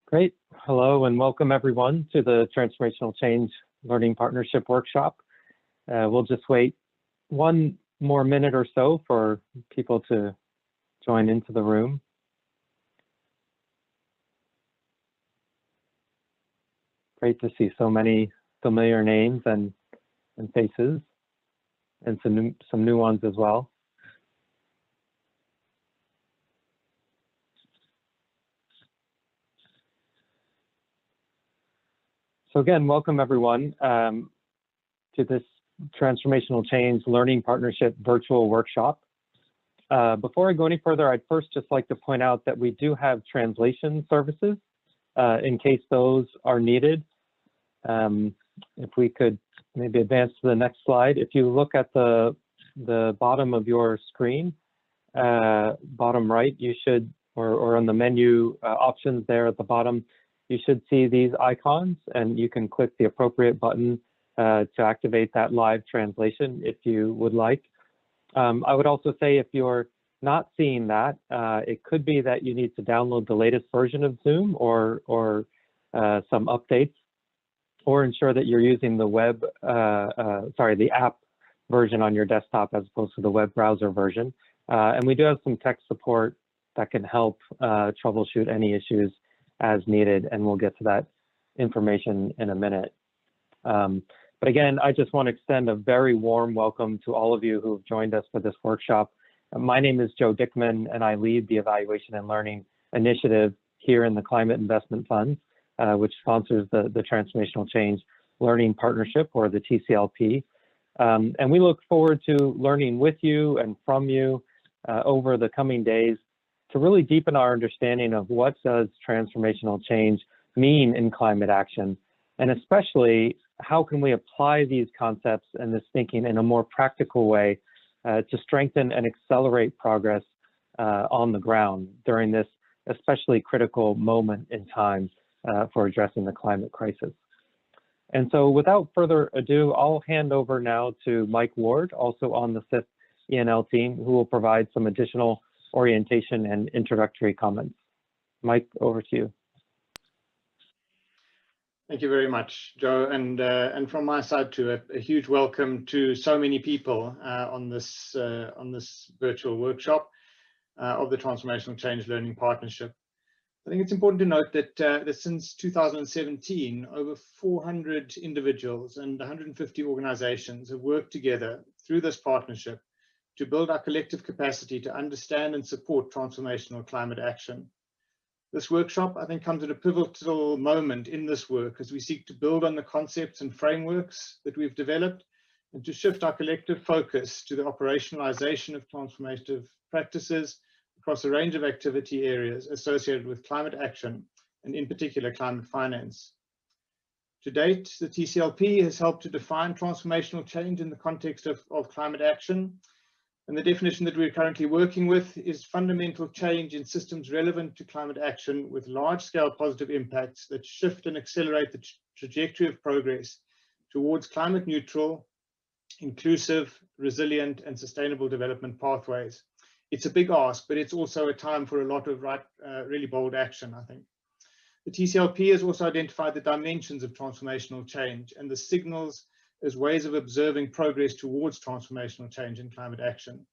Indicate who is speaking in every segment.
Speaker 1: Great. Hello and welcome everyone to the Transformational Change Learning Partnership Workshop. We'll just wait one more minute or so for people to join into the room. Great to see so many familiar names and faces, and some new ones as well. So again, welcome everyone to this Transformational Change Learning Partnership virtual workshop. Before I go any further, I'd first just like to point out that we do have translation services in case those are needed. If we could maybe advance to the next slide. If you look at the bottom of your screen, bottom right, you should, or on the menu options there at the bottom, you should see these icons, and you can click the appropriate button to activate that live translation if you would like. I would also say if you're not seeing that, it could be that you need to download the latest version of Zoom or some updates, or ensure that you're using the the app version on your desktop as opposed to the web browser version. And we do have some tech support that can help troubleshoot any issues as needed, and we'll get to that information in a minute. But again, I just want to extend a very warm welcome to all of you who have joined us for this workshop. My name is Joe Dickman, and I lead the Evaluation and Learning Initiative here in the Climate Investment Fund, which sponsors the Transformational Change Learning Partnership, or the TCLP. And we look forward to learning with you and from you over the coming days to really deepen our understanding of what does transformational change mean in climate action, and especially how can we apply these concepts and this thinking in a more practical way to strengthen and accelerate progress on the ground during this especially critical moment in time for addressing the climate crisis. And so without further ado, I'll hand over now to Mike Ward, also on the fifth ENL team, who will provide some additional orientation and introductory comments. Mike, over to you.
Speaker 2: Thank you very much, Joe, and from my side too, a huge welcome to so many people on this virtual workshop of the Transformational Change Learning Partnership. I think it's important to note that since 2017, over 400 individuals and 150 organizations have worked together through this partnership to build our collective capacity to understand and support transformational climate action. This workshop, I think, comes at a pivotal moment in this work as we seek to build on the concepts and frameworks that we've developed and to shift our collective focus to the operationalization of transformative practices across a range of activity areas associated with climate action, and in particular climate finance. To date, the TCLP has helped to define transformational change in the context of climate action, and the definition that we're currently working with is fundamental change in systems relevant to climate action with large-scale positive impacts that shift and accelerate the trajectory of progress towards climate neutral, inclusive, resilient, and sustainable development pathways. It's a big ask, but it's also a time for a lot of really bold action, I think. The TCLP has also identified the dimensions of transformational change and the signals as ways of observing progress towards transformational change in climate action.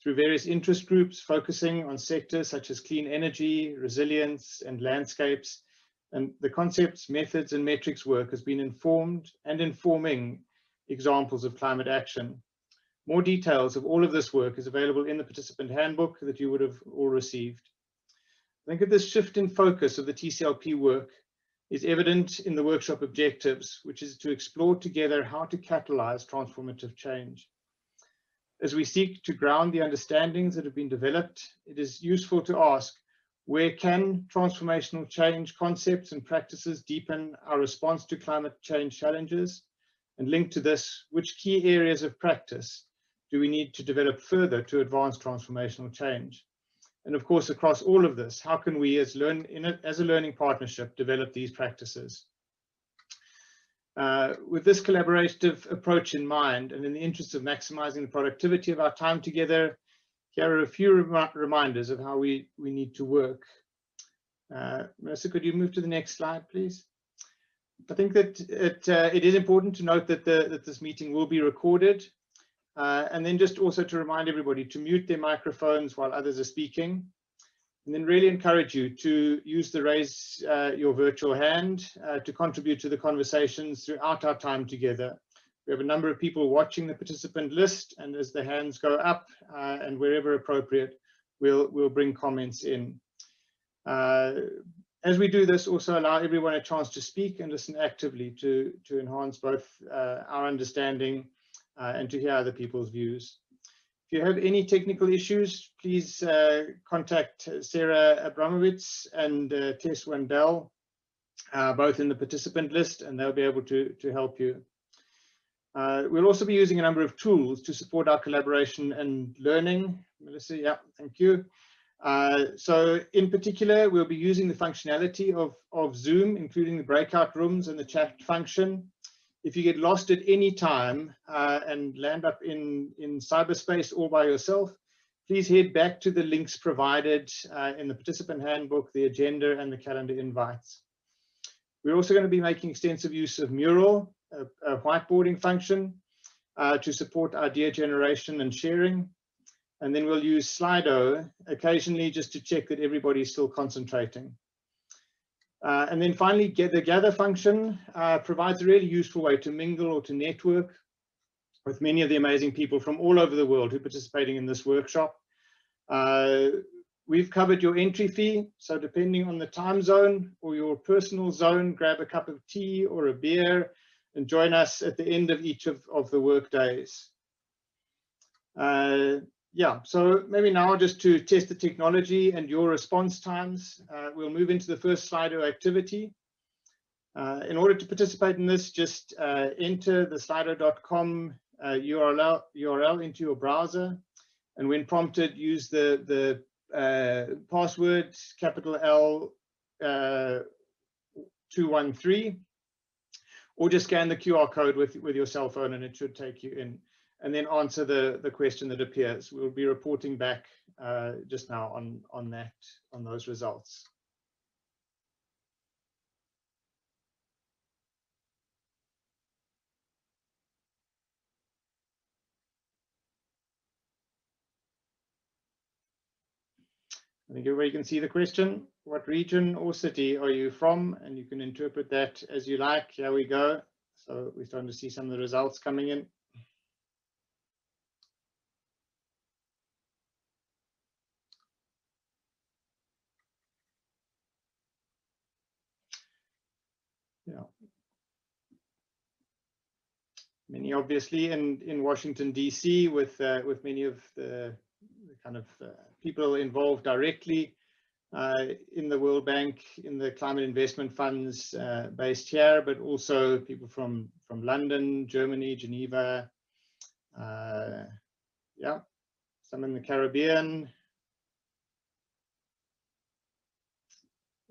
Speaker 2: Through various interest groups focusing on sectors such as clean energy, resilience, and landscapes, and the concepts, methods, and metrics work has been informed and informing examples of climate action. More details of all of this work is available in the participant handbook that you would have all received. I think that this shift in focus of the TCLP work is evident in the workshop objectives, which is to explore together how to catalyze transformative change. As we seek to ground the understandings that have been developed, it is useful to ask, where can transformational change concepts and practices deepen our response to climate change challenges? And linked to this, which key areas of practice do we need to develop further to advance transformational change? And of course, across all of this, how can we as a learning partnership develop these practices? With this collaborative approach in mind, and in the interest of maximizing the productivity of our time together, here are a few reminders of how we need to work. Melissa, could you move to the next slide, please? I think that it is important to note that this meeting will be recorded, and then just also to remind everybody to mute their microphones while others are speaking, and then really encourage you to use the raise your virtual hand to contribute to the conversations throughout our time together. We have a number of people watching the participant list, and as the hands go up and wherever appropriate, we'll bring comments in. As we do this, also allow everyone a chance to speak and listen actively to enhance both our understanding and to hear other people's views. If you have any technical issues, please contact 𝗬𝗲𝗃𝗁𝗂𝗧 and 𝗬𝗲𝗀𝗃𝗁𝗂𝗧, both in the participant list, and they'll be able to help you. We'll also be using a number of tools to support our collaboration and learning. Melissa, yeah, thank you. So in particular, we'll be using the functionality of Zoom, including the breakout rooms and the chat function. If you get lost at any time and land up in cyberspace all by yourself, please head back to the links provided in the participant handbook, the agenda, and the calendar invites. We're also going to be making extensive use of Mural, a whiteboarding function, to support idea generation and sharing. And then we'll use Slido occasionally just to check that everybody's still concentrating. And then finally, the gather function provides a really useful way to mingle or to network with many of the amazing people from all over the world who are participating in this workshop. We've covered your entry fee, so depending on the time zone or your personal zone, grab a cup of tea or a beer and join us at the end of each of the work days. Yeah, so maybe now just to test the technology and your response times, we'll move into the first Slido activity. In order to participate in this, just enter the slido.com URL into your browser, and when prompted, use the password capital L 213, or just scan the QR code with your cell phone and it should take you in, and then answer the question that appears. We'll be reporting back just now on those results. I think everybody can see the question. What region or city are you from? And you can interpret that as you like. Here we go. So we're starting to see some of the results coming in. Yeah. Many obviously in Washington, D.C. with many of the kind of people involved directly in the World Bank, in the climate investment funds based here, but also people from London, Germany, Geneva, yeah, some in the Caribbean,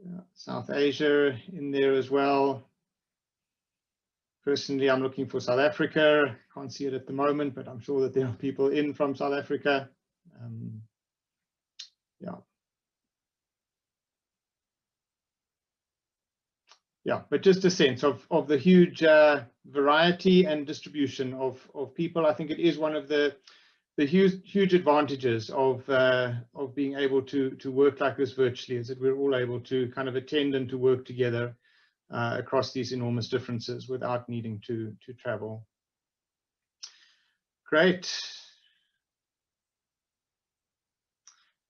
Speaker 2: yeah, South Asia in there as well. Personally, I'm looking for South Africa. Can't see it at the moment, but I'm sure that there are people in from South Africa. Yeah. Yeah, but just a sense of the huge variety and distribution of people. I think it is one of the huge advantages of being able to work like this virtually, is that we're all able to kind of attend and to work together across these enormous differences without needing to travel. Great.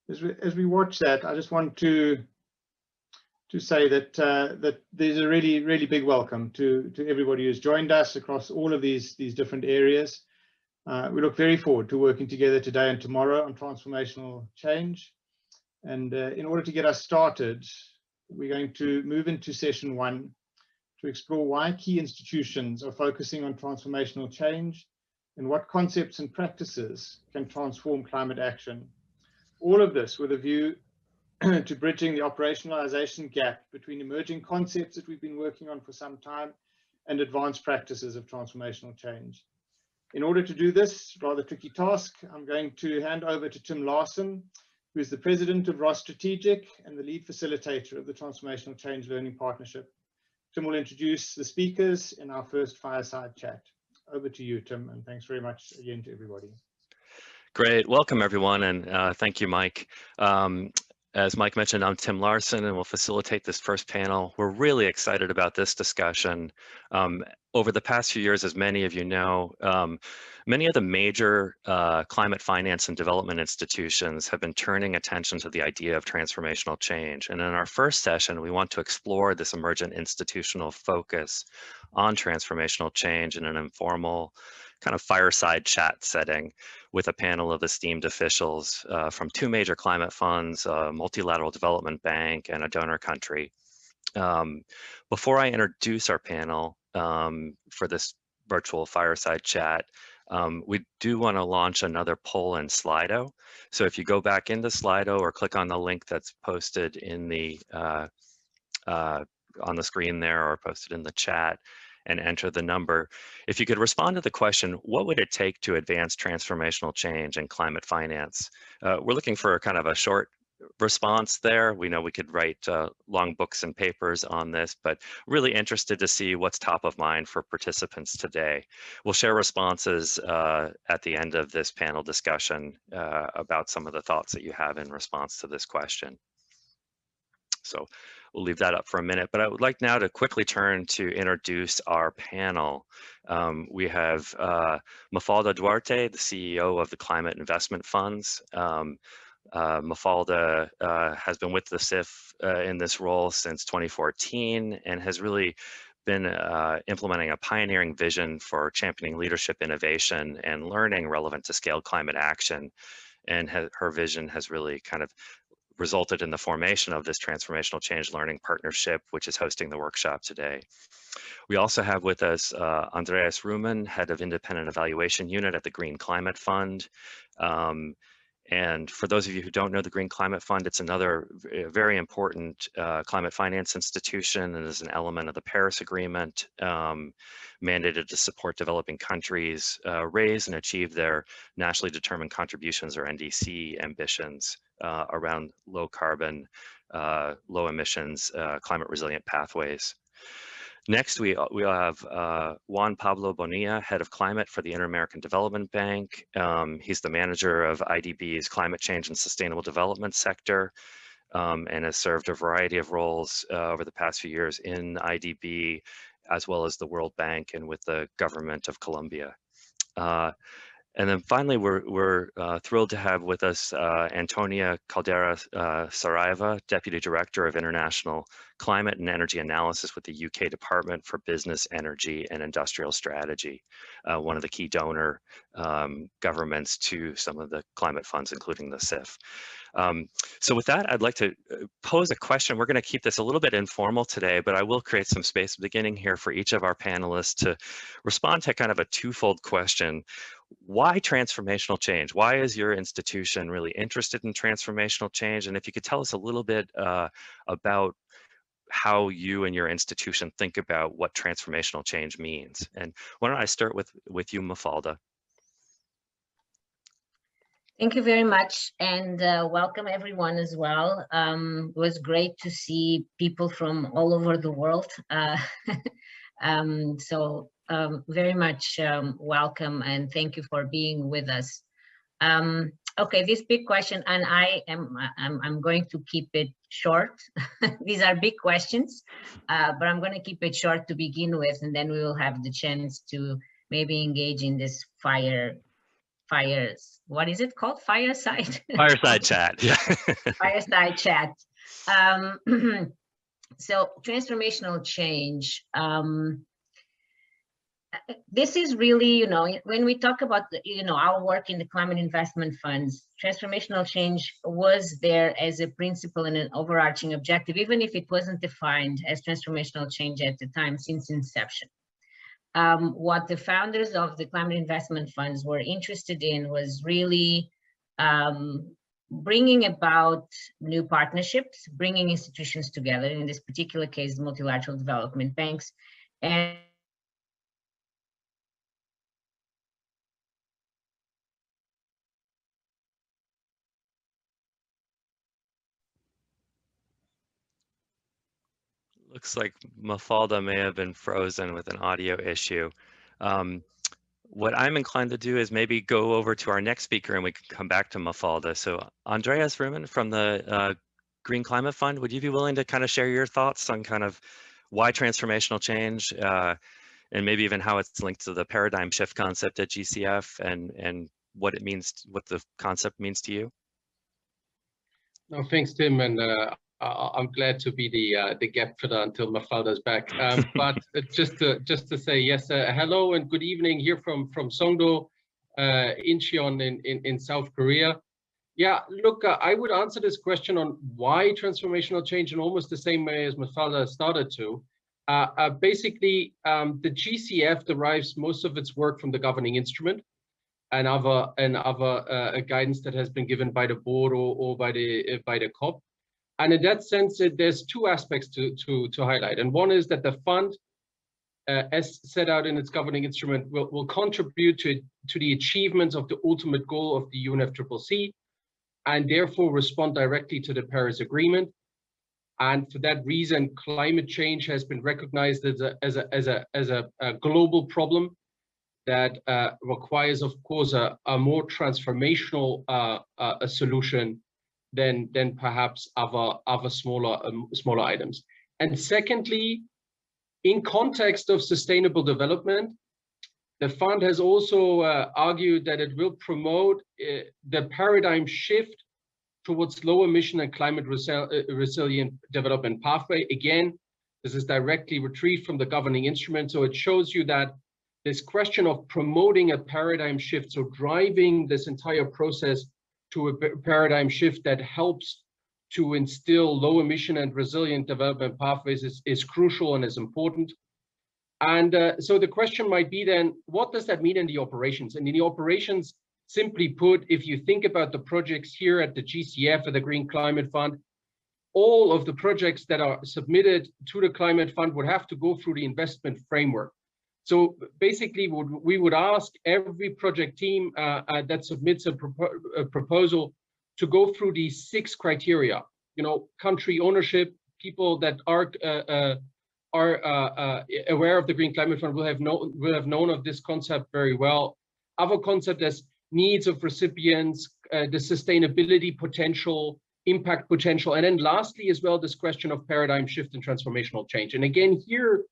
Speaker 2: As we watch that, I just want to say that that there's a really big welcome to everybody who's joined us across all of these different areas. We look very forward to working together today and tomorrow on transformational change. And in order to get us started, we're going to move into session 1 to explore why key institutions are focusing on transformational change and what concepts and practices can transform climate action. All of this with a view to bridging the operationalization gap between emerging concepts that we've been working on for some time and advanced practices of transformational change. In order to do this rather tricky task, I'm going to hand over to Tim Larson, who is the president of Ross Strategic and the lead facilitator of the Transformational Change Learning Partnership. Tim will introduce the speakers in our first fireside chat. Over to you, Tim, and thanks very much again to everybody.
Speaker 3: Great. Welcome, everyone, and thank you, Mike. As Mike mentioned, I'm Tim Larson, and will facilitate this first panel. We're really excited about this discussion. Over the past few years, as many of you know, many of the major climate finance and development institutions have been turning attention to the idea of transformational change. And in our first session, we want to explore this emergent institutional focus on transformational change in an informal kind of fireside chat setting with a panel of esteemed officials from two major climate funds, a multilateral development bank, and a donor country. Before I introduce our panel for this virtual fireside chat, we do want to launch another poll in Slido. So if you go back into Slido or click on the link that's posted in the on the screen there or posted in the chat, and enter the number. If you could respond to the question, what would it take to advance transformational change in climate finance? We're looking for kind of a short response there. We know we could write long books and papers on this, but really interested to see what's top of mind for participants today. We'll share responses at the end of this panel discussion about some of the thoughts that you have in response to this question. So we'll leave that up for a minute, but I would like now to quickly turn to introduce our panel. We have 𝗬𝗲𝗀𝗀𝗀𝗀, the CEO of the Climate Investment Funds. 𝗬𝗲𝗀𝗀𝗀𝗀𝗀 has been with the CIF in this role since 2014 and has really been implementing a pioneering vision for championing leadership, innovation, and learning relevant to scaled climate action. And her vision has really kind of resulted in the formation of this Transformational Change Learning Partnership, which is hosting the workshop today. We also have with us Andreas Ruhmann, Head of Independent Evaluation Unit at the Green Climate Fund. And for those of you who don't know the Green Climate Fund, it's another very important climate finance institution and is an element of the Paris Agreement, mandated to support developing countries raise and achieve their nationally determined contributions, or NDC, ambitions around low carbon, low emissions, climate resilient pathways. Next, we'll have Juan Pablo Bonilla, Head of Climate for the Inter-American Development Bank. He's the manager of IDB's Climate Change and Sustainable Development sector, and has served a variety of roles over the past few years in IDB, as well as the World Bank and with the government of Colombia. And then finally, we're thrilled to have with us Antonia Caldera-Saraiva, Deputy Director of International Climate and Energy Analysis with the UK Department for Business, Energy and Industrial Strategy, one of the key donor governments to some of the climate funds, including the CIF. So with that, I'd like to pose a question. We're going to keep this a little bit informal today, but I will create some space beginning here for each of our panelists to respond to kind of a twofold question. Why transformational change? Why is your institution really interested in transformational change? And if you could tell us a little bit about how you and your institution think about what transformational change means. And why don't I start with you, 𝗬𝗲𝗀𝗀𝗀𝗀.
Speaker 4: Thank you very much, and welcome everyone as well. It was great to see people from all over the world. Very much welcome, and thank you for being with us. Okay, this big question, and I'm going to keep it short. These are big questions, but I'm going to keep it short to begin with, and then we will have the chance to maybe engage in this what is it called? Fireside?
Speaker 3: Fireside chat, yeah.
Speaker 4: Fireside chat. So transformational change. This is really, when we talk about, our work in the climate investment funds, transformational change was there as a principle and an overarching objective, even if it wasn't defined as transformational change at the time since inception. What the founders of the climate investment funds were interested in was really bringing about new partnerships, bringing institutions together, in this particular case, multilateral development banks, and
Speaker 3: Looks like Mafalda may have been frozen with an audio issue. What I'm inclined to do is maybe go over to our next speaker and we can come back to Mafalda. So Andreas Rumen from the Green Climate Fund, would you be willing to kind of share your thoughts on kind of why transformational change and maybe even how it's linked to the paradigm shift concept at GCF and what it means, what the concept means to you?
Speaker 5: No, thanks, Tim, and I'm glad to be the gap filler until Mafalda's back. But just to say yes, hello and good evening here from Songdo, Incheon in South Korea. Yeah, look, I would answer this question on why transformational change in almost the same way as Mafalda started to. Basically, the GCF derives most of its work from the governing instrument and other guidance that has been given by the board or by the COP. And in that sense, there's two aspects to highlight. And one is that the fund, as set out in its governing instrument, will contribute to the achievements of the ultimate goal of the UNFCCC, and therefore respond directly to the Paris Agreement. And for that reason, climate change has been recognized as a global problem that requires, of course, a more transformational a solution than perhaps other smaller items. And secondly, in context of sustainable development, the fund has also argued that it will promote the paradigm shift towards low emission and climate resilient development pathway. Again, this is directly retrieved from the governing instrument. So it shows you that this question of promoting a paradigm shift, so driving this entire process to a paradigm shift that helps to instill low emission and resilient development pathways is crucial and is important. And so the question might be then, what does that mean in the operations? And in the operations, simply put, if you think about the projects here at the GCF, at the Green Climate Fund, all of the projects that are submitted to the Climate Fund would have to go through the investment framework. So basically, we would ask every project team that submits a proposal to go through these 6 criteria. You know, country ownership, people that are aware of the Green Climate Fund will have known of this concept very well. Other concept as needs of recipients, the sustainability potential, impact potential, and then lastly as well this question of paradigm shift and transformational change. And again here,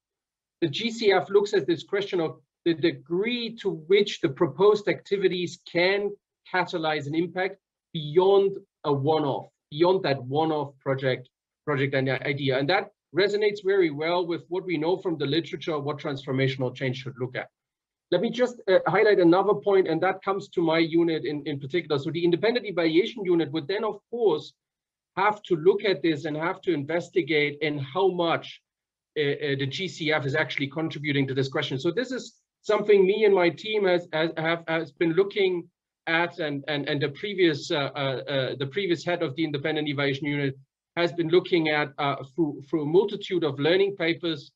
Speaker 5: the GCF looks at this question of the degree to which the proposed activities can catalyze an impact beyond a one-off, beyond that one-off project and idea. And that resonates very well with what we know from the literature, what transformational change should look at. Let me just highlight another point, and that comes to my unit in particular. So the independent evaluation unit would then, of course, have to look at this and have to investigate in how much the GCF is actually contributing to this question. So this is something me and my team has been looking at, and the previous head of the independent evaluation unit has been looking at through a multitude of learning papers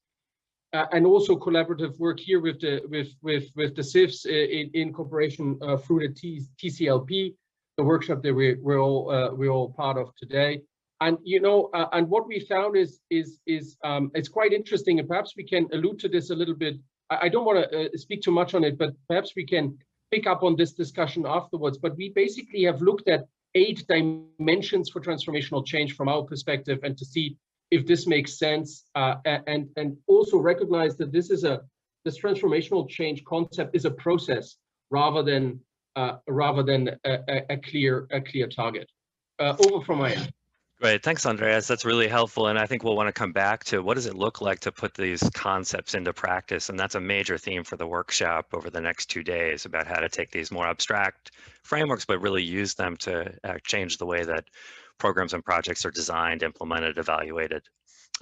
Speaker 5: and also collaborative work here with the CIFs in cooperation through the TCLP, the workshop that we're all part of today. And you know, and what we found is it's quite interesting, and perhaps we can allude to this a little bit. I don't want to speak too much on it, but perhaps we can pick up on this discussion afterwards. But we basically have looked at 8 dimensions for transformational change from our perspective, and to see if this makes sense, and also recognize that this transformational change concept is a process rather than a clear target. Over from my end.
Speaker 3: Great, thanks, Andreas. That's really helpful. And I think we'll want to come back to what does it look like to put these concepts into practice? And that's a major theme for the workshop over the next 2 days, about how to take these more abstract frameworks, but really use them to change the way that programs and projects are designed, implemented, evaluated.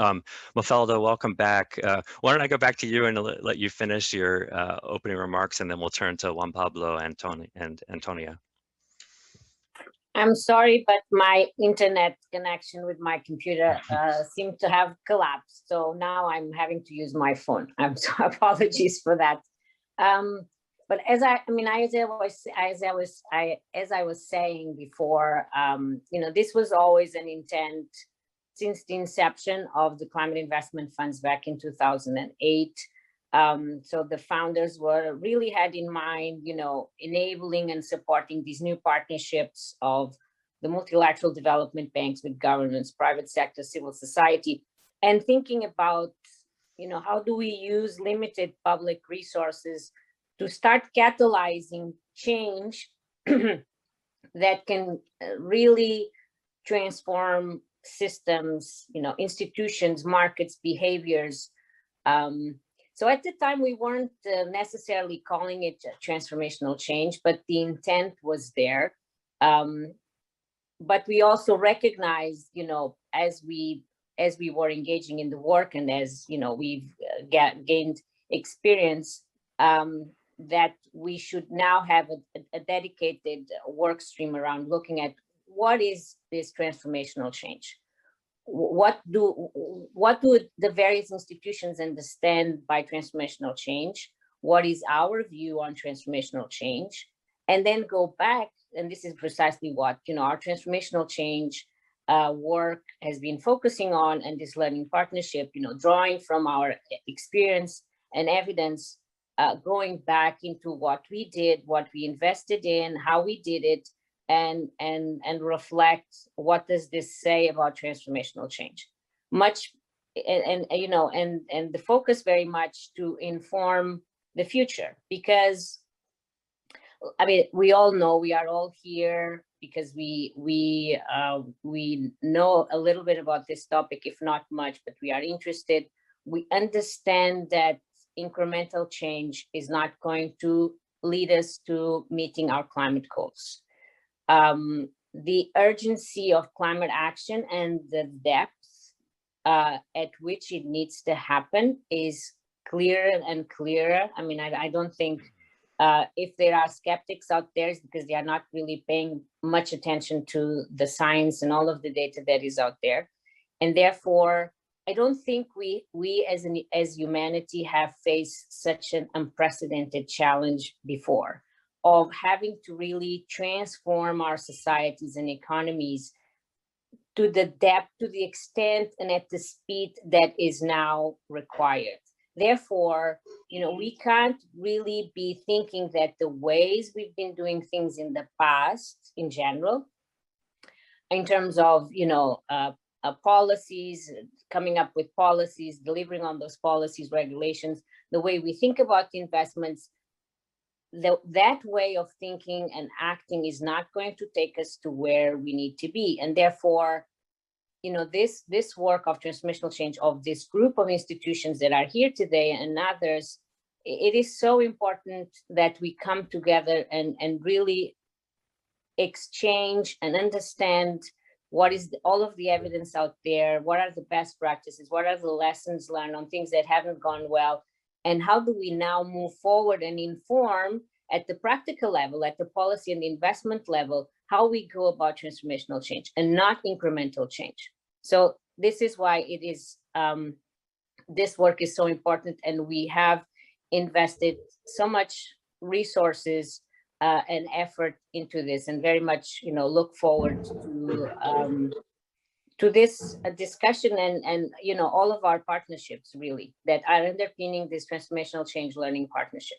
Speaker 3: Mafalda, welcome back. Why don't I go back to you and let you finish your opening remarks, and then we'll turn to Juan Pablo and Antonia.
Speaker 4: I'm sorry, but my internet connection with my computer seemed to have collapsed. So now I'm having to use my phone. Apologies for that. But as I was saying before, you know, this was always an intent since the inception of the climate investment funds back in 2008. So the founders really had in mind, enabling and supporting these new partnerships of the multilateral development banks with governments, private sector, civil society, and thinking about, how do we use limited public resources to start catalyzing change that can really transform systems, institutions, markets, behaviors. So at the time, we weren't necessarily calling it transformational change, but the intent was there. But we also recognized, as we were engaging in the work and as, we've gained experience, that we should now have a dedicated work stream around looking at what is this transformational change? What do the various institutions understand by transformational change? What is our view on transformational change? And then go back, and this is precisely what our transformational change work has been focusing on, and this learning partnership, drawing from our experience and evidence, going back into what we did, what we invested in, how we did it, and reflect what does this say about transformational change. And the focus very much to inform the future, because we all know, we are all here because we know a little bit about this topic, if not much, but we are interested. We understand that incremental change is not going to lead us to meeting our climate goals. The urgency of climate action and the depth at which it needs to happen is clearer and clearer. I don't think if there are skeptics out there, it's because they are not really paying much attention to the science and all of the data that is out there. And therefore, I don't think we as humanity have faced such an unprecedented challenge before, of having to really transform our societies and economies to the depth, to the extent, and at the speed that is now required. Therefore, we can't really be thinking that the ways we've been doing things in the past, in general, in terms of, policies, coming up with policies, delivering on those policies, regulations, the way we think about the investments, that way of thinking and acting is not going to take us to where we need to be. And therefore, this work of transformational change of this group of institutions that are here today and others, it is so important that we come together and really exchange and understand what is all of the evidence out there, what are the best practices, what are the lessons learned on things that haven't gone well, and how do we now move forward and inform at the practical level, at the policy and the investment level, how we go about transformational change and not incremental change. So this is why it is, this work is so important, and we have invested so much resources and effort into this, and very much, look forward to this discussion and all of our partnerships really that are underpinning this transformational change learning partnership.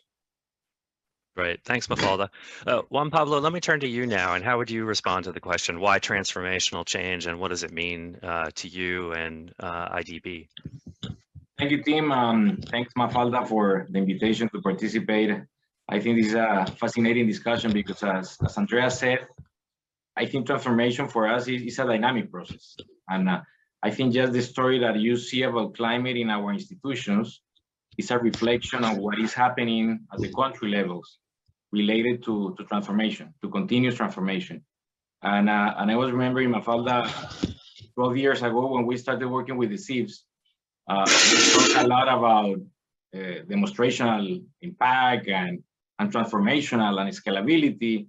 Speaker 3: Great, thanks, Mafalda. Juan Pablo, let me turn to you now, and how would you respond to the question, why transformational change, and what does it mean to you and IDB?
Speaker 6: Thank you, Tim. Thanks, Mafalda, for the invitation to participate. I think this is a fascinating discussion because, as Andrea said, I think transformation for us is a dynamic process. And I think just the story that you see about climate in our institutions is a reflection of what is happening at the country levels related to transformation, to continuous transformation. And I was remembering, Mafalda, 12 years ago when we started working with the CIVs, we talked a lot about demonstrational impact and transformational and scalability.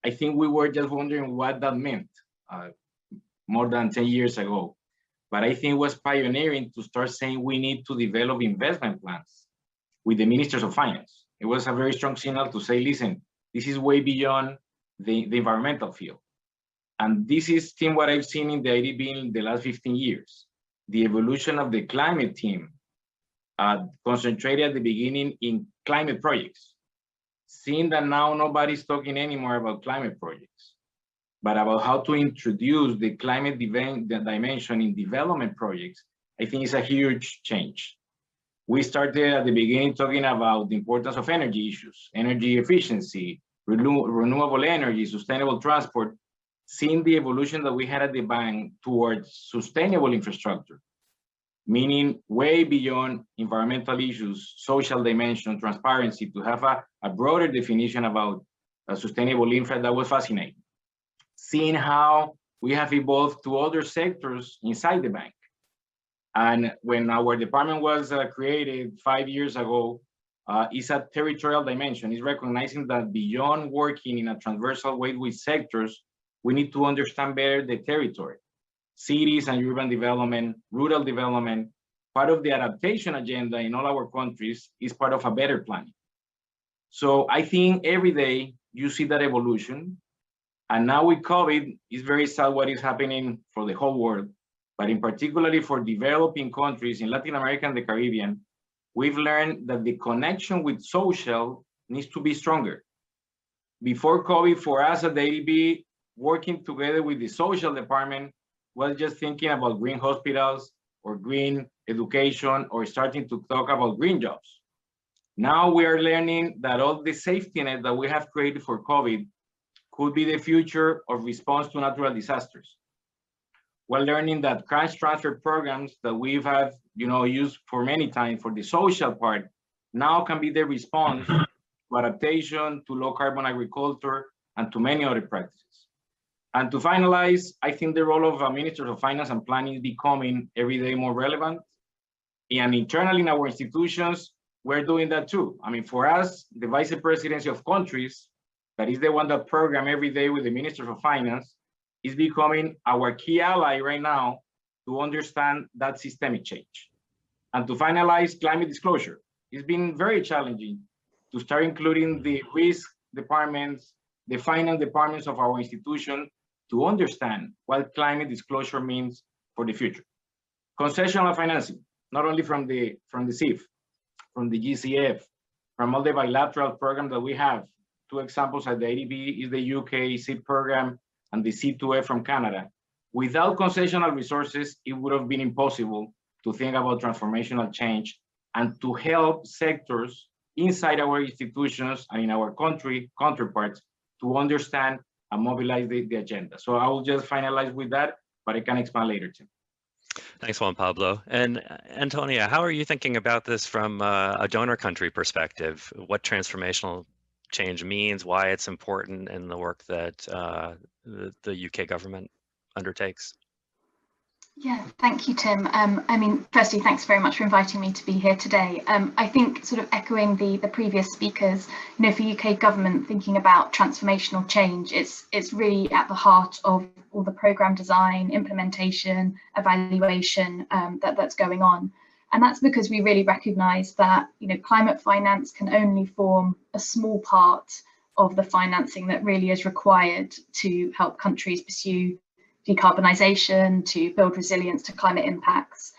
Speaker 6: I think we were just wondering what that meant more than 10 years ago. But I think it was pioneering to start saying we need to develop investment plans with the ministers of finance. It was a very strong signal to say, listen, this is way beyond the environmental field. And this is, Tim, what I've seen in the IDB in the last 15 years. The evolution of the climate team concentrated at the beginning in climate projects. Seeing that now nobody's talking anymore about climate projects, but about how to introduce the climate dimension in development projects, I think is a huge change. We started at the beginning talking about the importance of energy issues, energy efficiency, renewable energy, sustainable transport, seeing the evolution that we had at the bank towards sustainable infrastructure, meaning way beyond environmental issues, social dimension, transparency, to have a broader definition about sustainable infra. That was fascinating. Seeing how we have evolved to other sectors inside the bank. And when our department was created 5 years ago, it's a territorial dimension. It's recognizing that beyond working in a transversal way with sectors, we need to understand better the territory. Cities and urban development, rural development, part of the adaptation agenda in all our countries is part of a better planning. So I think every day you see that evolution. And now with COVID, it's very sad what is happening for the whole world, but in particularly for developing countries in Latin America and the Caribbean, we've learned that the connection with social needs to be stronger. Before COVID, for us at the ADB, working together with the social department was just thinking about green hospitals or green education or starting to talk about green jobs. Now we are learning that all the safety net that we have created for COVID could be the future of response to natural disasters. We're learning that cash transfer programs that we've had, used for many times for the social part, now can be the response to adaptation, to low carbon agriculture, and to many other practices. And to finalize, I think the role of ministers of finance and planning is becoming every day more relevant. And internally in our institutions, we're doing that too. I mean, for us, the vice presidency of countries, that is the one that program every day with the ministers of finance, is becoming our key ally right now to understand that systemic change. And to finalize, climate disclosure. It's been very challenging to start including the risk departments, the finance departments of our institution to understand what climate disclosure means for the future. Concessional financing, not only from the CIF, from the GCF, from all the bilateral programs that we have. Two examples at the ADB is the UK CIF program and the C2F from Canada. Without concessional resources, it would have been impossible to think about transformational change and to help sectors inside our institutions and in our country counterparts to understand and mobilize the agenda. So I will just finalize with that, but I can expand later too.
Speaker 3: Thanks, Juan Pablo. And Antonia, how are you thinking about this from a donor country perspective? What transformational change means, why it's important in the work that the UK government undertakes?
Speaker 7: Yeah, thank you, Tim. I mean, firstly, thanks very much for inviting me to be here today. I think sort of echoing the previous speakers, for UK government thinking about transformational change, it's really at the heart of all the programme design, implementation, evaluation that's going on. And that's because we really recognise that, climate finance can only form a small part of the financing that really is required to help countries pursue decarbonisation, to build resilience to climate impacts.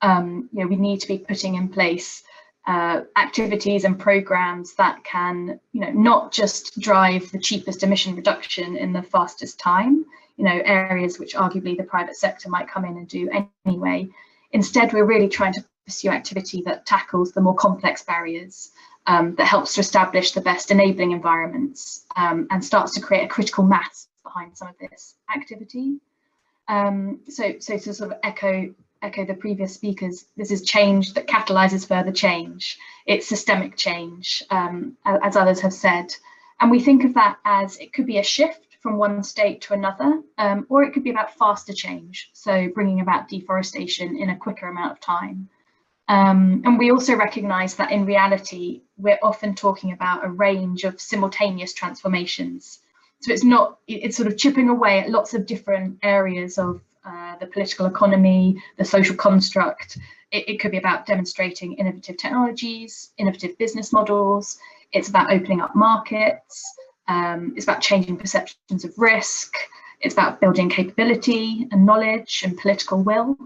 Speaker 7: We need to be putting in place activities and programs that can, not just drive the cheapest emission reduction in the fastest time, areas which arguably the private sector might come in and do anyway. Instead, we're really trying to pursue activity that tackles the more complex barriers, that helps to establish the best enabling environments, and starts to create a critical mass behind some of this activity. So to sort of echo the previous speakers, this is change that catalyzes further change. It's systemic change, as others have said. And we think of that as it could be a shift from one state to another, or it could be about faster change, so bringing about deforestation in a quicker amount of time. And we also recognise that in reality, we're often talking about a range of simultaneous transformations. So it's sort of chipping away at lots of different areas of the political economy, the social construct. It could be about demonstrating innovative technologies, innovative business models. It's about opening up markets. It's about changing perceptions of risk. It's about building capability and knowledge and political will.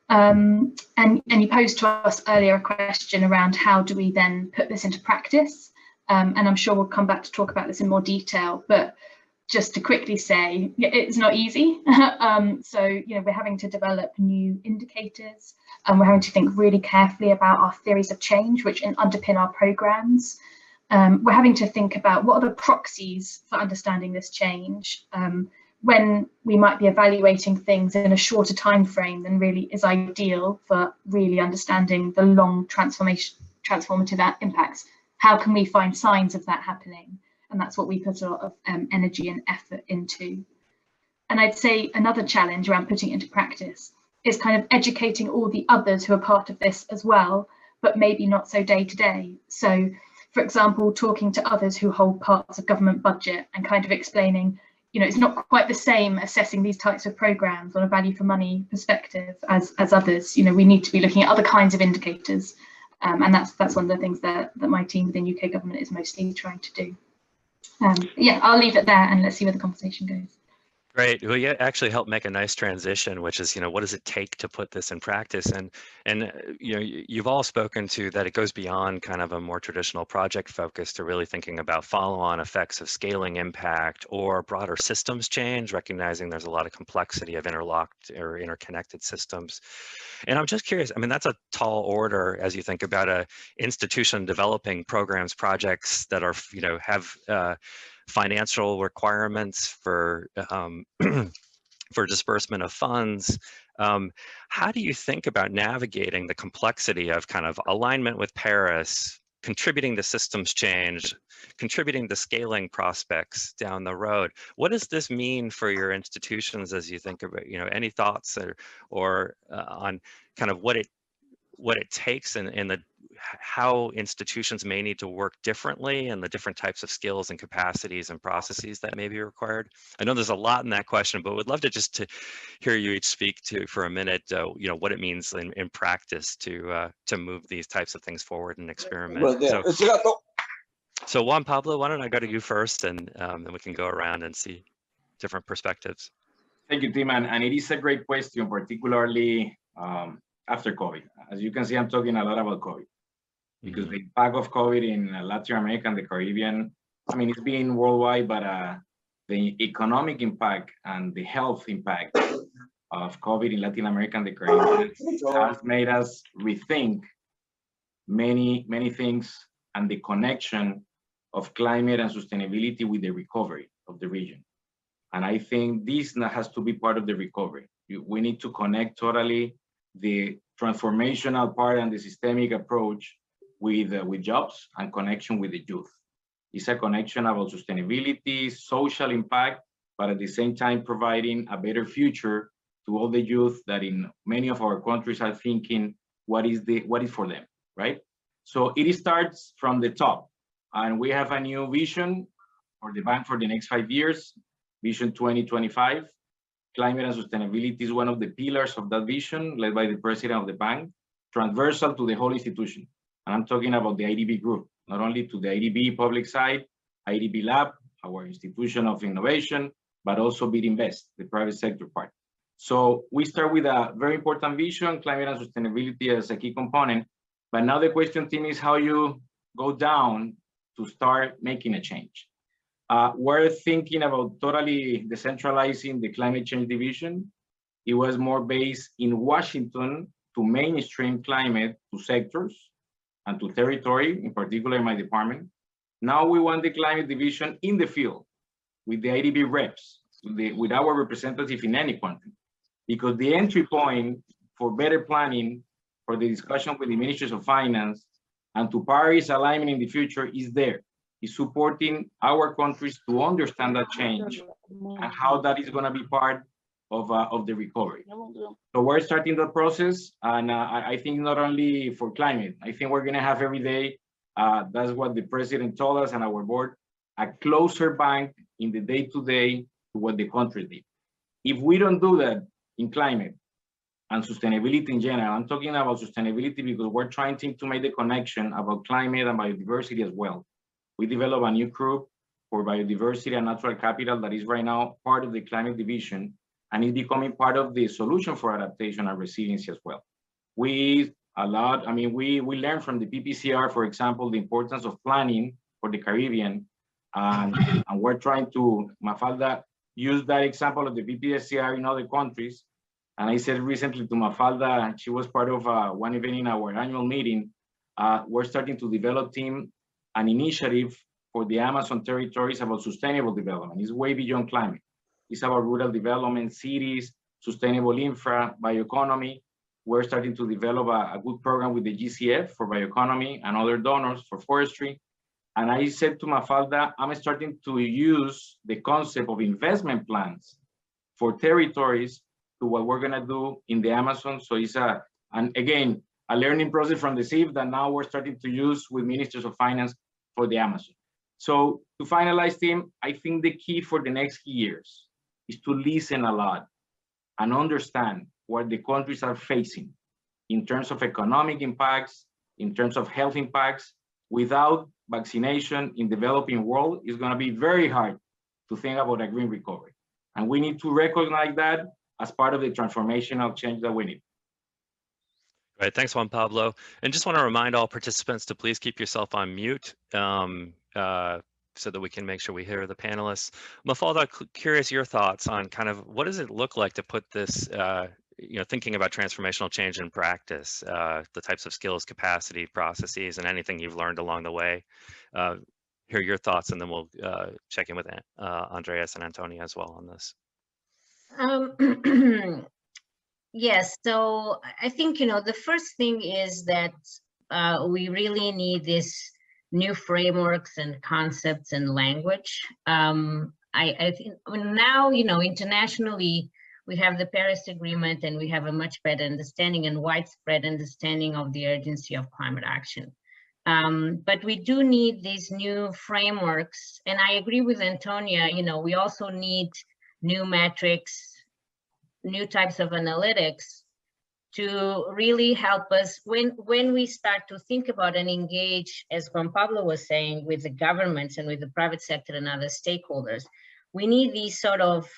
Speaker 7: And you posed to us earlier a question around how do we then put this into practice? And I'm sure we'll come back to talk about this in more detail, but just to quickly say, it's not easy. So, you know, we're having to develop new indicators, and we're having to think really carefully about our theories of change, which underpin our programs. We're having to think about what are the proxies for understanding this change, when we might be evaluating things in a shorter time frame than really is ideal for really understanding the long transformative impacts. How can we find signs of that happening? And that's what we put a lot of energy and effort into. And I'd say another challenge around putting it into practice is kind of educating all the others who are part of this as well, but maybe not so day to day. So, for example, talking to others who hold parts of government budget and kind of explaining, you know, it's not quite the same assessing these types of programs on a value for money perspective as others. You know, we need to be looking at other kinds of indicators. And that's one of the things that my team within UK government is mostly trying to do. Yeah, I'll leave it there and let's see where the conversation goes.
Speaker 3: Great. Well, you actually helped make a nice transition, which is, you know, what does it take to put this in practice? And you know, you've all spoken to that it goes beyond kind of a more traditional project focus to really thinking about follow-on effects of scaling impact or broader systems change, recognizing there's a lot of complexity of interlocked or interconnected systems. And I'm just curious, I mean, that's a tall order as you think about a institution developing programs, projects that are, you know, have financial requirements for for disbursement of funds. How do you think about navigating the complexity of kind of alignment with Paris, contributing to systems change, contributing to scaling prospects down the road? What does this mean for your institutions as you think about, you know, any thoughts or on kind of what it takes in the how institutions may need to work differently and the different types of skills and capacities and processes that may be required? I know there's a lot in that question, but would love to just to hear you each speak to for a minute, you know, what it means in practice to move these types of things forward and experiment. So 𝗬𝗂𝗶𝗵, why don't I go to you first, and then we can go around and see different perspectives.
Speaker 6: Thank you, Tim, and it is a great question, particularly after COVID. As you can see, I'm talking a lot about COVID. Because the impact of COVID in Latin America and the Caribbean, I mean, it's been worldwide, but the economic impact and the health impact of COVID in Latin America and the Caribbean has made us rethink many things and the connection of climate and sustainability with the recovery of the region. And I think this has to be part of the recovery. We need to connect totally the transformational part and the systemic approach with jobs and connection with the youth. It's a connection about sustainability, social impact, but at the same time providing a better future to all the youth that in many of our countries are thinking what is for them, right? So it starts from the top, and we have a new vision for the bank for the next 5 years, Vision 2025. Climate and sustainability is one of the pillars of that vision, led by the president of the bank, transversal to the whole institution. And I'm talking about the IDB group, not only to the IDB public side, IDB Lab, our institution of innovation, but also BidInvest, the private sector part. So we start with a very important vision, climate and sustainability as a key component. But now the question, Tim, is how you go down to start making a change. We're thinking about totally decentralizing the climate change division. It was more based in Washington to mainstream climate to sectors and to territory, in particular in my department. Now we want the climate division in the field with the IDB reps, with our representative in any country, because the entry point for better planning, for the discussion with the ministries of finance and to Paris alignment in the future is there. Is supporting our countries to understand that change and how that is going to be part of the recovery. So we're starting that process, and I think not only for climate, I think we're going to have every day, that's what the president told us and our board, a closer bank in the day-to-day to what the country did. If we don't do that in climate and sustainability in general, I'm talking about sustainability because we're trying to make the connection about climate and biodiversity as well. We developed a new group for biodiversity and natural capital that is right now part of the climate division and is becoming part of the solution for adaptation and resiliency as well. We learned from the PPCR, for example, the importance of planning for the Caribbean, and we're trying to, Mafalda, use that example of the PPCR in other countries. And I said recently to Mafalda, she was part of one event in our annual meeting, we're starting to develop an initiative for the Amazon territories about sustainable development. It's way beyond climate. It's about rural development, cities, sustainable infra, bioeconomy. We're starting to develop a good program with the GCF for bioeconomy and other donors for forestry. And I said to Mafalda, I'm starting to use the concept of investment plans for territories to what we're gonna do in the Amazon. So it's and again, a learning process from the CIF that now we're starting to use with ministers of finance for the Amazon. So to finalize, Tim, I think the key for the next years is to listen a lot and understand what the countries are facing in terms of economic impacts, in terms of health impacts. Without vaccination in developing world, it's going to be very hard to think about a green recovery. And we need to recognize that as part of the transformational change that we need.
Speaker 3: Right, thanks, Juan Pablo. And just want to remind all participants to please keep yourself on mute so that we can make sure we hear the panelists. Mafalda, curious your thoughts on kind of what does it look like to put this, thinking about transformational change in practice, the types of skills, capacity, processes, and anything you've learned along the way. Hear your thoughts, and then we'll check in with Andreas and Antonia as well on this.
Speaker 4: Yes, so I think, the first thing is that we really need this new frameworks and concepts and language. I think now, internationally, we have the Paris Agreement and we have a much better understanding and widespread understanding of the urgency of climate action. But we do need these new frameworks. And I agree with Antonia, we also need new metrics, new types of analytics to really help us when we start to think about and engage, as Juan Pablo was saying, with the governments and with the private sector and other stakeholders. We need these sort of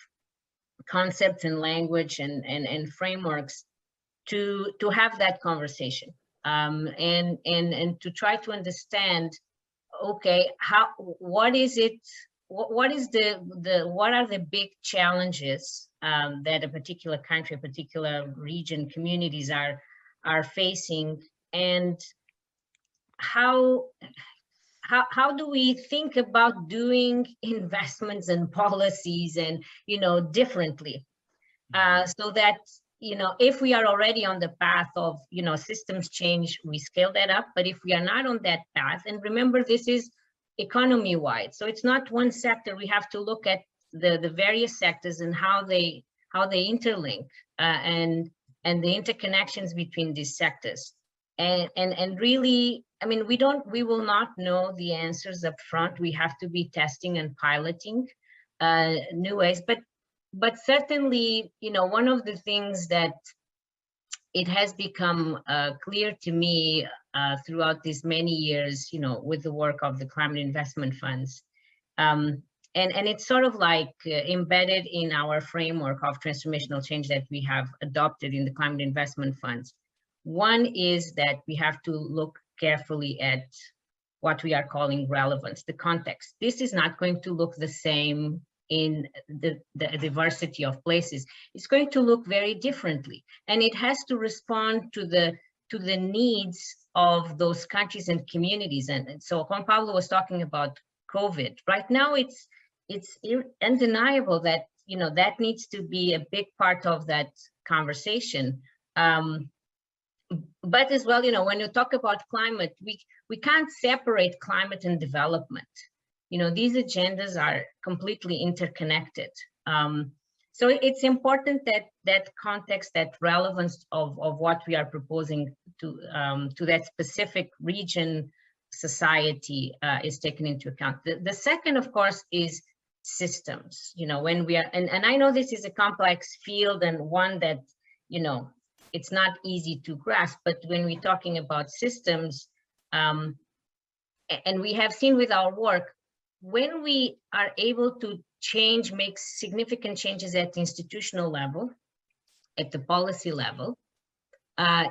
Speaker 4: concepts and language and frameworks to have that conversation and to try to understand, okay, what are the big challenges that a particular country, a particular region, communities are facing, and how do we think about doing investments and policies and differently, so that if we are already on the path of systems change, we scale that up. But if we are not on that path, and remember, this is economy-wide, so it's not one sector. We have to look at the various sectors and how they interlink and the interconnections between these sectors, and really, I mean, we will not know the answers up front. We have to be testing and piloting new ways, but certainly, one of the things that it has become clear to me throughout these many years, with the work of the climate investment funds, and it's sort of like embedded in our framework of transformational change that we have adopted in the climate investment funds. One is that we have to look carefully at what we are calling relevance, the context. This is not going to look the same in the diversity of places. It's going to look very differently, and it has to respond to the needs of those countries and communities. And so Juan Pablo was talking about COVID. Right now, it's undeniable that that needs to be a big part of that conversation. But as well, when you talk about climate, we can't separate climate and development. These agendas are completely interconnected. So it's important that context, that relevance of what we are proposing to that specific region, society is taken into account. The second, of course, is systems. When we are, and I know this is a complex field and one that, it's not easy to grasp, but when we're talking about systems, and we have seen with our work, when we are able to make significant changes at the institutional level, at the policy level,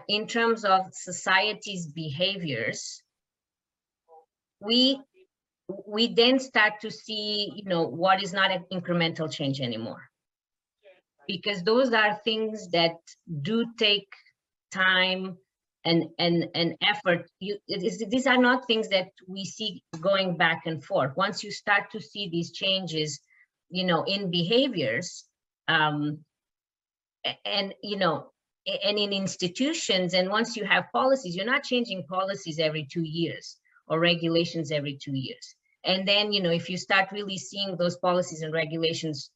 Speaker 4: in terms of society's behaviors, we then start to see, what is not an incremental change anymore. Because those are things that do take time and effort. These are not things that we see going back and forth. Once you start to see these changes, in behaviors, and in institutions, and once you have policies, you're not changing policies every 2 years or regulations every 2 years. And then, if you start really seeing those policies and regulations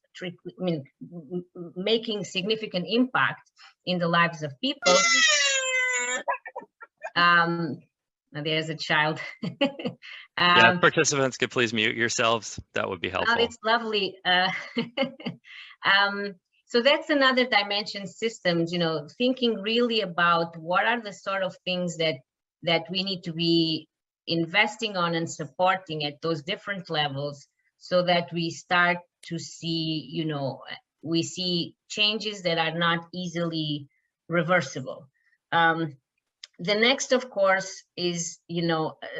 Speaker 4: making significant impact in the lives of people. There's a child.
Speaker 3: Yeah, participants could please mute yourselves. That would be helpful.
Speaker 4: Oh, it's lovely. So that's another dimension, systems, thinking really about what are the sort of things that we need to be investing on and supporting at those different levels, so that we start to see, we see changes that are not easily reversible. The next, of course, is,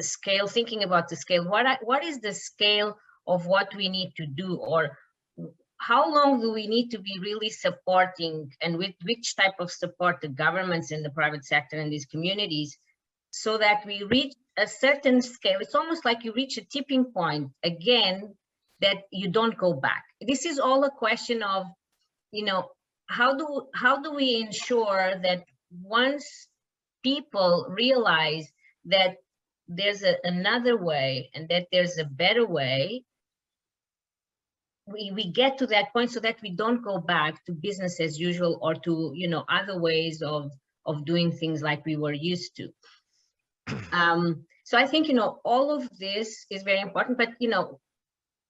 Speaker 4: scale, thinking about the scale. What is the scale of what we need to do, or how long do we need to be really supporting, and with which type of support the governments and the private sector and these communities, so that we reach a certain scale? It's almost like you reach a tipping point again, that you don't go back. This is all a question of, how do we ensure that once people realize that there's another way and that there's a better way, we get to that point, so that we don't go back to business as usual, or to, other ways of doing things like we were used to. So I think, all of this is very important, but,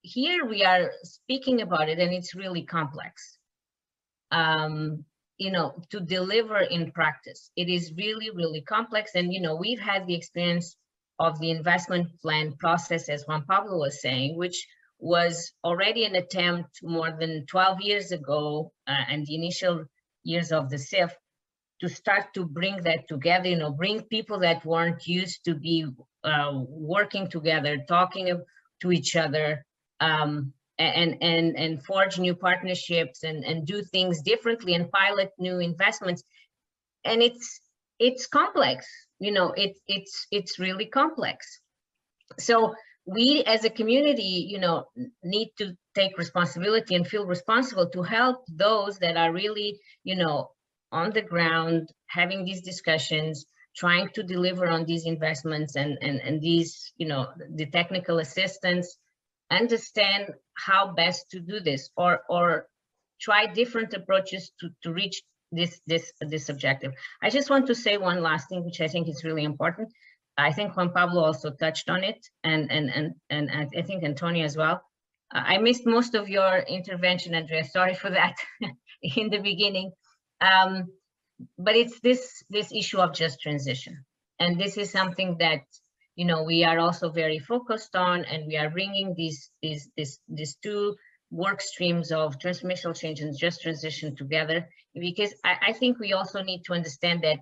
Speaker 4: here we are speaking about it, and it's really complex. To deliver in practice, it is really, really complex. And, we've had the experience of the investment plan process, as Juan Pablo was saying, which was already an attempt more than 12 years ago, and the initial years of the CIF, to start to bring that together, bring people that weren't used to be working together, talking to each other, and forge new partnerships, and do things differently, and pilot new investments. And it's complex, it's really complex. So we as a community, need to take responsibility and feel responsible to help those that are really, on the ground, having these discussions, trying to deliver on these investments, and these, the technical assistance, understand how best to do this, or try different approaches to reach this objective. I just want to say one last thing, which I think is really important. I think Juan Pablo also touched on it, and I think Antonio as well. I missed most of your intervention, Andrea. Sorry for that in the beginning. But it's this issue of just transition, and this is something that, we are also very focused on, and we are bringing these two work streams of transformational change and just transition together, because I think we also need to understand that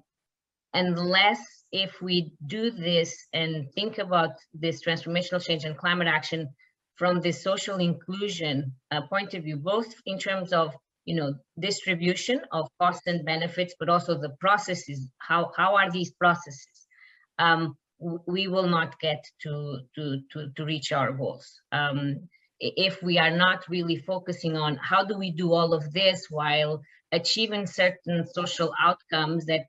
Speaker 4: unless, if we do this and think about this transformational change and climate action from the social inclusion point of view, both in terms of, distribution of costs and benefits, but also the processes, how are these processes, we will not get to reach our goals. If we are not really focusing on how do we do all of this while achieving certain social outcomes that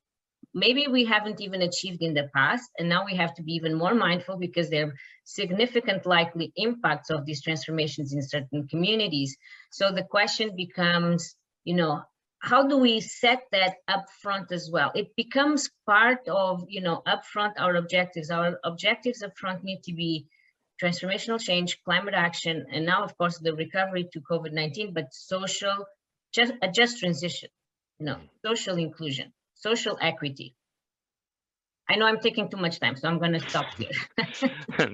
Speaker 4: maybe we haven't even achieved in the past, and now we have to be even more mindful, because there are significant likely impacts of these transformations in certain communities. So the question becomes, how do we set that up front as well? It becomes part of, upfront our objectives. Our objectives up front need to be transformational change, climate action, and now, of course, the recovery to COVID-19, but social, just transition, social inclusion, social equity. I know I'm taking too much time, so I'm going to stop here.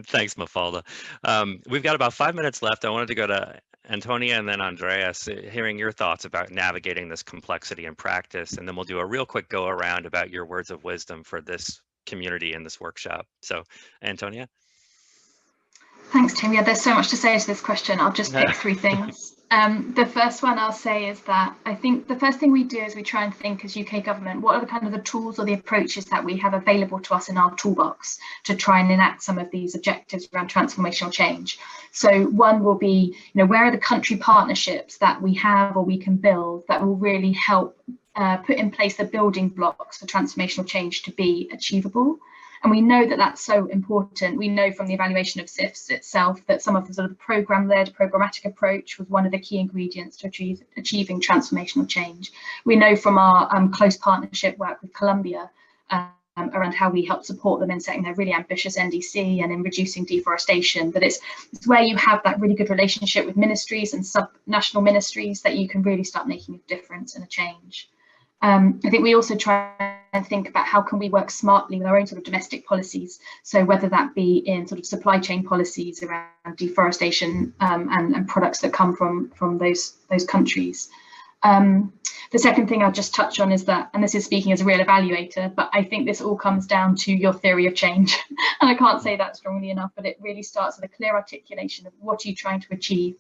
Speaker 3: Thanks, Mafalda. We've got about 5 minutes left. I wanted to go to Antonia and then Andreas, hearing your thoughts about navigating this complexity in practice, and then we'll do a real quick go around about your words of wisdom for this community in this workshop. So, Antonia.
Speaker 7: Thanks, Tim. Yeah, there's so much to say to this question. I'll just pick three things. The first one I'll say is that I think the first thing we do is we try and think as UK government, what are the kind of the tools or the approaches that we have available to us in our toolbox to try and enact some of these objectives around transformational change. So one will be, where are the country partnerships that we have or we can build that will really help put in place the building blocks for transformational change to be achievable. And we know that that's so important. We know from the evaluation of CIFS itself that some of the sort of program-led, programmatic approach was one of the key ingredients to achieving transformational change. We know from our close partnership work with Colombia around how we help support them in setting their really ambitious NDC and in reducing deforestation, that it's where you have that really good relationship with ministries and sub-national ministries that you can really start making a difference and a change. I think we also try and think about how can we work smartly with our own sort of domestic policies. So whether that be in sort of supply chain policies around deforestation and products that come from those countries. The second thing I'll just touch on is that, and this is speaking as a real evaluator, but I think this all comes down to your theory of change. And I can't say that strongly enough, but it really starts with a clear articulation of what are you trying to achieve?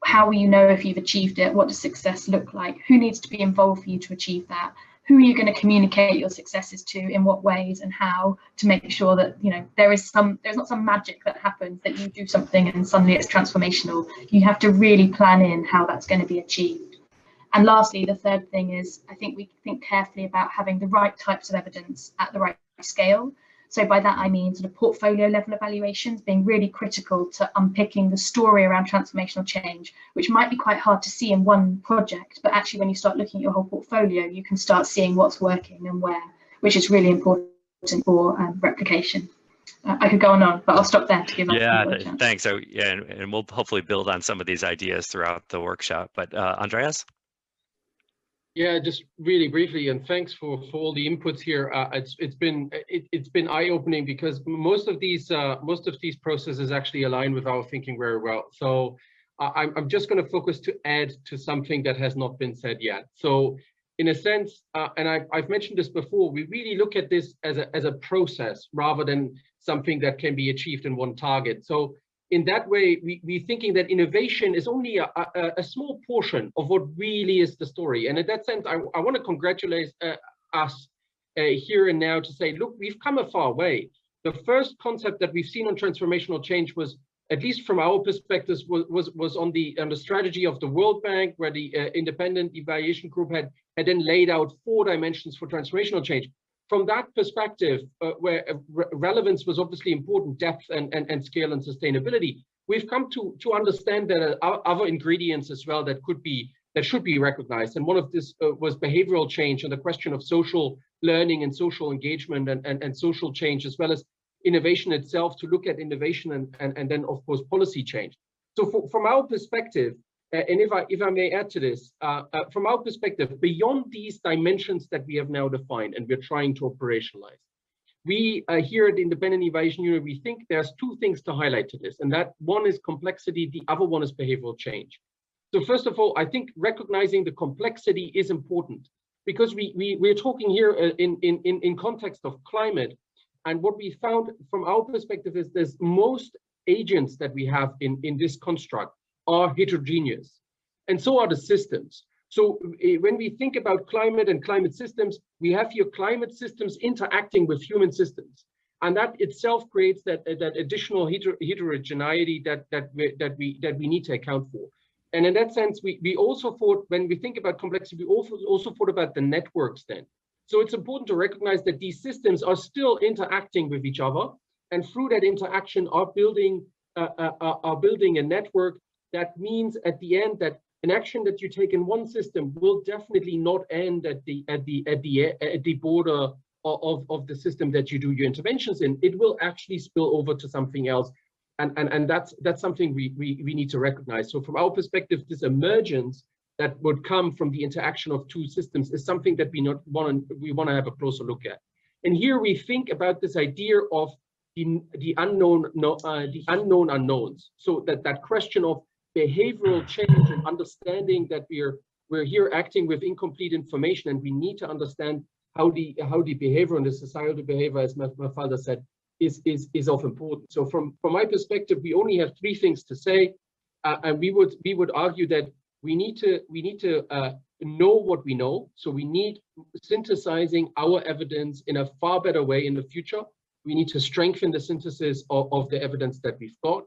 Speaker 7: How will you know if you've achieved it? What does success look like? Who needs to be involved for you to achieve that? Who are you going to communicate your successes to, in what ways and how, to make sure that there's not some magic that happens that you do something and suddenly it's transformational. You have to really plan in how that's going to be achieved. And lastly, the third thing is, I think we think carefully about having the right types of evidence at the right scale. So by that, I mean sort of portfolio level evaluations being really critical to unpicking the story around transformational change, which might be quite hard to see in one project, but actually when you start looking at your whole portfolio, you can start seeing what's working and where, which is really important for replication. I could go on, but I'll stop there to give
Speaker 3: other chance. Thanks. So yeah, and we'll hopefully build on some of these ideas throughout the workshop. But Andreas?
Speaker 5: Yeah, just really briefly, and thanks for all the inputs here. It's been eye-opening because most of these processes actually align with our thinking very well. So I'm just going to focus to add to something that has not been said yet. So in a sense, and I've mentioned this before, we really look at this as a process rather than something that can be achieved in one target. So in that way, we're thinking that innovation is only a small portion of what really is the story. And in that sense, I want to congratulate us here and now to say, look, we've come a far way. The first concept that we've seen on transformational change was, at least from our perspective, was on the strategy of the World Bank, where the independent evaluation group had then laid out 4 dimensions for transformational change. From that perspective, where relevance was obviously important, depth and scale and sustainability, we've come to understand that other ingredients as well that should be recognized. And one of this was behavioral change and the question of social learning and social engagement and social change, as well as innovation itself, to look at innovation and then of course policy change. So from our perspective, and if I may add to this, from our perspective, beyond these dimensions that we have now defined and we're trying to operationalize, we here at the Independent Evaluation Unit, we think there's 2 things to highlight to this, and that one is complexity, the other one is behavioral change. So first of all, I think recognizing the complexity is important because we're talking here in context of climate, and what we found from our perspective is there's most agents that we have in this construct are heterogeneous, and so are the systems. So when we think about climate and climate systems, we have here climate systems interacting with human systems, and that itself creates that additional heterogeneity that we need to account for. And in that sense, we also thought, when we think about complexity, we also thought about the networks then. So it's important to recognize that these systems are still interacting with each other, and through that interaction are building a network. That means at the end that an action that you take in one system will definitely not end at the border of the system that you do your interventions in. It will actually spill over to something else, and that's something we need to recognize. So from our perspective, this emergence that would come from the interaction of 2 systems is something that we want to have a closer look at. And here we think about this idea of the unknown unknowns. So that question of behavioral change and understanding that we're here acting with incomplete information, and we need to understand how the behavior and the societal behavior, as Mafalda said, is of importance. So from my perspective, we only have three things to say, and we would argue that we need to know what we know. So we need synthesizing our evidence in a far better way in the future. We need to strengthen the synthesis of the evidence that we've got.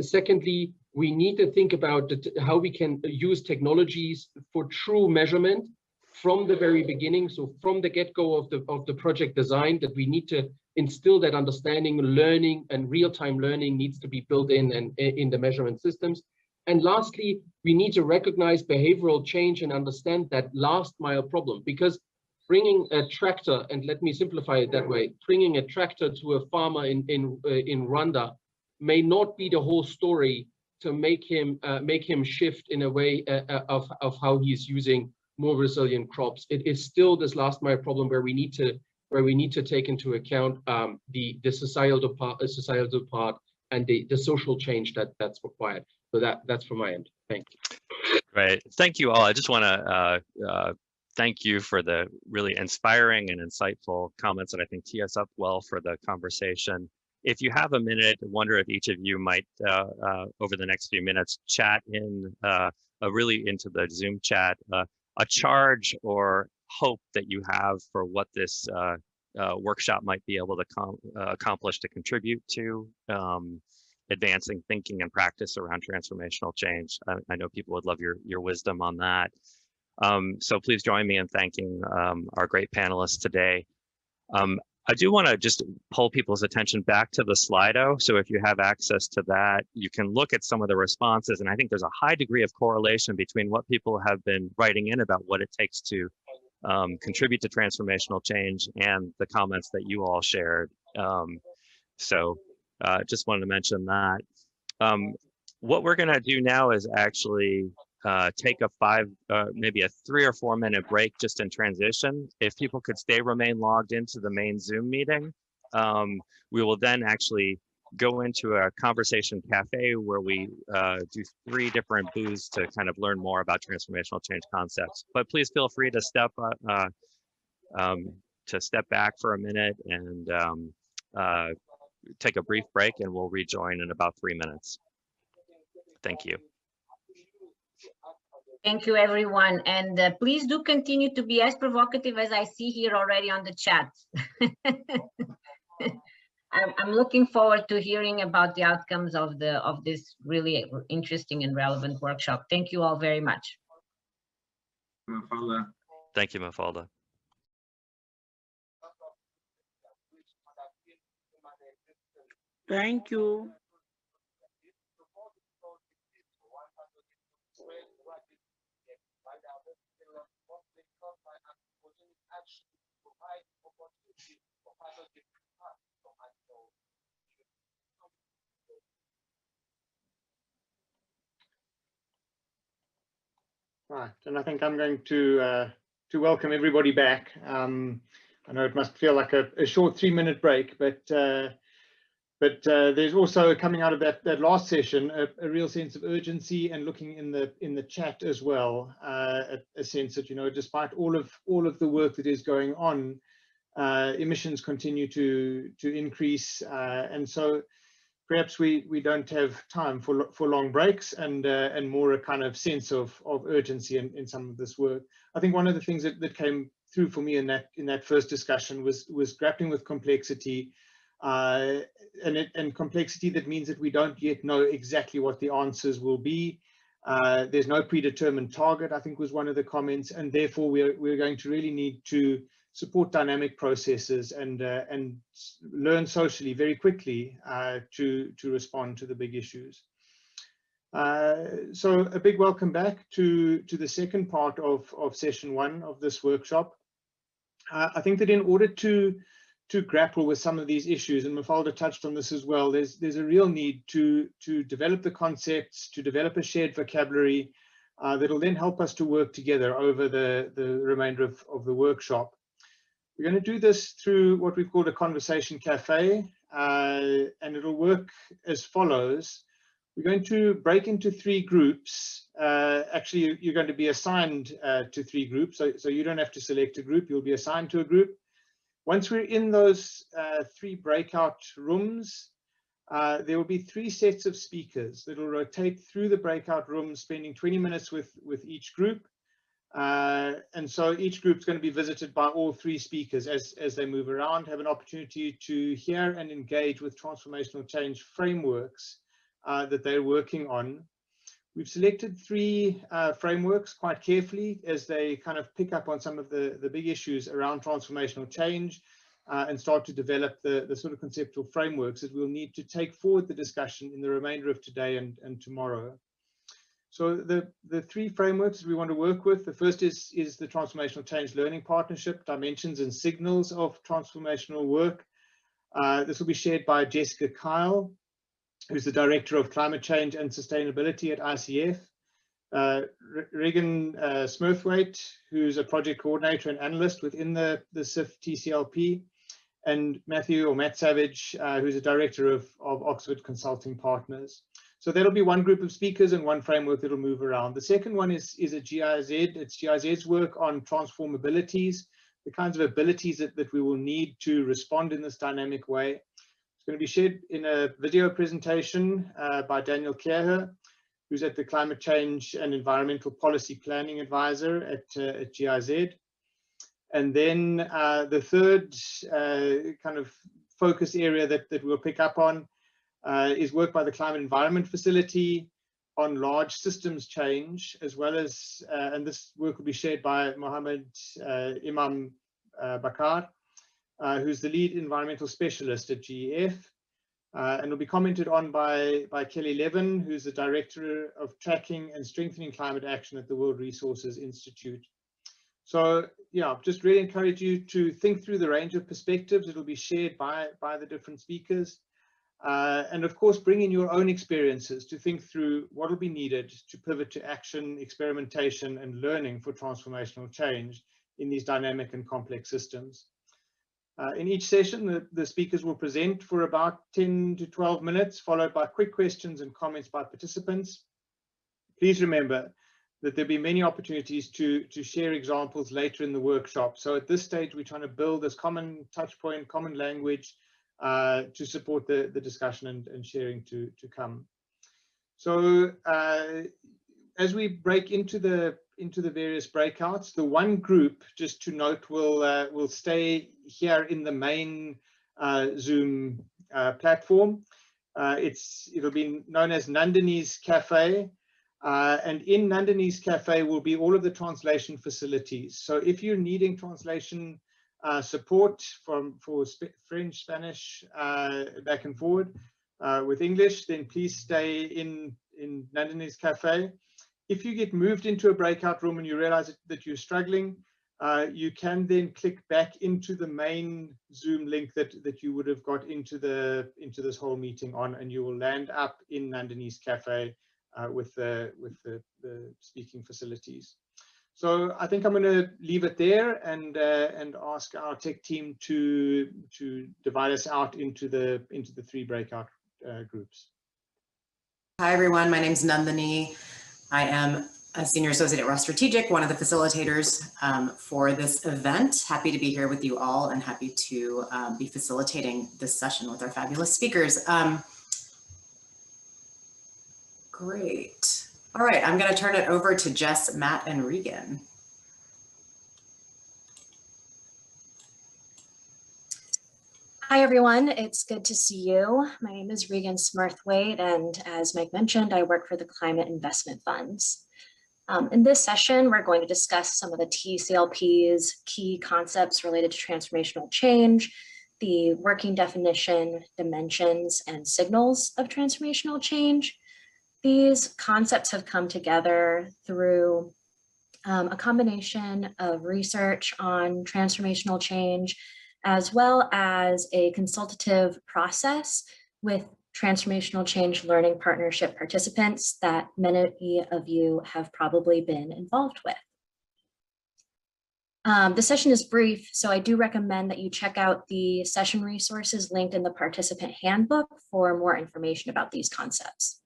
Speaker 5: Secondly, we need to think about how we can use technologies for true measurement from the very beginning. So from the get-go of the project design, that we need to instill that understanding, learning, and real-time learning needs to be built in the measurement systems. And lastly, we need to recognize behavioral change and understand that last mile problem, because bringing a tractor, and let me simplify it that way, bringing a tractor to a farmer in Rwanda may not be the whole story to make him shift in a way of how he's using more resilient crops. It is still this last mile problem where we need to take into account the societal part and the social change that's required. So that's from my end. Thank you.
Speaker 3: Great, thank you all. I just want to thank you for the really inspiring and insightful comments that I think tee us up well for the conversation. If you have a minute, I wonder if each of you might, over the next few minutes, chat in really into the Zoom chat, a charge or hope that you have for what this workshop might be able to accomplish to contribute to advancing thinking and practice around transformational change. I know people would love your wisdom on that. So please join me in thanking our great panelists today. I do want to just pull people's attention back to the Slido. So if you have access to that, you can look at some of the responses. And I think there's a high degree of correlation between what people have been writing in about what it takes to contribute to transformational change and the comments that you all shared. Just wanted to mention that. What we're going to do now is actually take maybe a 3 or 4 minute break just in transition. If people could remain logged into the main Zoom meeting, we will then actually go into a conversation cafe where we do 3 different booths to kind of learn more about transformational change concepts. But please feel free to step back for a minute and take a brief break, and we'll rejoin in about 3 minutes. Thank you.
Speaker 4: Thank you, everyone. And please do continue to be as provocative as I see here already on the chat. I'm looking forward to hearing about the outcomes of this really interesting and relevant workshop. Thank you all very much.
Speaker 6: Mafalda.
Speaker 3: Thank you, Mafalda.
Speaker 8: Thank you.
Speaker 2: Right, and I think I'm going to welcome everybody back. I know it must feel like a short 3 minute break, but there's also, coming out of that last session, a real sense of urgency, and looking in the chat as well, a sense that, you know, despite all of the work that is going on, emissions continue to increase, and so perhaps we don't have time for long breaks, and more a kind of sense of urgency in some of this work. I think one of the things that came through for me in that first discussion was grappling with complexity, and complexity that means that we don't yet know exactly what the answers will be. There's no predetermined target, I think, was one of the comments, and therefore we're going to really need to support dynamic processes and learn socially very quickly to respond to the big issues. So a big welcome back to the second part of session 1 of this workshop. I think that in order to grapple with some of these issues, and Mafalda touched on this as well, there's a real need to develop the concepts, to develop a shared vocabulary that'll then help us to work together over the remainder of the workshop. We're going to do this through what we've called a conversation cafe, and it'll work as follows. We're going to break into 3 groups. Actually, you're going to be assigned to 3 groups, so you don't have to select a group, you'll be assigned to a group. Once we're in those 3 breakout rooms, there will be 3 sets of speakers that will rotate through the breakout rooms, spending 20 minutes with each group. And so each group is going to be visited by all 3 speakers as they move around, have an opportunity to hear and engage with transformational change frameworks that they're working on. We've selected 3 frameworks quite carefully as they kind of pick up on some of the big issues around transformational change and start to develop the sort of conceptual frameworks that we'll need to take forward the discussion in the remainder of today and tomorrow. So the 3 frameworks we want to work with, the first is the Transformational Change Learning Partnership, Dimensions and Signals of Transformational Work. This will be shared by Jessica Kyle, who's the Director of Climate Change and Sustainability at ICF, 𝗂𝗂𝗂𝗂𝗂𝗂𝗂𝗂𝗂𝗂𝗂𝗂𝗂𝗂𝗂𝗂𝗂𝗂 Smurthwaite, who's a project coordinator and analyst within the CIF TCLP, and 𝗬𝗂𝗂𝗂𝗂𝗂𝗂𝗂𝗂𝗂𝗂𝗂𝗂𝗂𝗂, who's a Director of Oxford Consulting Partners. So that'll be one group of speakers and one framework that'll move around. The second one is a GIZ. It's GIZ's work on transformabilities, the kinds of abilities that we will need to respond in this dynamic way. It's going to be shared in a video presentation by Daniel 𝗂𝗂𝗂𝗂𝗂𝗂𝗂𝗂𝗂𝗂𝗂𝗂𝗂, who's at the Climate Change and Environmental Policy Planning Advisor at GIZ. And then the third kind of focus area that we'll pick up on is work by the Climate Environment Facility on large systems change, as well as, and this work will be shared by 𝗬𝗂𝗂𝗂𝗂𝗂𝗂𝗂𝗂𝗂𝗂𝗂𝗂𝗂, who's the lead environmental specialist at GEF, and will be commented on by Kelly Levin, who's the Director of Tracking and Strengthening Climate Action at the World Resources Institute. So yeah, just really encourage you to think through the range of perspectives. It'll be shared by the different speakers. And of course, bring in your own experiences to think through what will be needed to pivot to action, experimentation, and learning for transformational change in these dynamic and complex systems. In each session, the speakers will present for about 10 to 12 minutes, followed by quick questions and comments by participants. Please remember that there'll be many opportunities to share examples later in the workshop. So at this stage, we're trying to build this common touch point, common language to support the discussion and sharing to come. So as we break into the various breakouts, the one group, just to note, will stay here in the main Zoom platform. It'll be known as Nandini's Cafe, and in Nandini's Cafe will be all of the translation facilities. So if you're needing translation support for French, Spanish, back and forward with English, then please stay in Nandini's Cafe. If you get moved into a breakout room and you realize that you're struggling, you can then click back into the main Zoom link that you would have got into this whole meeting on, and you will land up in Nandini's Cafe with the speaking facilities. So I think I'm going to leave it there and ask our tech team to divide us out into the 3 breakout groups.
Speaker 8: Hi everyone, my name is Nandini. I am a senior associate at Ross Strategic, one of the facilitators for this event. Happy to be here with you all and happy to be facilitating this session with our fabulous speakers. Great. All right, I'm going to turn it over to Jess, Matt, and Regan.
Speaker 9: Hi, everyone. It's good to see you. My name is Regan Smurthwaite, and as Mike mentioned, I work for the Climate Investment Funds. In this session, we're going to discuss some of the TCLP's key concepts related to transformational change, the working definition, dimensions, and signals of transformational change. These concepts have come together through a combination of research on transformational change, as well as a consultative process with Transformational Change Learning Partnership participants that many of you have probably been involved with. The session is brief, so I do recommend that you check out the session resources linked in the participant handbook for more information about these concepts.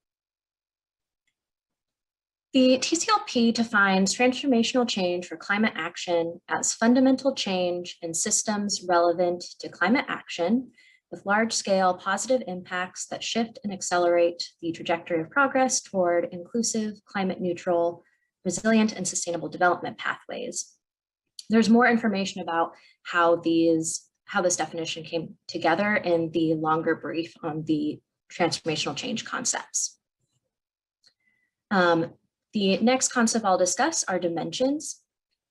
Speaker 9: The TCLP defines transformational change for climate action as fundamental change in systems relevant to climate action with large-scale positive impacts that shift and accelerate the trajectory of progress toward inclusive, climate-neutral, resilient, and sustainable development pathways. There's more information about how this definition came together in the longer brief on the transformational change concepts. The next concept I'll discuss are dimensions.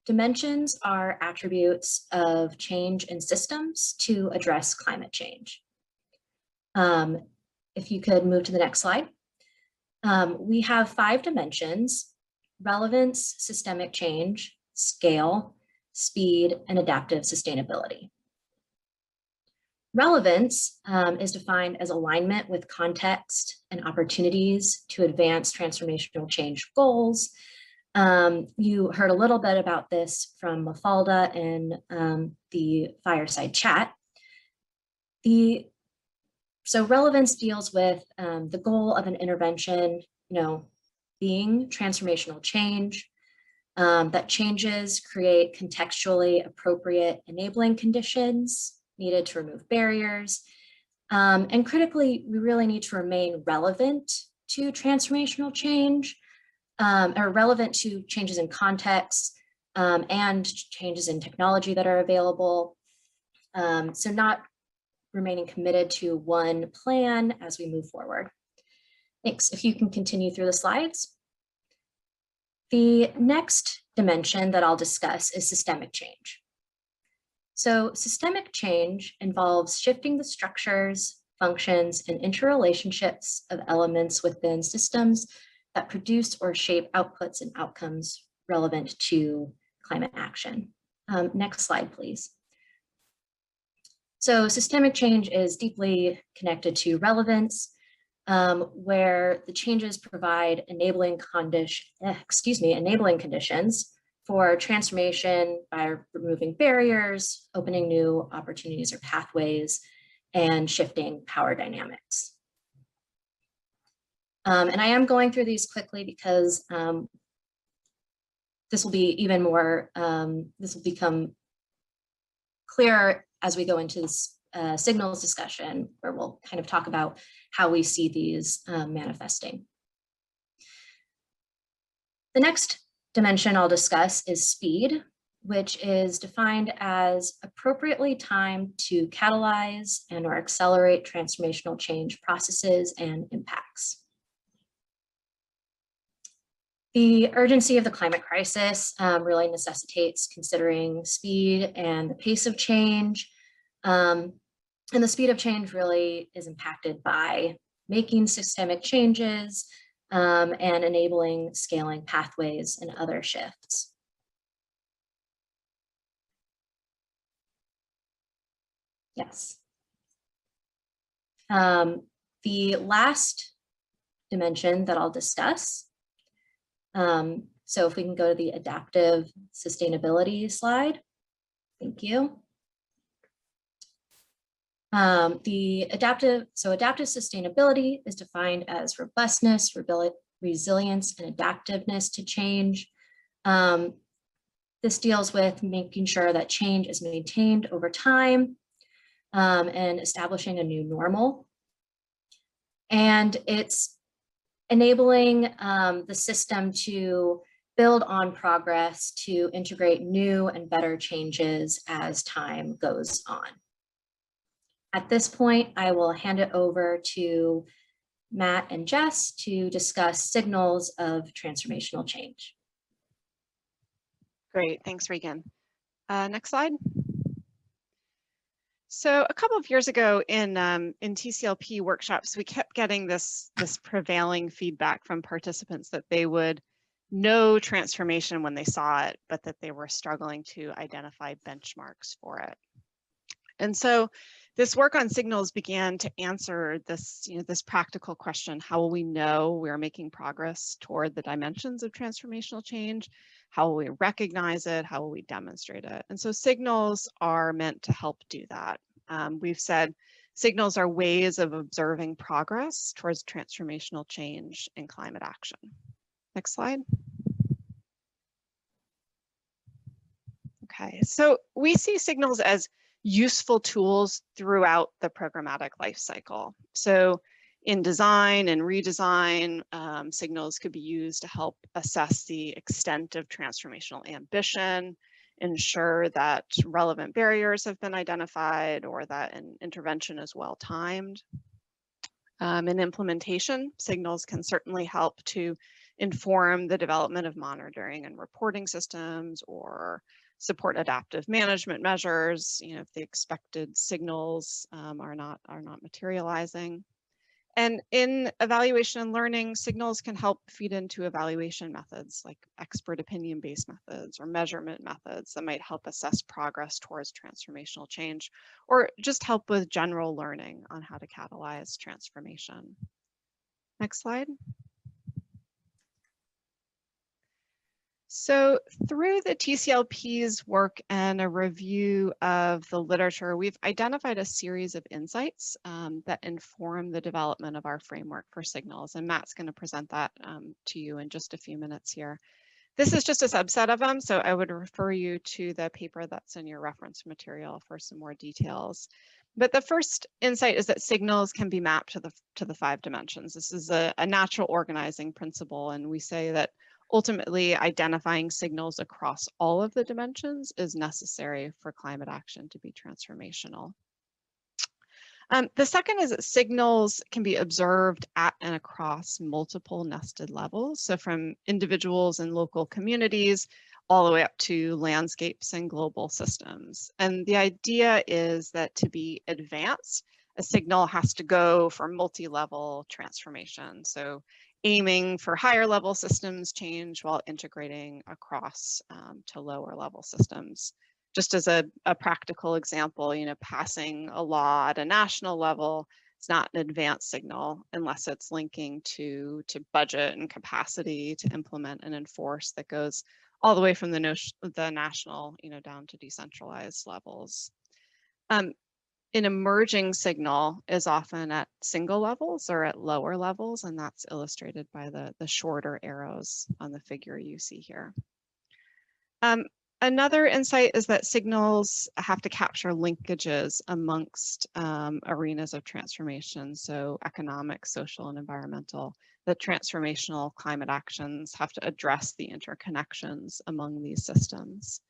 Speaker 9: Dimensions are attributes of change in systems to address climate change. If you could move to the next slide. We have 5 dimensions: relevance, systemic change, scale, speed, and adaptive sustainability. Relevance is defined as alignment with context and opportunities to advance transformational change goals. You heard a little bit about this from Mafalda in the fireside chat. So relevance deals with the goal of an intervention, being transformational change, that changes create contextually appropriate enabling conditions needed to remove barriers. And critically, we really need to remain relevant to transformational change, or relevant to changes in context and changes in technology that are available. So not remaining committed to one plan as we move forward. Thanks. If you can continue through the slides. The next dimension that I'll discuss is systemic change. So systemic change involves shifting the structures, functions, and interrelationships of elements within systems that produce or shape outputs and outcomes relevant to climate action. Next slide, please. So systemic change is deeply connected to relevance, where the changes provide enabling conditions for transformation by removing barriers, opening new opportunities or pathways, and shifting power dynamics. And I am going through these quickly because this will be even more, this will become clearer as we go into this signals discussion, where we'll kind of talk about how we see these manifesting. The next dimension I'll discuss is speed, which is defined as appropriately timed to catalyze and or accelerate transformational change processes and impacts. The urgency of the climate crisis really necessitates considering speed and the pace of change. And the speed of change really is impacted by making systemic changes and enabling scaling pathways and other shifts. Yes. The last dimension that I'll discuss, so if we can go to the adaptive sustainability slide. Thank you. Adaptive sustainability is defined as robustness, resilience, and adaptiveness to change. This deals with making sure that change is maintained over time and establishing a new normal. And it's enabling the system to build on progress to integrate new and better changes as time goes on. At this point, I will hand it over to Matt and Jess to discuss signals of transformational change.
Speaker 10: Great, thanks, Regan. Next slide. So a couple of years ago in TCLP workshops, we kept getting this prevailing feedback from participants that they would know transformation when they saw it, but that they were struggling to identify benchmarks for it. And so this work on signals began to answer this, this practical question: how will we know we're making progress toward the dimensions of transformational change? How will we recognize it? How will we demonstrate it? And so signals are meant to help do that. We've said signals are ways of observing progress towards transformational change in climate action. Next slide. Okay, so we see signals as useful tools throughout the programmatic life cycle. So in design and redesign, signals could be used to help assess the extent of transformational ambition, ensure that relevant barriers have been identified or that an intervention is well timed. In implementation, signals can certainly help to inform the development of monitoring and reporting systems or support adaptive management measures, if the expected signals are not materializing. And in evaluation and learning, signals can help feed into evaluation methods like expert opinion-based methods or measurement methods that might help assess progress towards transformational change, or just help with general learning on how to catalyze transformation. Next slide. So through the TCLP's work and a review of the literature, we've identified a series of insights that inform the development of our framework for signals. And Matt's going to present that to you in just a few minutes here. This is just a subset of them, so I would refer you to the paper that's in your reference material for some more details. But the first insight is that signals can be mapped to the 5 dimensions. This is a natural organizing principle, and we say that ultimately, identifying signals across all of the dimensions is necessary for climate action to be transformational. The second is that signals can be observed at and across multiple nested levels. So from individuals and local communities, all the way up to landscapes and global systems. And the idea is that to be advanced, a signal has to go for multi-level transformation. So aiming for higher level systems change while integrating across to lower level systems. Just as a practical example, passing a law at a national level, it's not an advanced signal unless it's linking to budget and capacity to implement and enforce that goes all the way from the national, down to decentralized levels. An emerging signal is often at single levels or at lower levels, and that's illustrated by the shorter arrows on the figure you see here. Another insight is that signals have to capture linkages amongst arenas of transformation, so economic, social, and environmental. The transformational climate actions have to address the interconnections among these systems.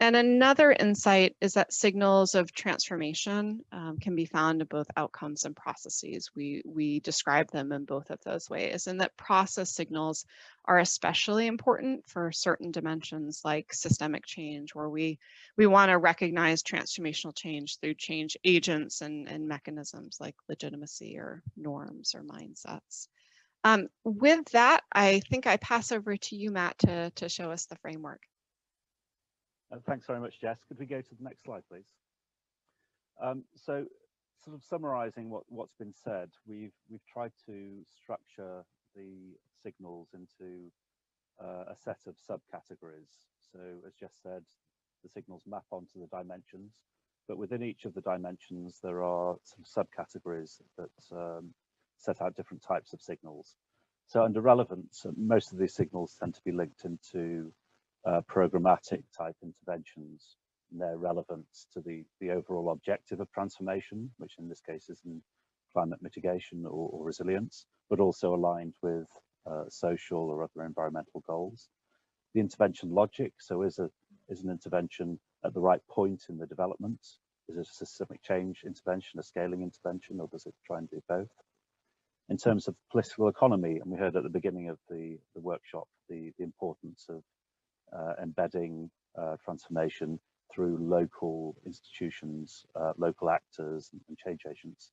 Speaker 10: And another insight is that signals of transformation can be found in both outcomes and processes. We describe them in both of those ways, and that process signals are especially important for certain dimensions like systemic change, where we want to recognize transformational change through change agents and mechanisms like legitimacy or norms or mindsets. With that, I think I pass over to you, Matt, to show us the framework.
Speaker 11: Thanks very much, Jess. Could we go to the next slide, please? So, sort of summarising what's been said, we've tried to structure the signals into a set of subcategories. So, as Jess said, the signals map onto the dimensions, but within each of the dimensions, there are some subcategories that set out different types of signals. So, under relevance, most of these signals tend to be linked into programmatic type interventions and their relevance to the overall objective of transformation, which in this case is in climate mitigation or resilience, but also aligned with social or other environmental goals. The intervention logic, so is an intervention at the right point in the development? Is it a systemic change intervention, a scaling intervention, or does it try and do both? In terms of political economy, and we heard at the beginning of the workshop the importance of embedding transformation through local institutions, local actors and change agents,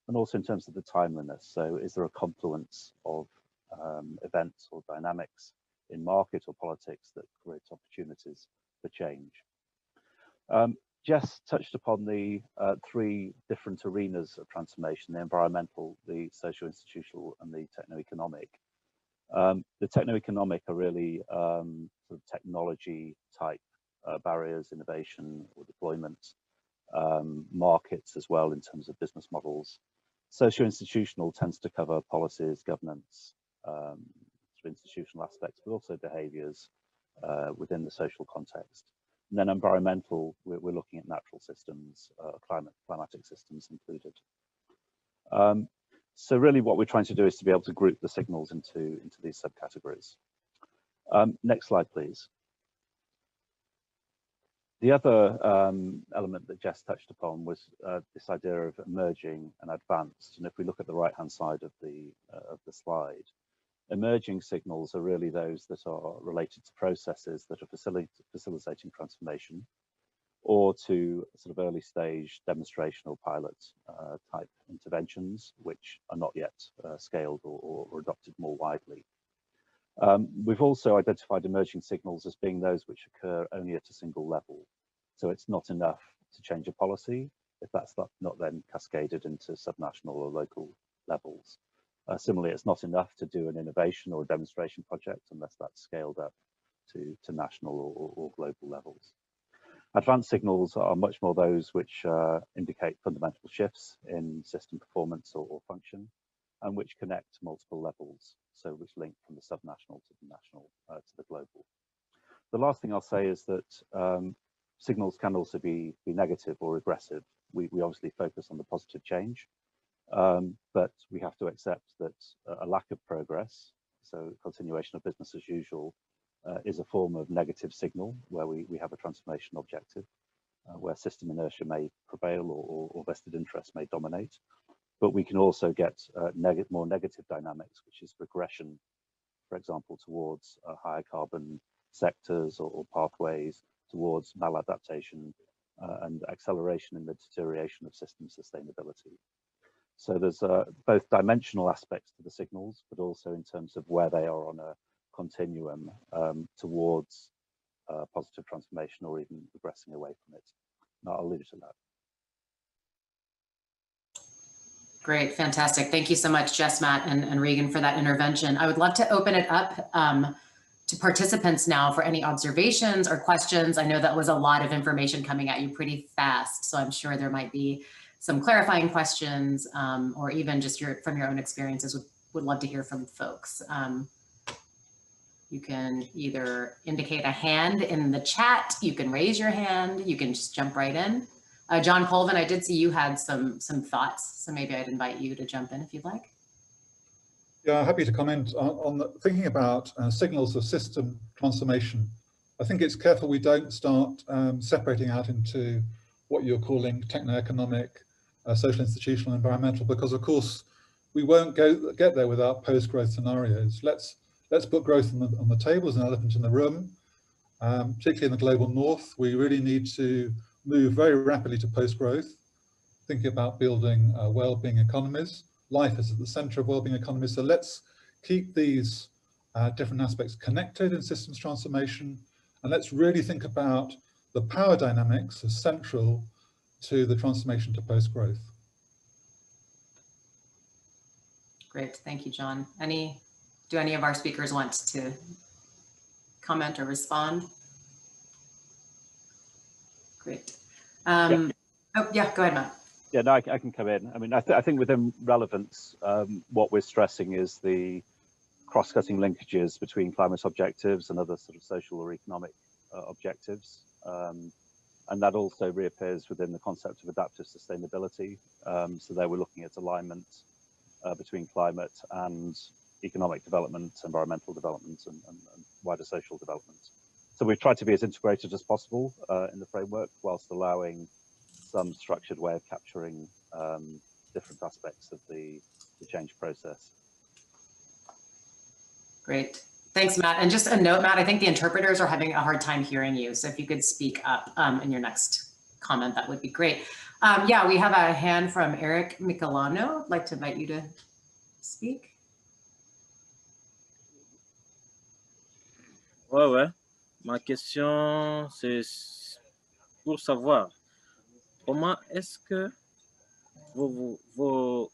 Speaker 11: and also in terms of the timeliness. So is there a confluence of events or dynamics in market or politics that create opportunities for change? Jess touched upon the 3 different arenas of transformation: the environmental, the socio-institutional, and the techno-economic. The techno-economic are really sort of technology type barriers, innovation or deployment, markets as well in terms of business models. Socio-institutional tends to cover policies, governance, sort of institutional aspects, but also behaviors within the social context. And then environmental, we're looking at natural systems, climatic systems included. So really what we're trying to do is to be able to group the signals into these subcategories. Next slide, please. The other element that Jess touched upon was this idea of emerging and advanced. And if we look at the right-hand side of the slide, emerging signals are really those that are related to processes that are facilitating transformation, or to sort of early stage demonstration or pilot type interventions, which are not yet scaled or adopted more widely. We've also identified emerging signals as being those which occur only at a single level. So it's not enough to change a policy if that's not then cascaded into subnational or local levels. Similarly, it's not enough to do an innovation or a demonstration project unless that's scaled up to national or global levels. Advanced signals are much more those which indicate fundamental shifts in system performance or function, and which connect multiple levels, so which link from the subnational to the national to the global. The last thing I'll say is that signals can also be negative or regressive. We obviously focus on the positive change, but we have to accept that a lack of progress, so continuation of business as usual, is a form of negative signal where we have a transformation objective, where system inertia may prevail or vested interests may dominate. But we can also get more negative dynamics, which is regression, for example, towards higher carbon sectors or pathways, towards maladaptation and acceleration in the deterioration of system sustainability. So there's both dimensional aspects to the signals, but also in terms of where they are on a continuum towards positive transformation or even regressing away from it. Now I'll leave it to that.
Speaker 8: Great, fantastic. Thank you so much, Jess, Matt, and Regan for that intervention. I would love to open it up to participants now for any observations or questions. I know that was a lot of information coming at you pretty fast, so I'm sure there might be some clarifying questions or even just from your own experiences. Would love to hear from folks. You can either indicate a hand in the chat, you can raise your hand, you can just jump right in. John Colvin, I did see you had some thoughts, so maybe I'd invite you to jump in if you'd like.
Speaker 12: Yeah, happy to comment on thinking about signals of system transformation. I think it's careful we don't start separating out into what you're calling techno-economic, social, institutional, environmental, because of course we won't get there without post-growth scenarios. Let's put growth on the table as an elephant in the room, particularly in the global north. We really need to move very rapidly to post-growth, thinking about building well-being economies. Life is at the center of well-being economies. So let's keep these different aspects connected in systems transformation. And let's really think about the power dynamics as central to the transformation to post-growth.
Speaker 8: Great, thank you, John. Do any of our speakers want to comment or respond? Great.
Speaker 11: Yeah.
Speaker 8: Oh, yeah, go ahead, Matt.
Speaker 11: Yeah, no, I can come in. I mean, I think within relevance, what we're stressing is the cross-cutting linkages between climate objectives and other sort of social or economic objectives. And that also reappears within the concept of adaptive sustainability. So there we're looking at alignment between climate and economic development, environmental development, and wider social development. So we've tried to be as integrated as possible in the framework, whilst allowing some structured way of capturing different aspects of the change process.
Speaker 8: Great. Thanks, Matt. And just a note, Matt, I think the interpreters are having a hard time hearing you. So if you could speak up in your next comment, that would be great. Yeah, we have a hand from Eric Michelano. I'd like to invite you to speak.
Speaker 13: Ouais. Ma question, c'est pour savoir comment est-ce que vos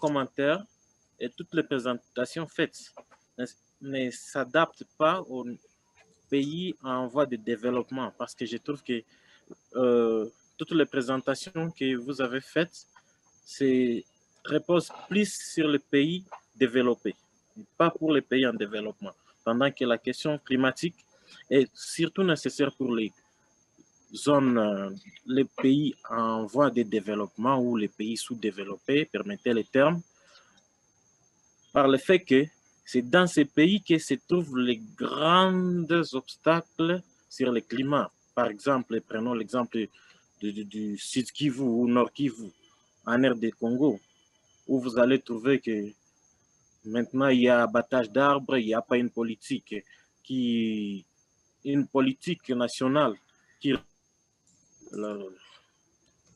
Speaker 13: commentaires et toutes les présentations faites ne s'adaptent pas aux pays en voie de développement, parce que je trouve que toutes les présentations que vous avez faites reposent plus sur les pays développés, pas pour les pays en développement, pendant que la question climatique est surtout nécessaire pour les zones, les pays en voie de développement ou les pays sous-développés, permettez les termes, par le fait que c'est dans ces pays que se trouvent les grands obstacles sur le climat. Par exemple, prenons l'exemple du Sud Kivu ou Nord Kivu, en aire de Congo, où vous allez trouver que maintenant il y a abattage d'arbres, il n'y a pas une politique nationale qui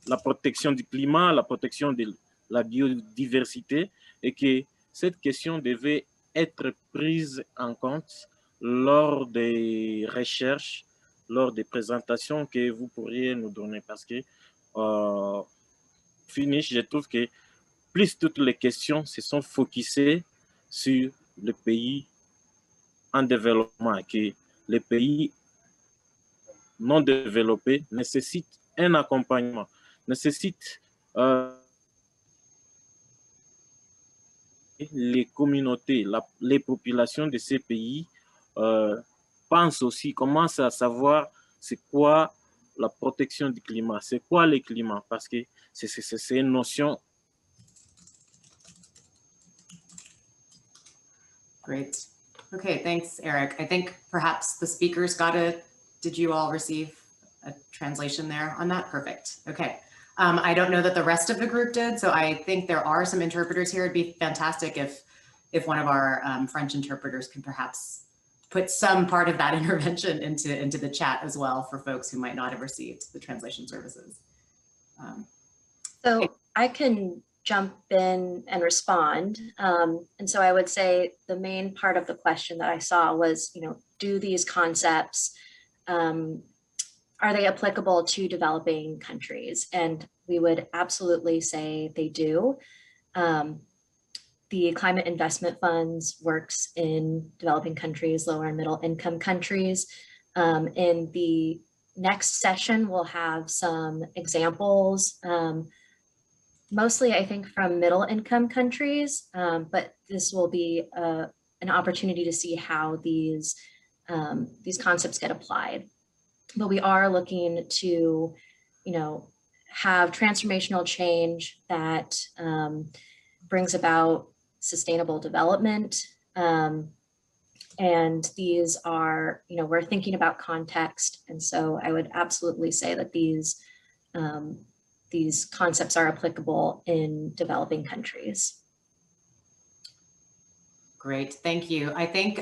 Speaker 13: la protection du climat, la protection de la biodiversité, et que cette question devait être prise en compte lors des recherches, lors des présentations que vous pourriez nous donner, parce que finish, je trouve que plus toutes les questions se sont focusées sur le pays en développement, que les pays non développés nécessitent un accompagnement, nécessitent les communautés, les populations de ces pays pensent aussi, commencent à savoir c'est quoi la protection du climat, c'est quoi le climat, parce que c'est une notion.
Speaker 8: Great. Okay, thanks, Eric. I think perhaps the speakers did you all receive a translation there on that? Perfect. Okay. I don't know that the rest of the group did, so I think there are some interpreters here. It'd be fantastic if one of our French interpreters can perhaps put some part of that intervention into the chat as well for folks who might not have received the translation services.
Speaker 9: So I can jump in and respond. And so I would say the main part of the question that I saw was, do these concepts, are they applicable to developing countries? And we would absolutely say they do. The climate investment funds works in developing countries, lower and middle income countries. In the next session, we'll have some examples, mostly I think from middle income countries, but this will be an opportunity to see how these concepts get applied. But we are looking to, have transformational change that brings about sustainable development. And these are, we're thinking about context. And so I would absolutely say that these concepts are applicable in developing countries.
Speaker 8: Great, thank you. I think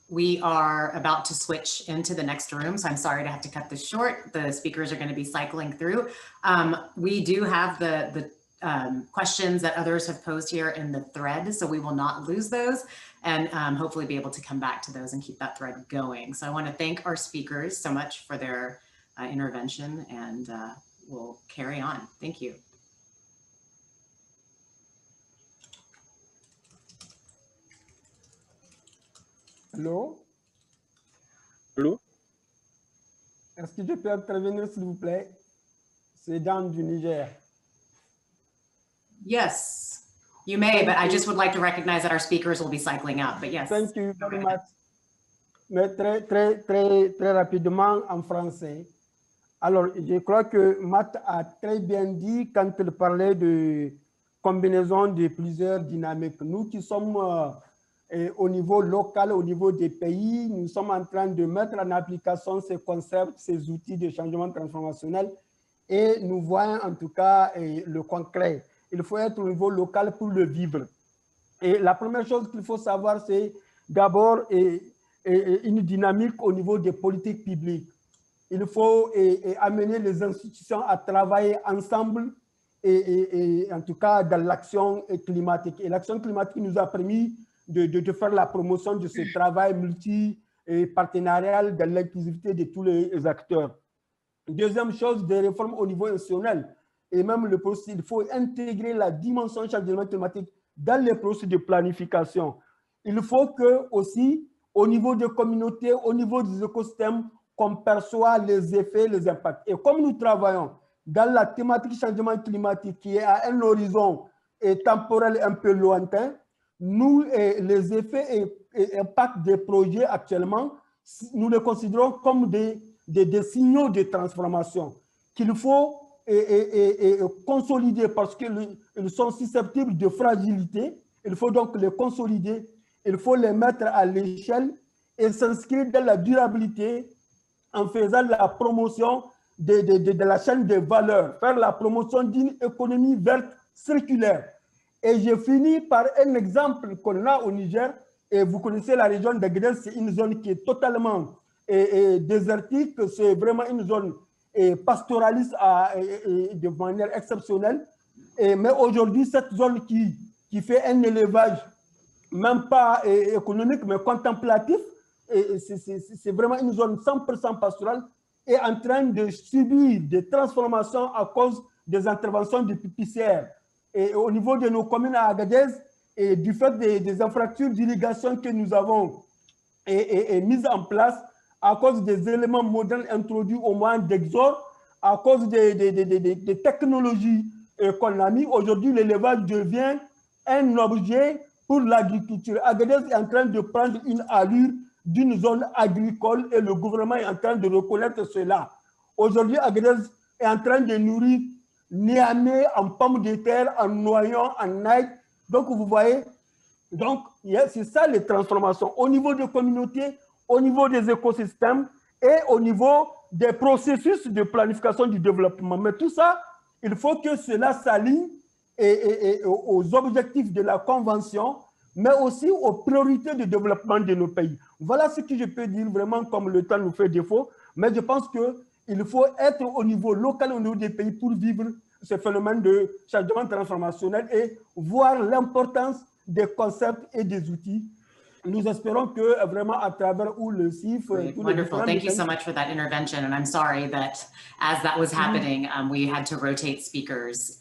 Speaker 8: we are about to switch into the next room, so I'm sorry to have to cut this short. The speakers are going to be cycling through. We do have the questions that others have posed here in the thread, so we will not lose those and hopefully be able to come back to those and keep that thread going. So I want to thank our speakers so much for their intervention, and we'll carry on. Thank you.
Speaker 14: Allô?
Speaker 13: Allô?
Speaker 14: Est-ce que je peux intervenir, s'il vous plaît? C'est Dan du Niger.
Speaker 8: Yes, you may, but I just would like to recognize that our speakers will be cycling up, but yes.
Speaker 14: Thank you very much. Mais très rapidement en français. Alors, je crois que Matt a très bien dit quand il parlait de combinaison de plusieurs dynamiques. Nous qui sommes au niveau local, au niveau des pays, nous sommes en train de mettre en application ces concepts, ces outils de changement transformationnel, et nous voyons en tout cas le concret. Il faut être au niveau local pour le vivre. Et la première chose qu'il faut savoir, c'est d'abord une dynamique au niveau des politiques publiques. Il faut amener les institutions à travailler ensemble et en tout cas dans l'action climatique. Et l'action climatique nous a permis de faire la promotion de ce travail multi-partenarial dans l'inclusivité de tous les acteurs. Deuxième chose, des réformes au niveau institutionnel. Et même le processus, il faut intégrer la dimension changement climatique dans les processus de planification. Il faut que aussi, au niveau des communautés, au niveau des écosystèmes, qu'on perçoit les effets, les impacts. Et comme nous travaillons dans la thématique changement climatique qui est à un horizon temporel un peu lointain, nous, les effets et impacts des projets actuellement, nous les considérons comme des signaux de transformation qu'il faut consolider parce qu'ils sont susceptibles de fragilité. Il faut donc les consolider, il faut les mettre à l'échelle et s'inscrire dans la durabilité en faisant la promotion de la chaîne de valeur, faire la promotion d'une économie verte circulaire. Et je finis par un exemple qu'on a au Niger, et vous connaissez la région d'Agadez, c'est une zone qui est totalement désertique, c'est vraiment une zone pastoraliste de manière exceptionnelle. Mais aujourd'hui, cette zone qui fait un élevage, même pas économique, mais contemplatif, c'est vraiment une zone 100% pastorale, est en train de subir des transformations à cause des interventions du PCR. Et au niveau de nos communes à Agadez, et du fait des infrastructures d'irrigation que nous avons mises en place, à cause des éléments modernes introduits au moyen d'exor, à cause des technologies qu'on a mis, aujourd'hui l'élevage devient un objet pour l'agriculture. Agadez est en train de prendre une allure d'une zone agricole et le gouvernement est en train de reconnaître cela. Aujourd'hui, Agadez est en train de nourrir Niamey en pommes de terre, en noyaux, en ail. Donc, vous voyez, c'est ça les transformations au niveau des communautés, au niveau des écosystèmes et au niveau des processus de planification du développement. Mais tout ça, il faut que cela s'aligne aux objectifs de la Convention, mais aussi aux priorités de développement de nos pays. Voilà ce que je peux dire vraiment comme le temps nous fait défaut, mais je pense qu'il faut être au niveau local, au niveau des pays pour vivre ce phénomène de changement transformationnel et voir l'importance des concepts et des outils. Nous espérons que vraiment à travers où le CIF...
Speaker 8: Wonderful. Thank you so much for that intervention. And I'm sorry that as that was happening, we had to rotate speakers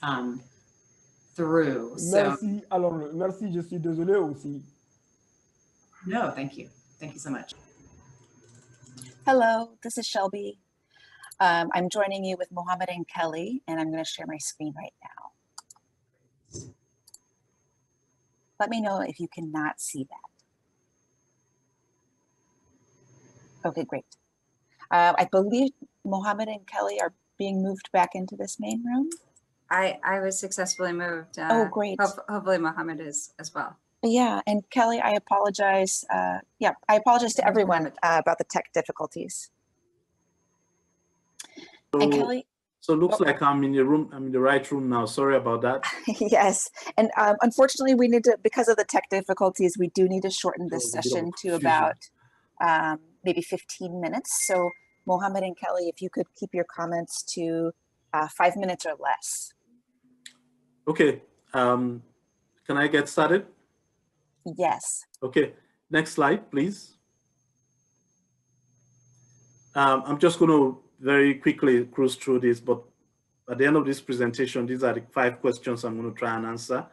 Speaker 8: through.
Speaker 14: Merci. Alors, merci. Je suis désolé aussi.
Speaker 8: No, thank you. Thank you so much.
Speaker 15: Hello, this is Shelby. I'm joining you with Mohammed and Kelly, and I'm going to share my screen right now. Let me know if you cannot see that. Okay, great. I believe Mohammed and Kelly are being moved back into this main room.
Speaker 16: I was successfully moved.
Speaker 15: Oh, great.
Speaker 16: Hopefully Mohammed is as well.
Speaker 15: Yeah, and Kelly, I apologize. I apologize to everyone about the tech difficulties.
Speaker 13: So,
Speaker 15: and Kelly.
Speaker 13: So it looks like I'm in the room. I'm in the right room now. Sorry about that.
Speaker 15: Yes, and unfortunately, we need to, because of the tech difficulties, we do need to shorten this session to about maybe 15 minutes. So Mohammed and Kelly, if you could keep your comments to 5 minutes or less.
Speaker 13: Okay. Can I get started?
Speaker 15: Yes.
Speaker 13: Okay. Next slide, please. I'm just going to very quickly cruise through this, but at the end of this presentation, these are the 5 questions I'm going to try and answer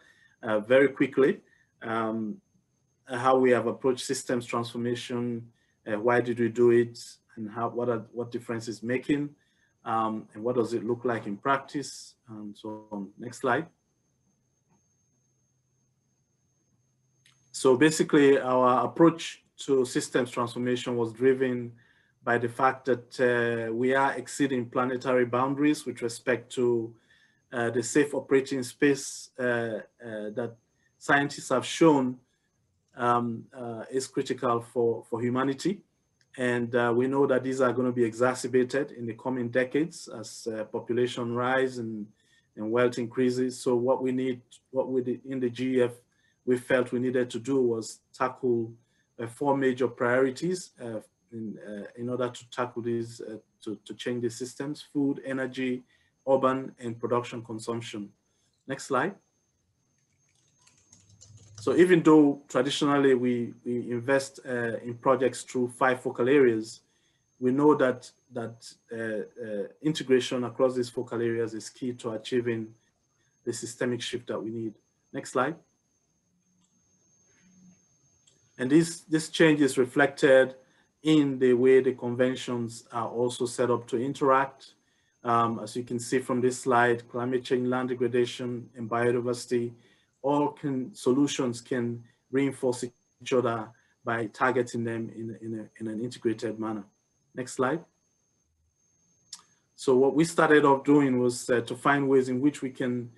Speaker 13: very quickly. How we have approached systems transformation, why did we do it, and what difference is making, and what does it look like in practice, and so on. Next slide. So basically, our approach to systems transformation was driven by the fact that we are exceeding planetary boundaries with respect to the safe operating space that scientists have shown is critical for humanity. And we know that these are going to be exacerbated in the coming decades as population rise and wealth increases. So what we did in the GEF, we felt we needed to do was tackle 4 major priorities in order to tackle these, to change the systems: food, energy, urban, and production consumption. Next slide. So even though traditionally we invest in projects through 5 focal areas, we know that integration across these focal areas is key to achieving the systemic shift that we need. Next slide. And this change is reflected in the way the conventions are also set up to interact. As you can see from this slide, climate change, land degradation, and biodiversity, all solutions can reinforce each other by targeting them in an integrated manner. Next slide. So what we started off doing was to find ways in which we can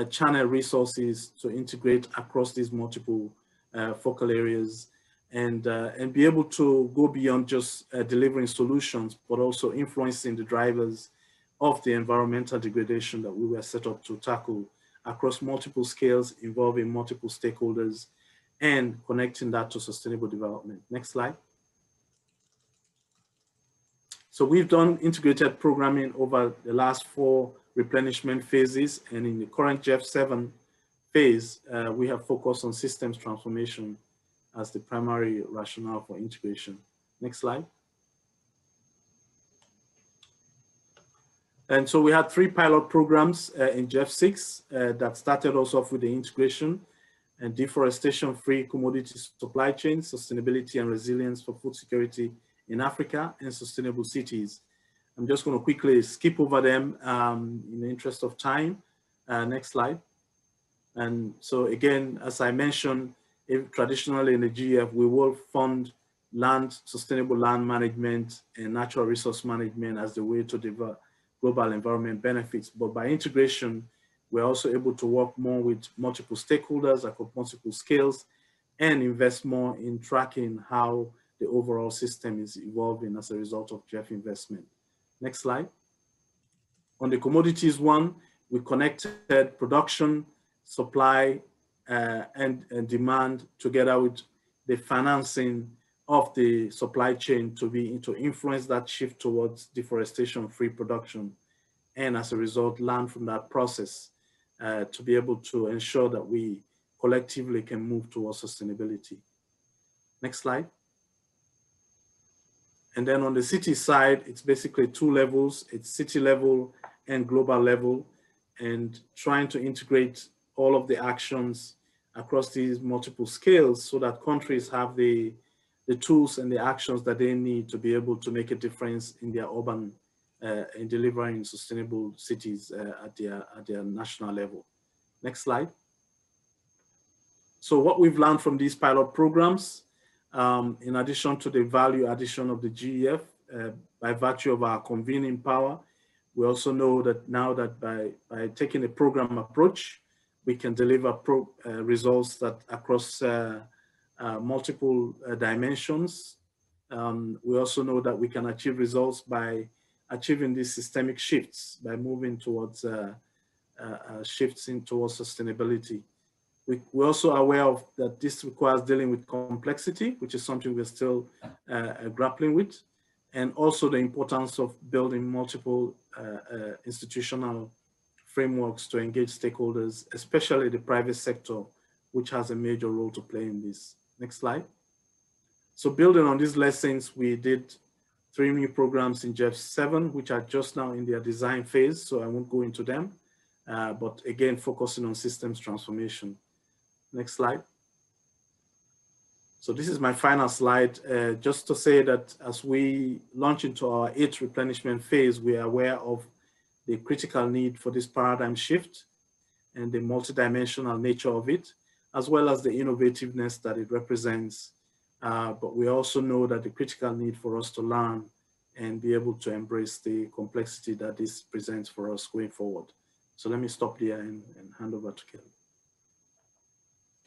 Speaker 13: channel resources to integrate across these multiple focal areas and be able to go beyond just delivering solutions, but also influencing the drivers of the environmental degradation that we were set up to tackle across multiple scales, involving multiple stakeholders, and connecting that to sustainable development. Next slide. So we've done integrated programming over the last 4 replenishment phases, and in the current GIZ 7 phase, we have focused on systems transformation as the primary rationale for integration. Next slide. And so we had 3 pilot programs in GIZ 6 that started us off with the integration and deforestation-free commodity supply chain, sustainability and resilience for food security in Africa, and sustainable cities. I'm just going to quickly skip over them in the interest of time. Next slide. And so again, as I mentioned, traditionally in the GEF, we will fund sustainable land management and natural resource management as the way to develop global environment benefits. But by integration, we're also able to work more with multiple stakeholders across multiple scales and invest more in tracking how the overall system is evolving as a result of GEF investment. Next slide. On the commodities one, we connected production, supply, and demand together with the financing of the supply chain to influence that shift towards deforestation-free production, and as a result, learn from that process to be able to ensure that we collectively can move towards sustainability. Next slide. And then on the city side, it's basically 2 levels. It's city level and global level, and trying to integrate all of the actions across these multiple scales so that countries have the tools and the actions that they need to be able to make a difference in their urban, in delivering sustainable cities at their national level. Next slide. So what we've learned from these pilot programs, in addition to the value addition of the GEF, by virtue of our convening power, we also know that now that by taking a program approach, we can deliver results that across multiple dimensions. We also know that we can achieve results by achieving these systemic shifts, by moving towards shifts towards sustainability. We're also aware of that this requires dealing with complexity, which is something we're still grappling with, and also the importance of building multiple institutional frameworks to engage stakeholders, especially the private sector, which has a major role to play in this. Next slide. So building on these lessons, we did 3 new programs in GIZ 7, which are just now in their design phase, so I won't go into them, but again, focusing on systems transformation. Next slide. So this is my final slide, just to say that as we launch into our 8th replenishment phase, we are aware of the critical need for this paradigm shift and the multidimensional nature of it, as well as the innovativeness that it represents. But we also know that the critical need for us to learn and be able to embrace the complexity that this presents for us going forward. So let me stop there and hand over to Kelly.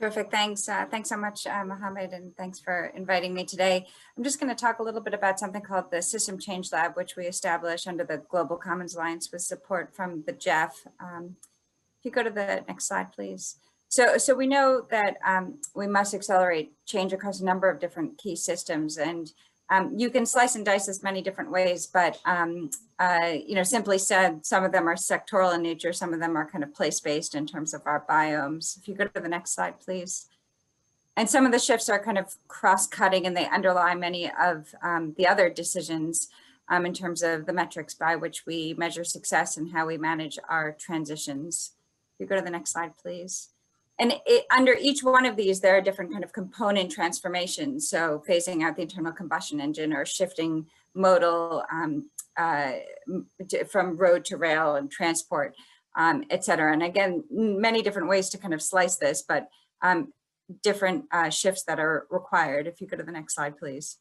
Speaker 16: Perfect, thanks. Thanks so much, Mohammed, and thanks for inviting me today. I'm just going to talk a little bit about something called the System Change Lab, which we established under the Global Commons Alliance with support from the GEF. If you go to the next slide, please. So we know that we must accelerate change across a number of different key systems, and you can slice and dice this many different ways, but you know, simply said, some of them are sectoral in nature, some of them are kind of place-based in terms of our biomes. If you go to the next slide, please. And some of the shifts are kind of cross-cutting, and they underlie many of the other decisions in terms of the metrics by which we measure success and how we manage our transitions. If you go to the next slide, please. And under each one of these, there are different kind of component transformations. So phasing out the internal combustion engine or shifting modal from road to rail and transport, et cetera. And again, many different ways to kind of slice this, but different shifts that are required. If you go to the next slide, please.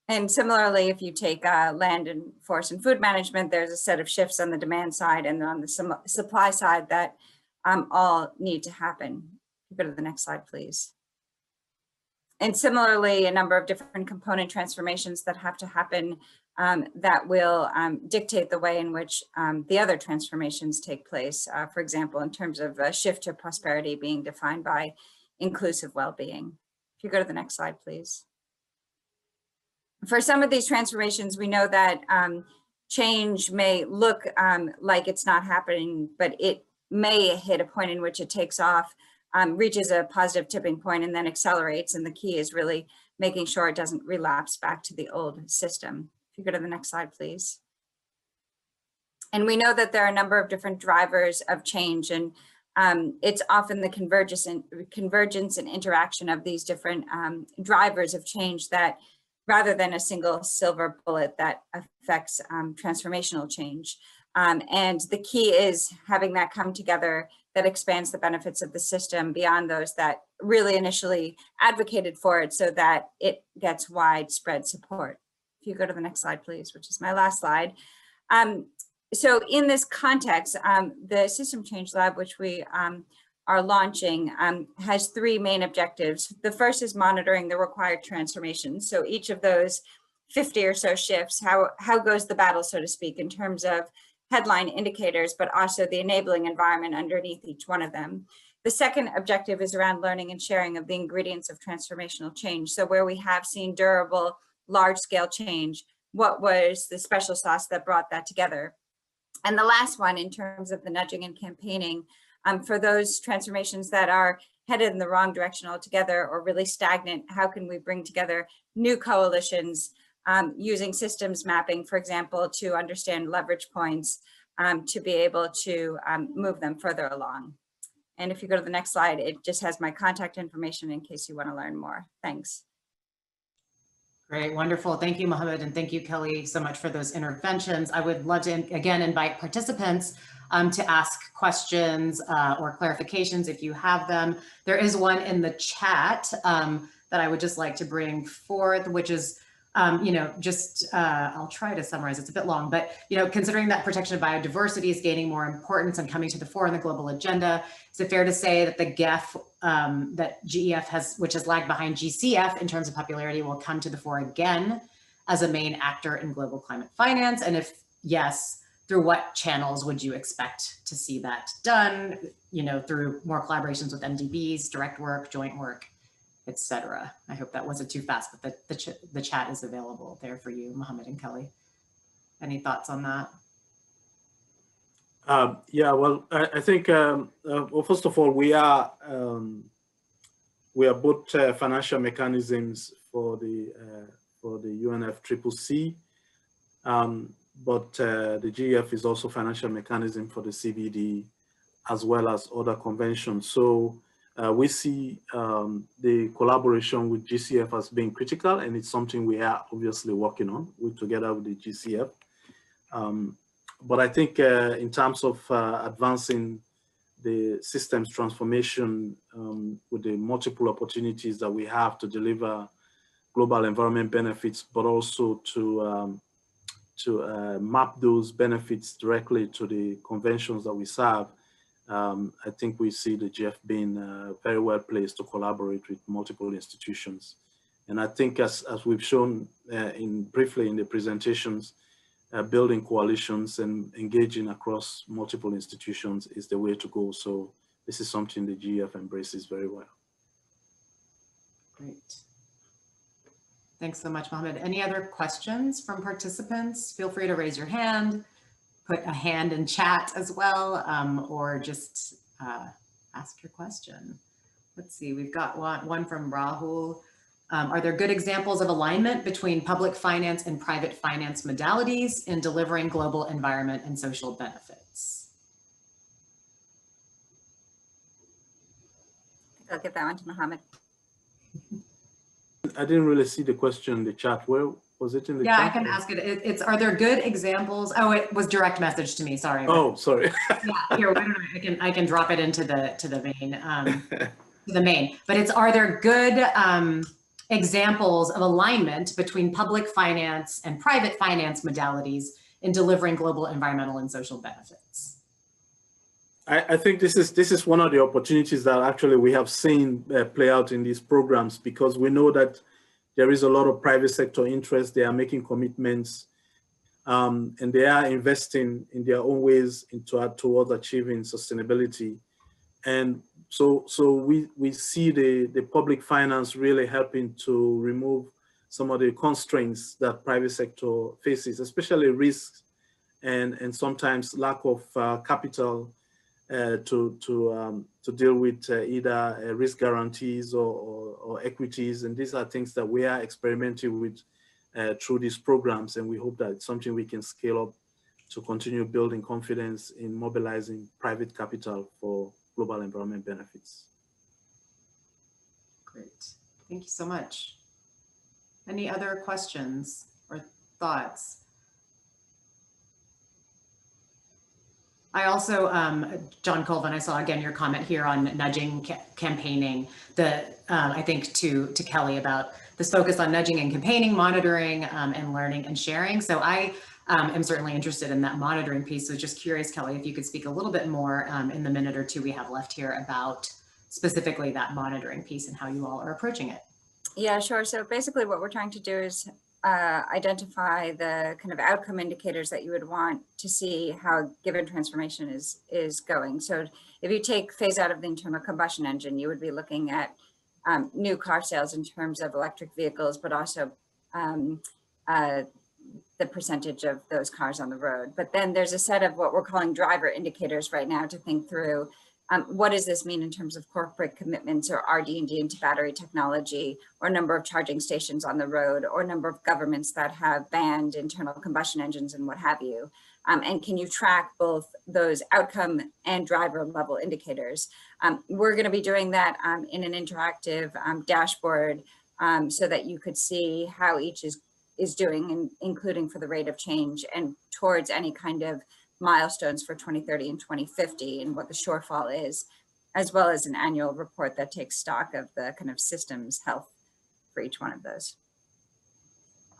Speaker 16: And similarly, if you take land and forest and food management, there's a set of shifts on the demand side and on the supply side that all need to happen. You go to the next slide, please. And similarly, a number of different component transformations that have to happen that will dictate the way in which the other transformations take place. For example, in terms of a shift to prosperity being defined by inclusive well-being. If you go to the next slide, please. For some of these transformations, we know that change may look like it's not happening, but it may hit a point in which it takes off, reaches a positive tipping point, and then accelerates. And the key is really making sure it doesn't relapse back to the old system. If you go to the next slide, please. And we know that there are a number of different drivers of change, and it's often the convergence and interaction of these different drivers of change that, rather than a single silver bullet, that affects transformational change. And the key is having that come together that expands the benefits of the system beyond those that really initially advocated for it, so that it gets widespread support. If you go to the next slide, please, which is my last slide. So in this context, the System Change Lab, which we are launching, has three main objectives. The first is monitoring the required transformations. So each of those 50 or so shifts, how goes the battle, so to speak, in terms of headline indicators, but also the enabling environment underneath each one of them. The second objective is around learning and sharing of the ingredients of transformational change. So where we have seen durable, large-scale change, what was the special sauce that brought that together? And the last one, in terms of the nudging and campaigning, for those transformations that are headed in the wrong direction altogether or really stagnant, how can we bring together new coalitions using systems mapping, for example, to understand leverage points, to be able to move them further along. And if you go to the next slide, it just has my contact information in case you want to learn more. Thanks.
Speaker 8: Great, wonderful. Thank you, Mohammed, and thank you, Kelly, so much for those interventions. I would love to, again, invite participants to ask questions or clarifications if you have them. There is one in the chat that I would just like to bring forth, which is, I'll try to summarize, it's a bit long, but, considering that protection of biodiversity is gaining more importance and coming to the fore in the global agenda, is it fair to say that the GEF that GEF has, which has lagged behind GCF in terms of popularity, will come to the fore again as a main actor in global climate finance? And if yes, through what channels would you expect to see that done? Through more collaborations with MDBs, direct work, joint work, etc. I hope that wasn't too fast, but the chat is available there for you, Mohammed and Kelly. Any thoughts on that?
Speaker 13: Yeah, well, I think, well, first of all, we are both financial mechanisms for the UNFCCC, but the GEF is also financial mechanism for the CBD as well as other conventions. So we see the collaboration with GCF as being critical, and it's something we are obviously working on together with the GCF. But I think in terms of advancing the systems transformation with the multiple opportunities that we have to deliver global environment benefits, but also to map those benefits directly to the conventions that we serve, I think we see the GF being very well placed to collaborate with multiple institutions. And I think as we've shown briefly in the presentations, building coalitions and engaging across multiple institutions is the way to go. So this is something the GF embraces very well.
Speaker 8: Great. Thanks so much, Mohammed. Any other questions from participants? Feel free to raise your hand, put a hand in chat as well, or just ask your question. Let's see, we've got one from Rahul. Are there good examples of alignment between public finance and private finance modalities in delivering global environment and social benefits?
Speaker 16: I'll give that one to Mohammed.
Speaker 13: I didn't really see the question in the chat. Where was it in the chat?
Speaker 8: Yeah, I can ask it. It's, are there good examples? Oh, it was direct message to me, sorry.
Speaker 13: Oh, sorry.
Speaker 8: Yeah, here, wait a minute. I can drop it into the main, but it's, are there good examples of alignment between public finance and private finance modalities in delivering global environmental and social benefits?
Speaker 13: I think this is one of the opportunities that actually we have seen play out in these programs, because we know that there is a lot of private sector interest. They are making commitments and they are investing in their own ways towards achieving sustainability. And so we see the public finance really helping to remove some of the constraints that private sector faces, especially risks and sometimes lack of capital to deal with either risk guarantees or equities. And these are things that we are experimenting with through these programs. And we hope that it's something we can scale up to continue building confidence in mobilizing private capital for global environment benefits.
Speaker 8: Great, thank you so much. Any other questions or thoughts? I also, John Colvin, I saw again your comment here on nudging campaigning. I think to Kelly about this focus on nudging and campaigning, monitoring and learning and sharing. So I am certainly interested in that monitoring piece. So just curious, Kelly, if you could speak a little bit more in the minute or two we have left here about specifically that monitoring piece and how you all are approaching it.
Speaker 16: Yeah, sure. So basically what we're trying to do is identify the kind of outcome indicators that you would want to see how given transformation is going. So if you take phase out of the internal combustion engine, you would be looking at new car sales in terms of electric vehicles, but also the percentage of those cars on the road. But then there's a set of what we're calling driver indicators right now to think through. What does this mean in terms of corporate commitments or RD&D into battery technology, or number of charging stations on the road, or number of governments that have banned internal combustion engines and what have you? And can you track both those outcome and driver level indicators? We're going to be doing that in an interactive dashboard so that you could see how each is doing, and including for the rate of change and towards any kind of milestones for 2030 and 2050 and what the shortfall is, as well as an annual report that takes stock of the kind of systems health for each one of those.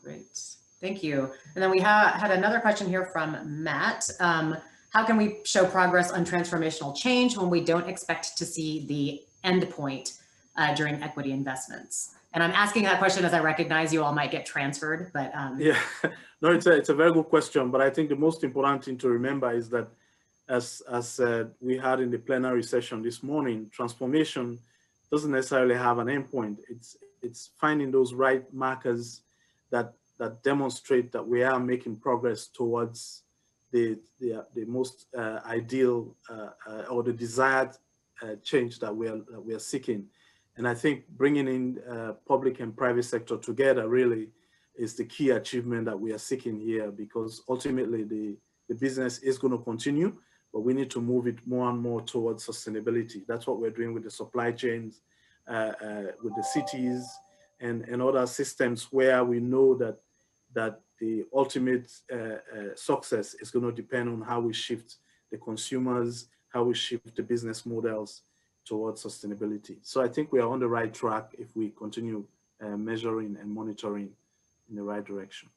Speaker 8: Great, thank you. And then we had another question here from Matt. How can we show progress on transformational change when we don't expect to see the end point during equity investments? And I'm asking that question as I recognize you all might get transferred, but
Speaker 13: yeah, no, it's a very good question. But I think the most important thing to remember is that, as we had in the plenary session this morning, transformation doesn't necessarily have an endpoint. It's finding those right markers that demonstrate that we are making progress towards the most ideal or the desired change that we are seeking. And I think bringing in public and private sector together really is the key achievement that we are seeking here, because ultimately the business is going to continue, but we need to move it more and more towards sustainability. That's what we're doing with the supply chains, with the cities and other systems where we know that the ultimate success is going to depend on how we shift the consumers, how we shift the business models towards sustainability. So I think we are on the right track if we continue measuring and monitoring in the right direction.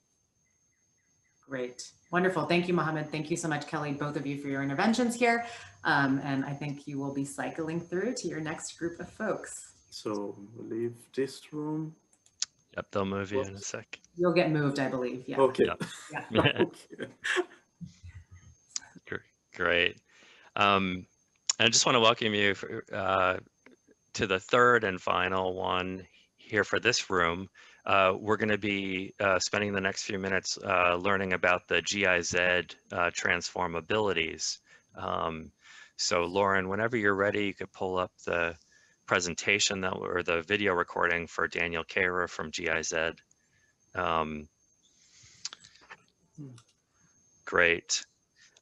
Speaker 8: Great, wonderful. Thank you, Mohammed. Thank you so much, Kelly, both of you for your interventions here. And I think you will be cycling through to your next group of folks.
Speaker 13: So we'll leave this room.
Speaker 3: Yep, they'll move you in a sec.
Speaker 8: You'll get moved, I believe. Yeah.
Speaker 13: Okay.
Speaker 3: Yep.
Speaker 8: Yeah.
Speaker 3: Great. I just want to welcome you to the third and final one here for this room. We're going to be spending the next few minutes learning about the GIZ TransformABILITIES. So Lauren, whenever you're ready, you could pull up the presentation or the video recording for 𝗂𝗍𝗂𝗀 from GIZ. Great.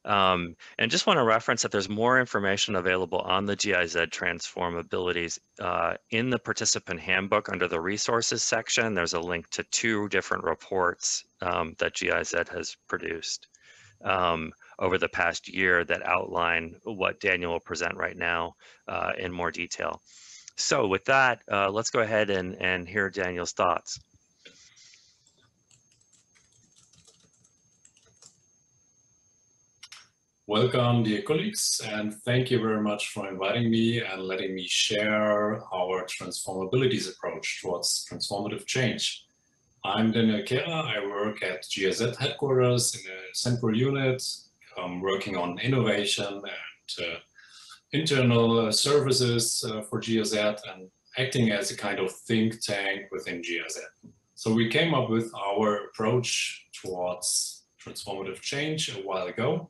Speaker 3: And just want to reference that there's more information available on the GIZ Transformabilities in the participant handbook under the resources section. There's a link to 2 different reports that GIZ has produced over the past year that outline what Daniel will present right now in more detail. So with that, let's go ahead and hear Daniel's thoughts.
Speaker 17: Welcome, dear colleagues, and thank you very much for inviting me and letting me share our transformabilities approach towards transformative change. I'm Daniel 𝗀𝗃𝗏. I work at GIZ headquarters in a central unit, working on innovation and internal services for GIZ and acting as a kind of think tank within GIZ. So we came up with our approach towards transformative change a while ago.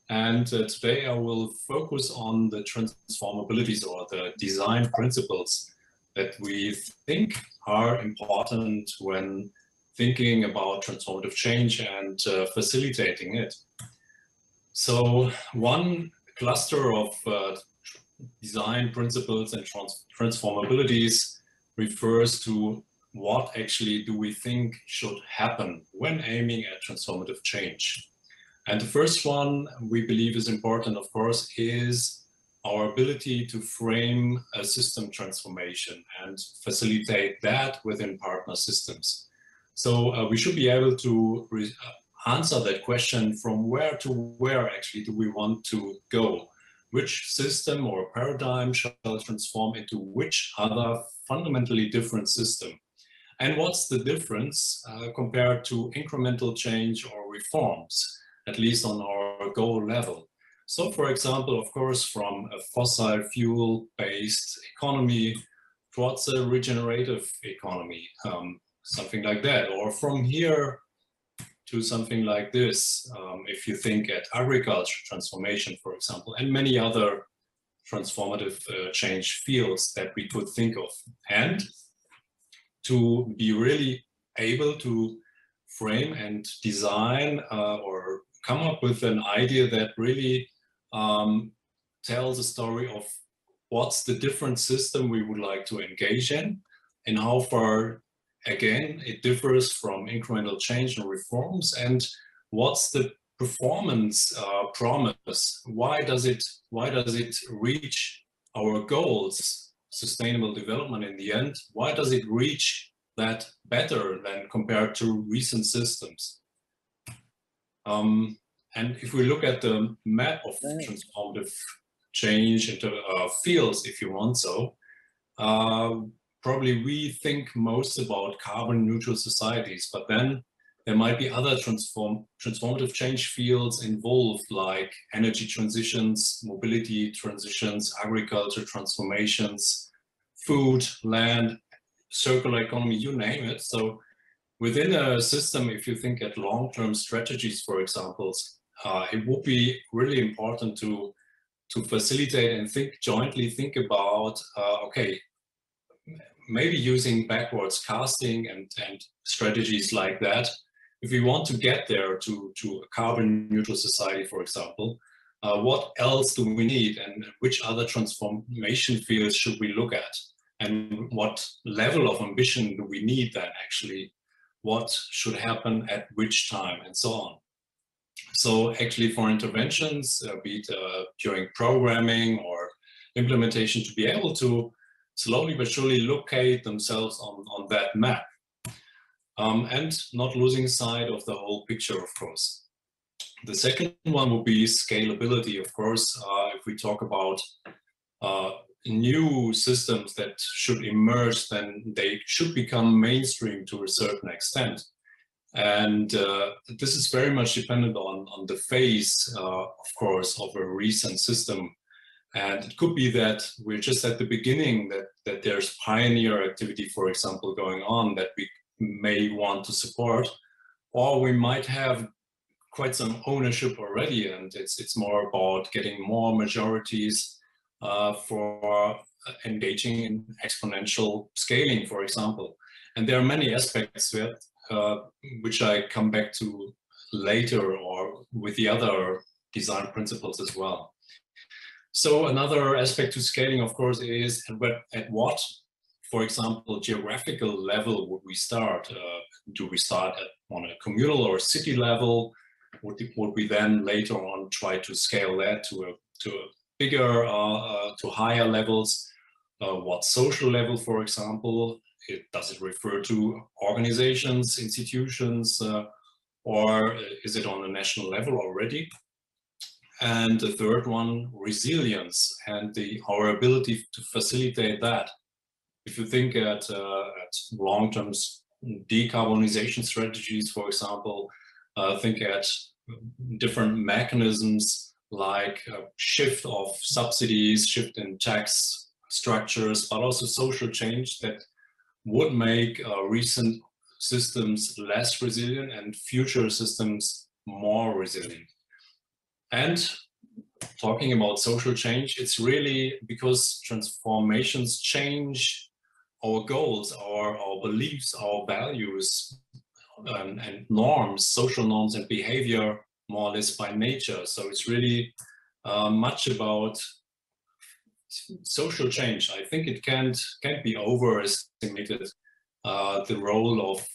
Speaker 17: And today I will focus on the transformabilities or the design principles that we think are important when thinking about transformative change and facilitating it. So one cluster of design principles and transformabilities refers to what actually do we think should happen when aiming at transformative change. And the first one we believe is important, of course, is our ability to frame a system transformation and facilitate that within partner systems. So we should be able to answer that question from where to where actually do we want to go? Which system or paradigm shall transform into which other fundamentally different system? And what's the difference compared to incremental change or reforms, at least on our goal level? So for example, of course, from a fossil fuel-based economy towards a regenerative economy, something like that, or from here to something like this, if you think at agriculture transformation, for example, and many other transformative change fields that we could think of. And to be really able to frame and design or come up with an idea that really tells a story of what's the different system we would like to engage in and how far, again, it differs from incremental change and reforms, and what's the performance promise? Why does it reach our goals, sustainable development in the end? Why does it reach that better than compared to recent systems? And if we look at the map of transformative change into fields, if you want so, probably we think most about carbon neutral societies, but then there might be other transformative change fields involved, like energy transitions, mobility transitions, agriculture transformations, food, land, circular economy, you name it. So within a system, if you think at long-term strategies, for example, it would be really important to facilitate and jointly think about, okay, maybe using backwards casting and strategies like that. If we want to get there to a carbon neutral society, for example, what else do we need and which other transformation fields should we look at? And what level of ambition do we need then actually? What should happen at which time and so on? So actually for interventions, be it during programming or implementation, to be able to slowly but surely locate themselves on that map. And not losing sight of the whole picture, of course. The second one would be scalability, of course. If we talk about new systems that should emerge, then they should become mainstream to a certain extent. And this is very much dependent on the phase, of course, of a recent system. And it could be that we're just at the beginning, that there's pioneer activity, for example, going on that we may want to support, or we might have quite some ownership already, and it's more about getting more majorities for engaging in exponential scaling, for example. And there are many aspects to it, which I come back to later or with the other design principles as well. So another aspect to scaling, of course, is at what, for example, geographical level would we start? Do we start on a communal or city level? Would we then later on try to scale that to a bigger, to higher levels? What social level, for example? Does it refer to organizations, institutions, or is it on a national level already? And the third one, resilience and our ability to facilitate that. If you think at long-term decarbonization strategies, for example, think at different mechanisms like shift of subsidies, shift in tax structures, but also social change that would make recent systems less resilient and future systems more resilient. And talking about social change, it's really because transformations change our goals, our beliefs, our values, and norms, social norms and behavior, more or less by nature. So it's really much about social change. I think it can't be overestimated, the role of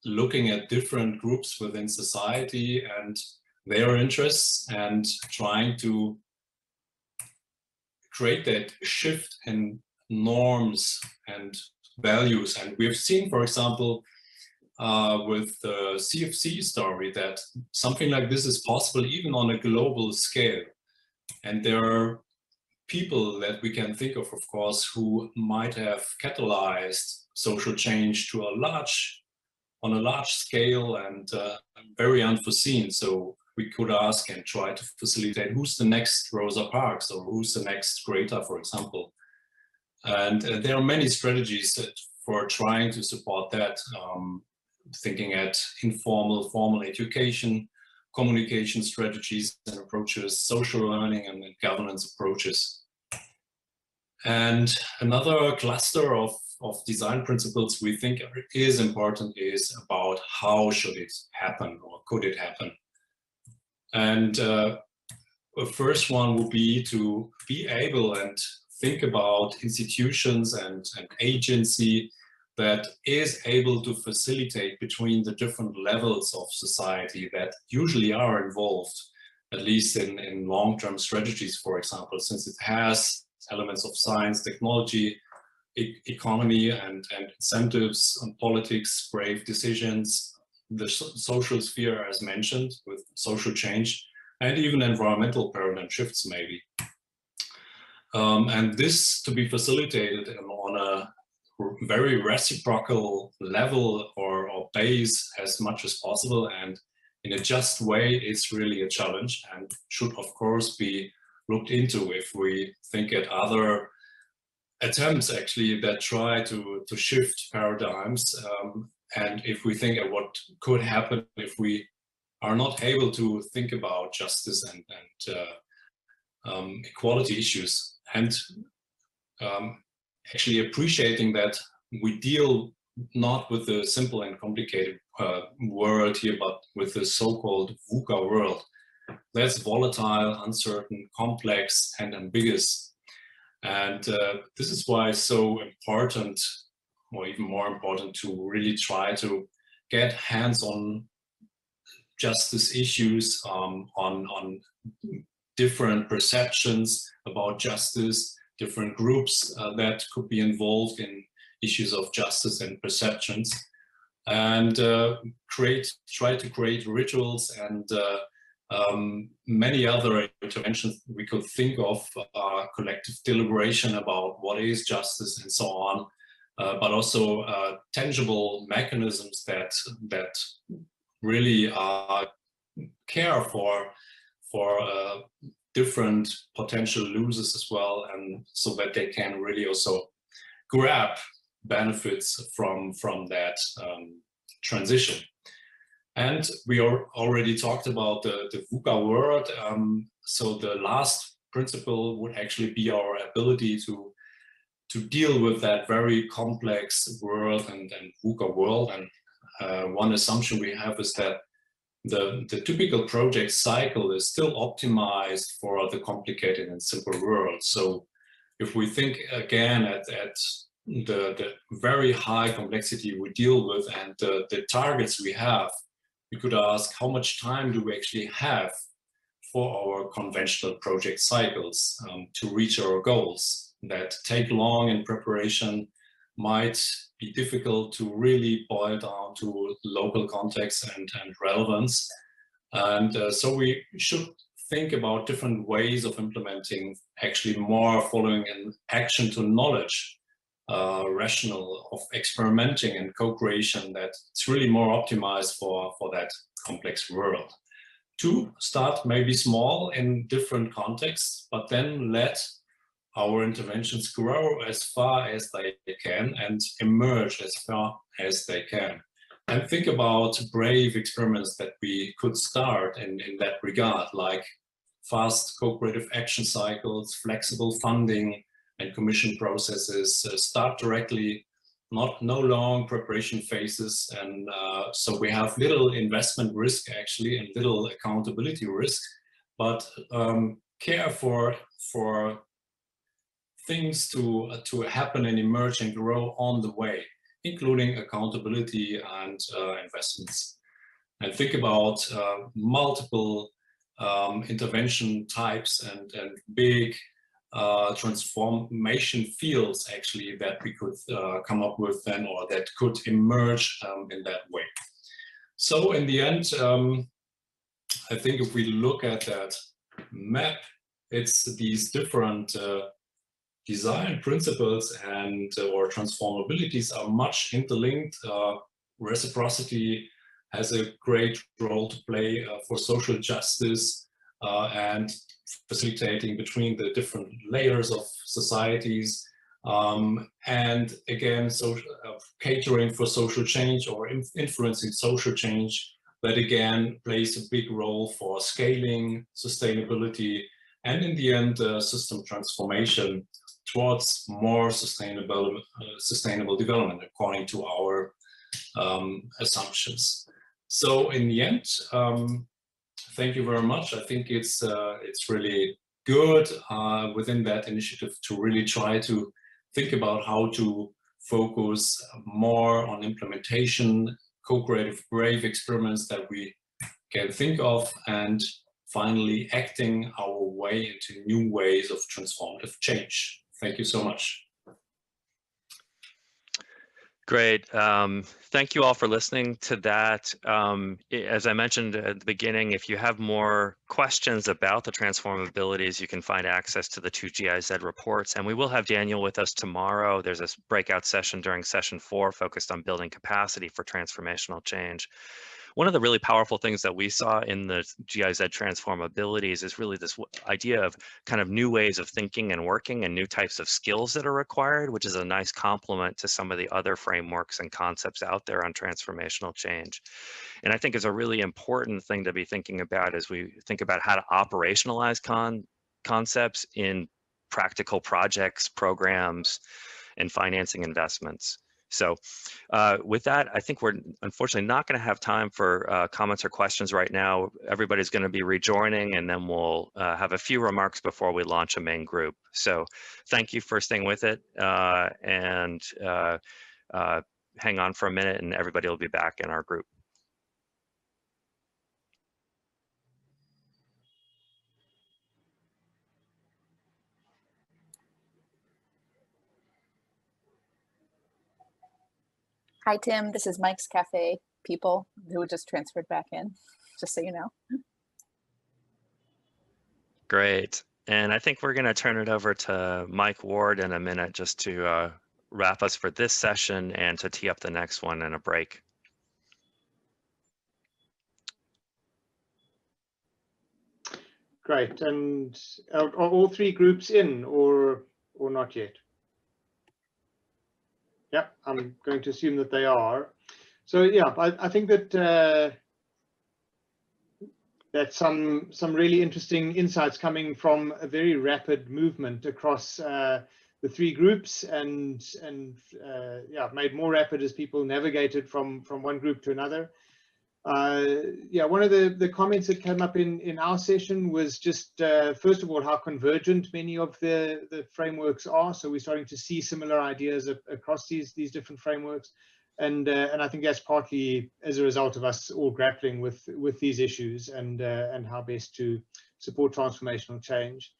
Speaker 17: looking at different groups within society and their interests and trying to create that shift in norms and values. And we've seen, for example, with the CFC story, that something like this is possible even on a global scale. And there are people that we can think of course, who might have catalyzed social change to on a large scale and very unforeseen. So we could ask and try to facilitate who's the next Rosa Parks or who's the next Greta, for example. And there are many strategies for trying to support that, thinking at informal, formal education, communication strategies and approaches, social learning and governance approaches. And another cluster of design principles we think is important is about how should it happen or could it happen. And the first one would be to be able and think about institutions and agency that is able to facilitate between the different levels of society that usually are involved, at least in long-term strategies, for example, since it has elements of science, technology, economy and incentives and politics, brave decisions, the social sphere as mentioned with social change, and even environmental paradigm shifts maybe. And this to be facilitated on a very reciprocal level or base as much as possible and in a just way is really a challenge and should of course be looked into if we think at other attempts actually that try to shift paradigms, and if we think at what could happen if we are not able to think about justice and equality issues, and actually appreciating that we deal not with the simple and complicated world here, but with the so-called VUCA world. That's volatile, uncertain, complex, and ambiguous. And this is why it's so important, or even more important, to really try to get hands-on justice issues, on different perceptions about justice, different groups that could be involved in issues of justice and perceptions, and try to create rituals and many other interventions we could think of, collective deliberation about what is justice and so on, but also tangible mechanisms that really care for different potential losers as well, and so that they can really also grab benefits from that transition. And we already talked about the VUCA world. So the last principle would actually be our ability to deal with that very complex world and VUCA world. And one assumption we have is that the typical project cycle is still optimized for the complicated and simple world. So if we think again at the very high complexity we deal with and the targets we have, we could ask how much time do we actually have for our conventional project cycles to reach our goals that take long in preparation, might be difficult to really boil down to local context and relevance. And so we should think about different ways of implementing, actually more following an action to knowledge rational of experimenting and co-creation that it's really more optimized for that complex world. To start maybe small in different contexts, but then let our interventions grow as far as they can and emerge as far as they can. And think about brave experiments that we could start in that regard, like fast co-creative action cycles, flexible funding and commission processes, start directly, no long preparation phases. And so we have little investment risk actually and little accountability risk, but care for things to happen and emerge and grow on the way, including accountability and investments. And think about multiple intervention types and big transformation fields actually that we could come up with then, or that could emerge in that way. So in the end, I think if we look at that map, it's these different design principles and or transformabilities are much interlinked. Reciprocity has a great role to play for social justice and facilitating between the different layers of societies, and again, catering for social change or influencing social change, that again plays a big role for scaling, sustainability, and in the end, system transformation towards more sustainable development according to our assumptions. So in the end, thank you very much. I think it's really good within that initiative to really try to think about how to focus more on implementation, co-creative brave experiments that we can think of, and finally acting our way into new ways of transformative change. Thank you so much.
Speaker 3: Great. Thank you all for listening to that. As I mentioned at the beginning, if you have more questions about the transformabilities, you can find access to the 2 GIZ reports. And we will have Daniel with us tomorrow. There's a breakout session during session 4 focused on building capacity for transformational change. One of the really powerful things that we saw in the GIZ transformabilities is really this idea of kind of new ways of thinking and working and new types of skills that are required, which is a nice complement to some of the other frameworks and concepts out there on transformational change. And I think it's a really important thing to be thinking about as we think about how to operationalize concepts in practical projects, programs, and financing investments. So with that, I think we're unfortunately not going to have time for comments or questions right now. Everybody's going to be rejoining, and then we'll have a few remarks before we launch a main group. So thank you for staying with it, and hang on for a minute, and everybody will be back in our group.
Speaker 15: Hi, Tim. This is Mike's Cafe people who just transferred back in, just so you know.
Speaker 3: Great. And I think we're going to turn it over to Mike Ward in a minute just to wrap us for this session and to tee up the next one in a break.
Speaker 2: Great. And are all 3 groups in or not yet? Yeah, I'm going to assume that they are. So yeah, I think that that's some really interesting insights coming from a very rapid movement across the 3 groups, and yeah, made more rapid as people navigated from one group to another. Yeah, one of the comments that came up in our session was just, first of all, how convergent many of the frameworks are. So we're starting to see similar ideas across these different frameworks. And I think that's partly as a result of us all grappling with these issues and how best to support transformational change.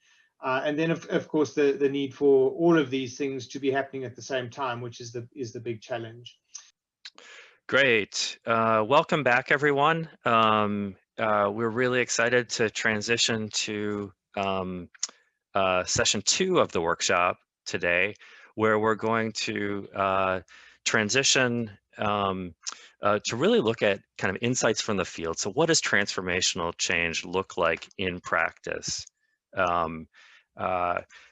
Speaker 2: And then, of course, the need for all of these things to be happening at the same time, which is the big challenge.
Speaker 3: Great. Welcome back, everyone. We're really excited to transition to session 2 of the workshop today, where we're going to transition to really look at kind of insights from the field. So what does transformational change look like in practice?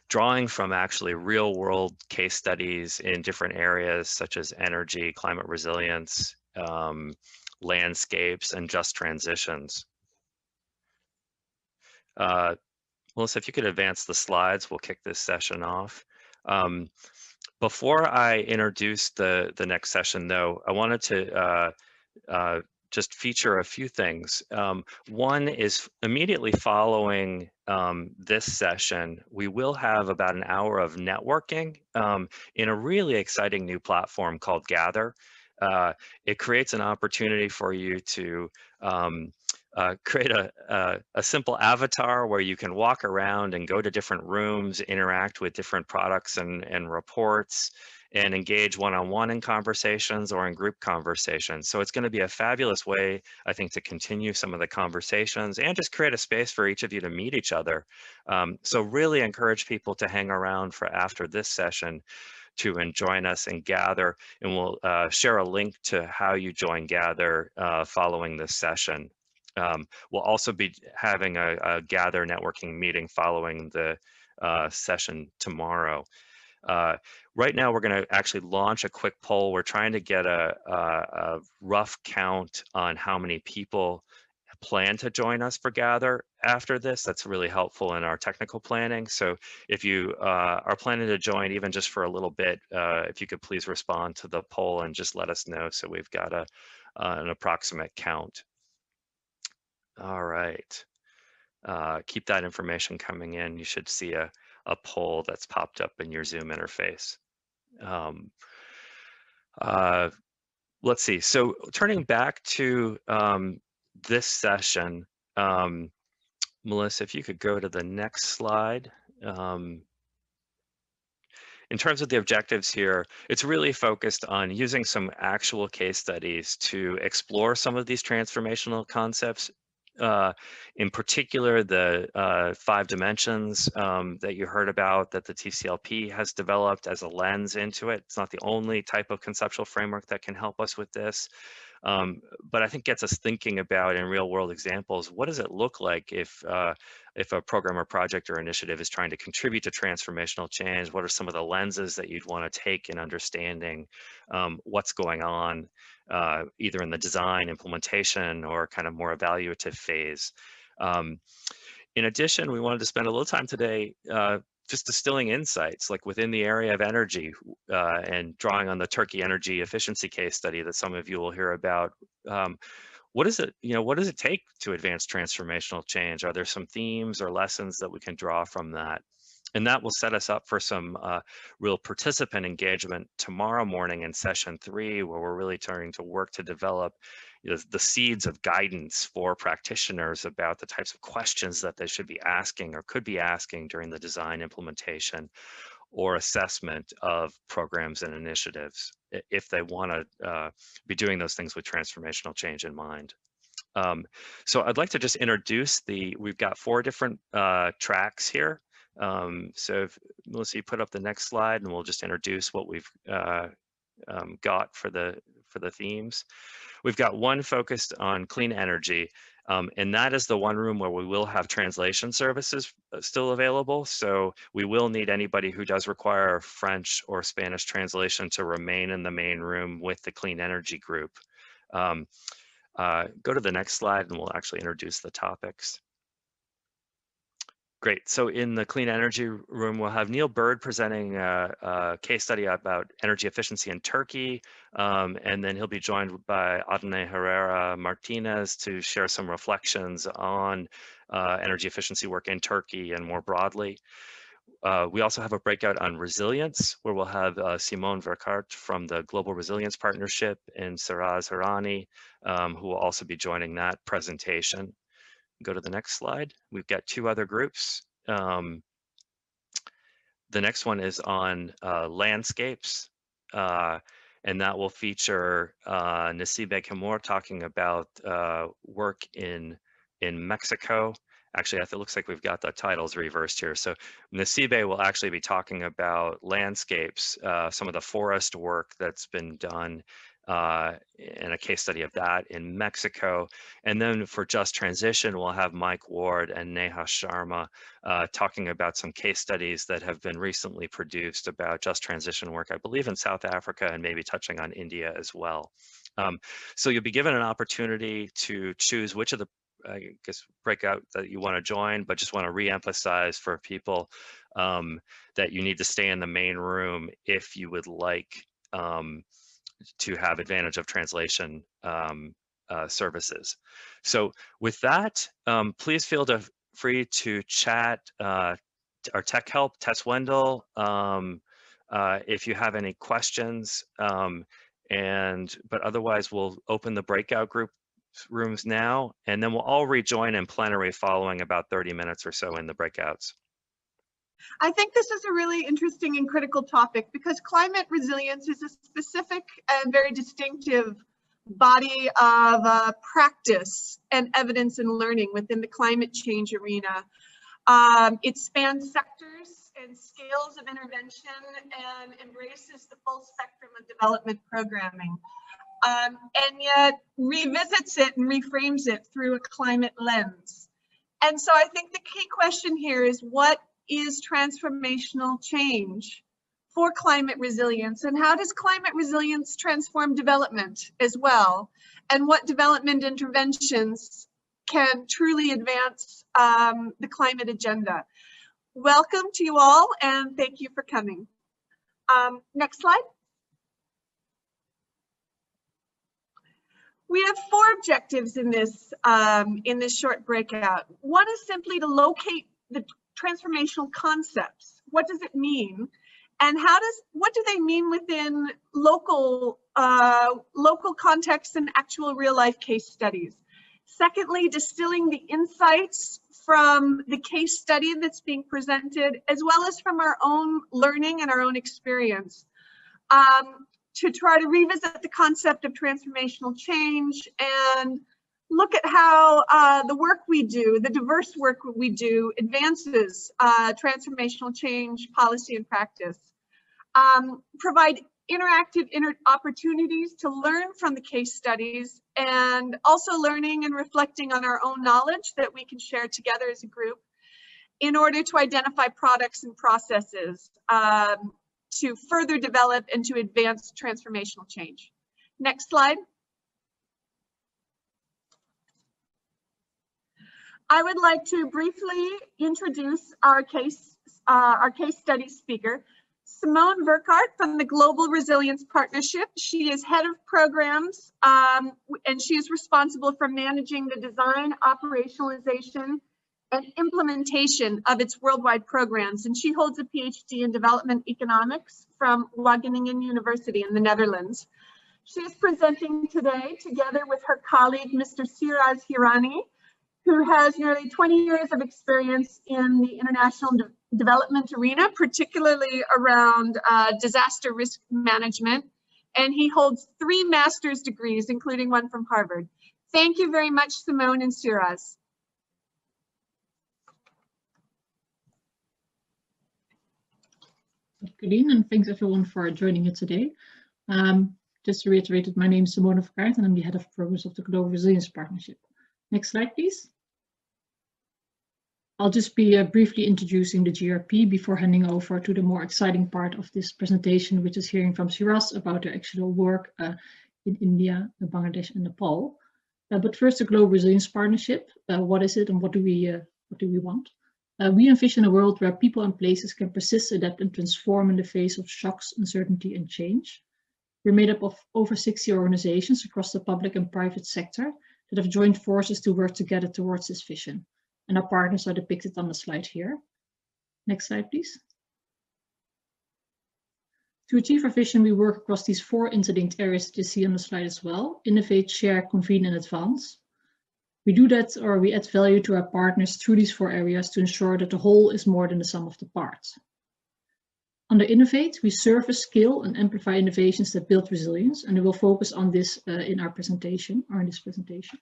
Speaker 3: Drawing from actually real world case studies in different areas such as energy, climate resilience, landscapes, and just transitions. Melissa, if you could advance the slides, we'll kick this session off. Before I introduce the next session, though, I wanted to just feature a few things. One is immediately following this session, we will have about an hour of networking in a really exciting new platform called Gather. It creates an opportunity for you to create a simple avatar where you can walk around and go to different rooms, interact with different products and reports, and engage one-on-one in conversations or in group conversations. So it's going to be a fabulous way, I think, to continue some of the conversations and just create a space for each of you to meet each other. So really encourage people to hang around for after this session to join us and Gather, and we'll share a link to how you join Gather following this session. We'll also be having a Gather networking meeting following the session tomorrow. Right now, we're going to actually launch a quick poll. We're trying to get a rough count on how many people plan to join us for Gather after this. That's really helpful in our technical planning. So if you are planning to join even just for a little bit, if you could please respond to the poll and just let us know so we've got an approximate count. All right. Keep that information coming in. You should see a poll that's popped up in your Zoom interface. Let's see. So turning back to this session, Melissa, if you could go to the next slide. In terms of the objectives here, it's really focused on using some actual case studies to explore some of these transformational concepts. In particular, the 5 dimensions that you heard about that the TCLP has developed as a lens into it. It's not the only type of conceptual framework that can help us with this, but I think gets us thinking about in real world examples, what does it look like if a program or project or initiative is trying to contribute to transformational change? What are some of the lenses that you'd want to take in understanding what's going on, either in the design, implementation, or kind of more evaluative phase? In addition, we wanted to spend a little time today just distilling insights, like within the area of energy, and drawing on the Turkey energy efficiency case study that some of you will hear about. What is it, what does it take to advance transformational change? Are there some themes or lessons that we can draw from that? And that will set us up for some real participant engagement tomorrow morning in session 3, where we're really trying to work to develop the seeds of guidance for practitioners about the types of questions that they should be asking or could be asking during the design, implementation, or assessment of programs and initiatives, if they want to be doing those things with transformational change in mind. So I'd like to just introduce we've got 4 different tracks here. So if, Melissa, you put up the next slide, and we'll just introduce what we've got for the themes. We've got one focused on clean energy, and that is the one room where we will have translation services still available. So we will need anybody who does require French or Spanish translation to remain in the main room with the clean energy group. Go to the next slide, and we'll actually introduce the topics. Great. So in the clean energy room, we'll have Neil Bird presenting a case study about energy efficiency in Turkey. And then he'll be joined by Adne Herrera Martinez to share some reflections on energy efficiency work in Turkey and more broadly. We also have a breakout on resilience, where we'll have Simone Verkaert from the Global Resilience Partnership and 𝗬𝗲 𝗬𝗲, who will also be joining that presentation. Go to the next slide. We've got two other groups. The next one is on landscapes, and that will feature 𝗬𝗍𝗶 𝗀𝗀𝗁 talking about work in Mexico. Actually, it looks like we've got the titles reversed here. So 𝗬𝗍𝗶 will actually be talking about landscapes, some of the forest work that's been done in a case study of that in Mexico. And then for Just Transition, we'll have Mike Ward and 𝗦𝗲𝘀𝗃𝗲 talking about some case studies that have been recently produced about Just Transition work, I believe in South Africa, and maybe touching on India as well. So you'll be given an opportunity to choose which of the breakout that you want to join, but just want to re-emphasize for people that you need to stay in the main room if you would like to have advantage of translation services. So with that, please feel free to chat our tech help, Tess Wendell, if you have any questions. But otherwise, we'll open the breakout group rooms now, and then we'll all rejoin in plenary following about 30 minutes or so in the breakouts.
Speaker 18: I think this is a really interesting and critical topic because climate resilience is a specific and very distinctive body of practice and evidence and learning within the climate change arena. It spans sectors and scales of intervention and embraces the full spectrum of development programming. And yet revisits it and reframes it through a climate lens. And so I think the key question here is, what is transformational change for climate resilience, and how does climate resilience transform development as well, and what development interventions can truly advance the climate agenda? Welcome to you all, and thank you for coming. Next slide. We have 4 objectives in this short breakout. One is simply to locate the transformational concepts. What does it mean? And what do they mean within local contexts and actual real life case studies? Secondly, distilling the insights from the case study that's being presented, as well as from our own learning and our own experience, to try to revisit the concept of transformational change and look at how the work we do, the diverse work we do, advances transformational change policy and practice. Provide interactive opportunities to learn from the case studies, and also learning and reflecting on our own knowledge that we can share together as a group in order to identify products and processes to further develop and to advance transformational change. Next slide. I would like to briefly introduce our case study speaker, Simone Verkaert from the Global Resilience Partnership. She is head of programs, and she is responsible for managing the design, operationalization, and implementation of its worldwide programs. And she holds a PhD in development economics from Wageningen University in the Netherlands. She is presenting today together with her colleague, Mr. 𝗖𝗳𝗃𝗃𝗃 Hirani, who has nearly 20 years of experience in the international development arena, particularly around disaster risk management. And he holds 3 master's degrees, including one from Harvard. Thank you very much, Simone and 𝗖𝗳𝗃𝗃𝗃.
Speaker 19: Good evening, and thanks everyone for joining it today. Just to reiterate, my name is Simone Verkaert, and I'm the head of programs of the Global Resilience Partnership. Next slide, please. I'll just be briefly introducing the GRP before handing over to the more exciting part of this presentation, which is hearing from 𝗬𝗲𝗃𝗃 about their actual work in India, Bangladesh, and Nepal. But first, the Global Resilience Partnership. What is it, and what do we want? We envision a world where people and places can persist, adapt, and transform in the face of shocks, uncertainty, and change. We're made up of over 60 organizations across the public and private sector that have joined forces to work together towards this vision. And our partners are depicted on the slide here. Next slide, please. To achieve our vision, we work across these 4 interlinked areas that you see on the slide as well: innovate, share, convene, and advance. We do that, or we add value to our partners through these 4 areas to ensure that the whole is more than the sum of the parts. Under innovate, we surface, scale, and amplify innovations that build resilience, and we will focus on this in our presentation, or in this presentation.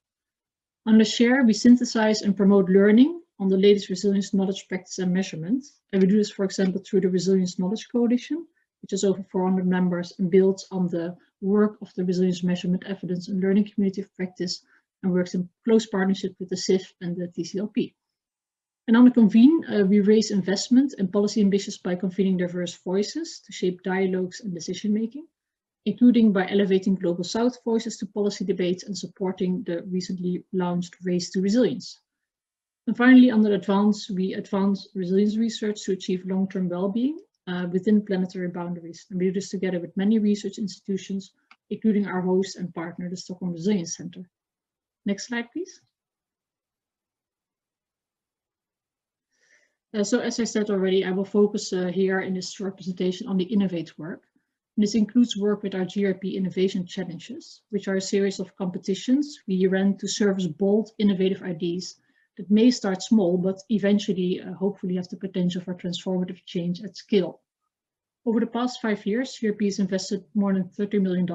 Speaker 19: Under share, we synthesize and promote learning on the latest resilience knowledge, practice, and measurement. And we do this, for example, through the Resilience Knowledge Coalition, which has over 400 members and builds on the work of the Resilience Measurement Evidence and Learning Community of Practice, and works in close partnership with the CIF and the TCLP. And on the convene, we raise investment and policy ambitions by convening diverse voices to shape dialogues and decision-making, including by elevating Global South voices to policy debates and supporting the recently launched Race to Resilience. And finally, under advance, we advance resilience research to achieve long-term well-being within planetary boundaries. And we do this together with many research institutions, including our host and partner, the Stockholm Resilience Center. Next slide, please. So as I said already, I will focus here in this short presentation on the Innovate work. And this includes work with our GRP Innovation Challenges, which are a series of competitions we ran to service bold, innovative ideas that may start small, but eventually, hopefully have the potential for transformative change at scale. Over the past 5 years, GRP has invested more than $30 million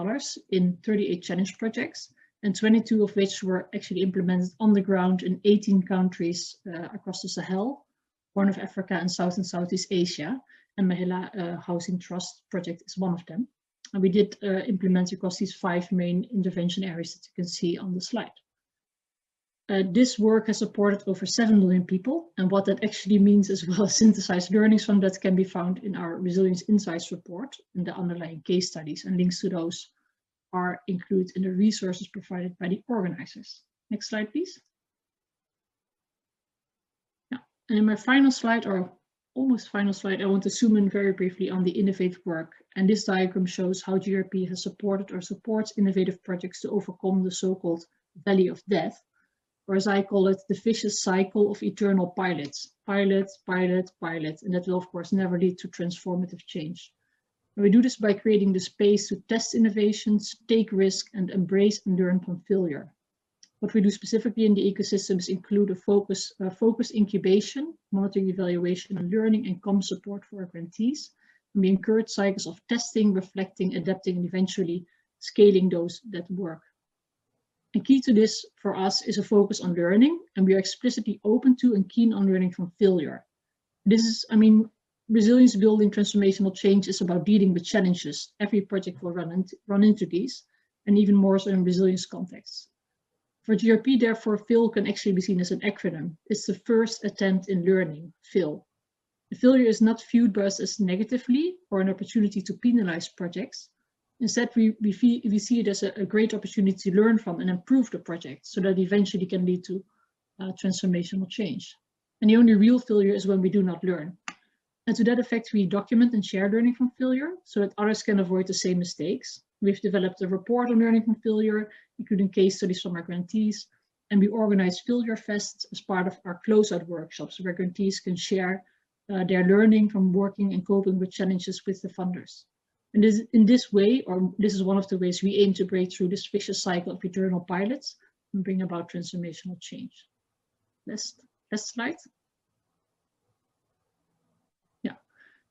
Speaker 19: in 38 challenge projects, and 22 of which were actually implemented on the ground in 18 countries across the Sahel, Horn of Africa, and South and Southeast Asia. And 𝗬𝗲 Housing Trust project is one of them. And we did implement across these 5 main intervention areas that you can see on the slide. This work has supported over 7 million people, and what that actually means, as well as synthesized learnings from that, can be found in our Resilience Insights report and the underlying case studies, and links to those are included in the resources provided by the organizers. Next slide, please. Yeah. And in my final slide, or almost final slide, I want to zoom in very briefly on the Innovate work. And this diagram shows how GRP has supported or supports innovative projects to overcome the so-called Valley of Death, or as I call it, the vicious cycle of eternal pilots. Pilot, pilot, pilot, and that will of course never lead to transformative change. And we do this by creating the space to test innovations, take risk, and embrace and learn from failure. What we do specifically in the ecosystems include a focus incubation, monitoring, evaluation, and learning, and common support for our grantees. And we encourage cycles of testing, reflecting, adapting, and eventually scaling those that work. And key to this for us is a focus on learning, and we are explicitly open to and keen on learning from failure. This is, resilience building transformational change is about dealing with challenges. Every project will run into these, and even more so in resilience contexts. For GRP, therefore, FAIL can actually be seen as an acronym. It's the first attempt in learning, FAIL. The failure is not viewed by us as negatively or an opportunity to penalize projects. Instead, we see it as a great opportunity to learn from and improve the project so that eventually can lead to transformational change. And the only real failure is when we do not learn. And to that effect, we document and share learning from failure so that others can avoid the same mistakes. We've developed a report on learning from failure, including case studies from our grantees, and we organize Failure Fests as part of our closeout workshops where grantees can share their learning from working and coping with challenges with the funders. And in this way, or this is one of the ways we aim to break through this vicious cycle of eternal pilots and bring about transformational change. Last slide. Yeah,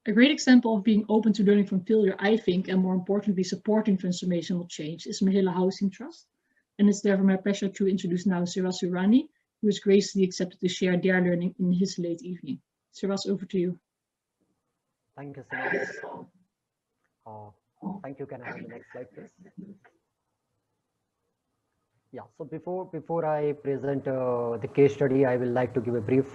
Speaker 19: a great example of being open to learning from failure, I think, and more importantly, supporting transformational change is 𝗬𝗲 Housing Trust. And it's therefore my pleasure to introduce now Siras Urani, who has graciously accepted to share their learning in his late evening. Siras, over to you.
Speaker 20: Thank you so much. Thank you. Can I have the next slide, please? Yeah, so before I present the case study, I will like to give a brief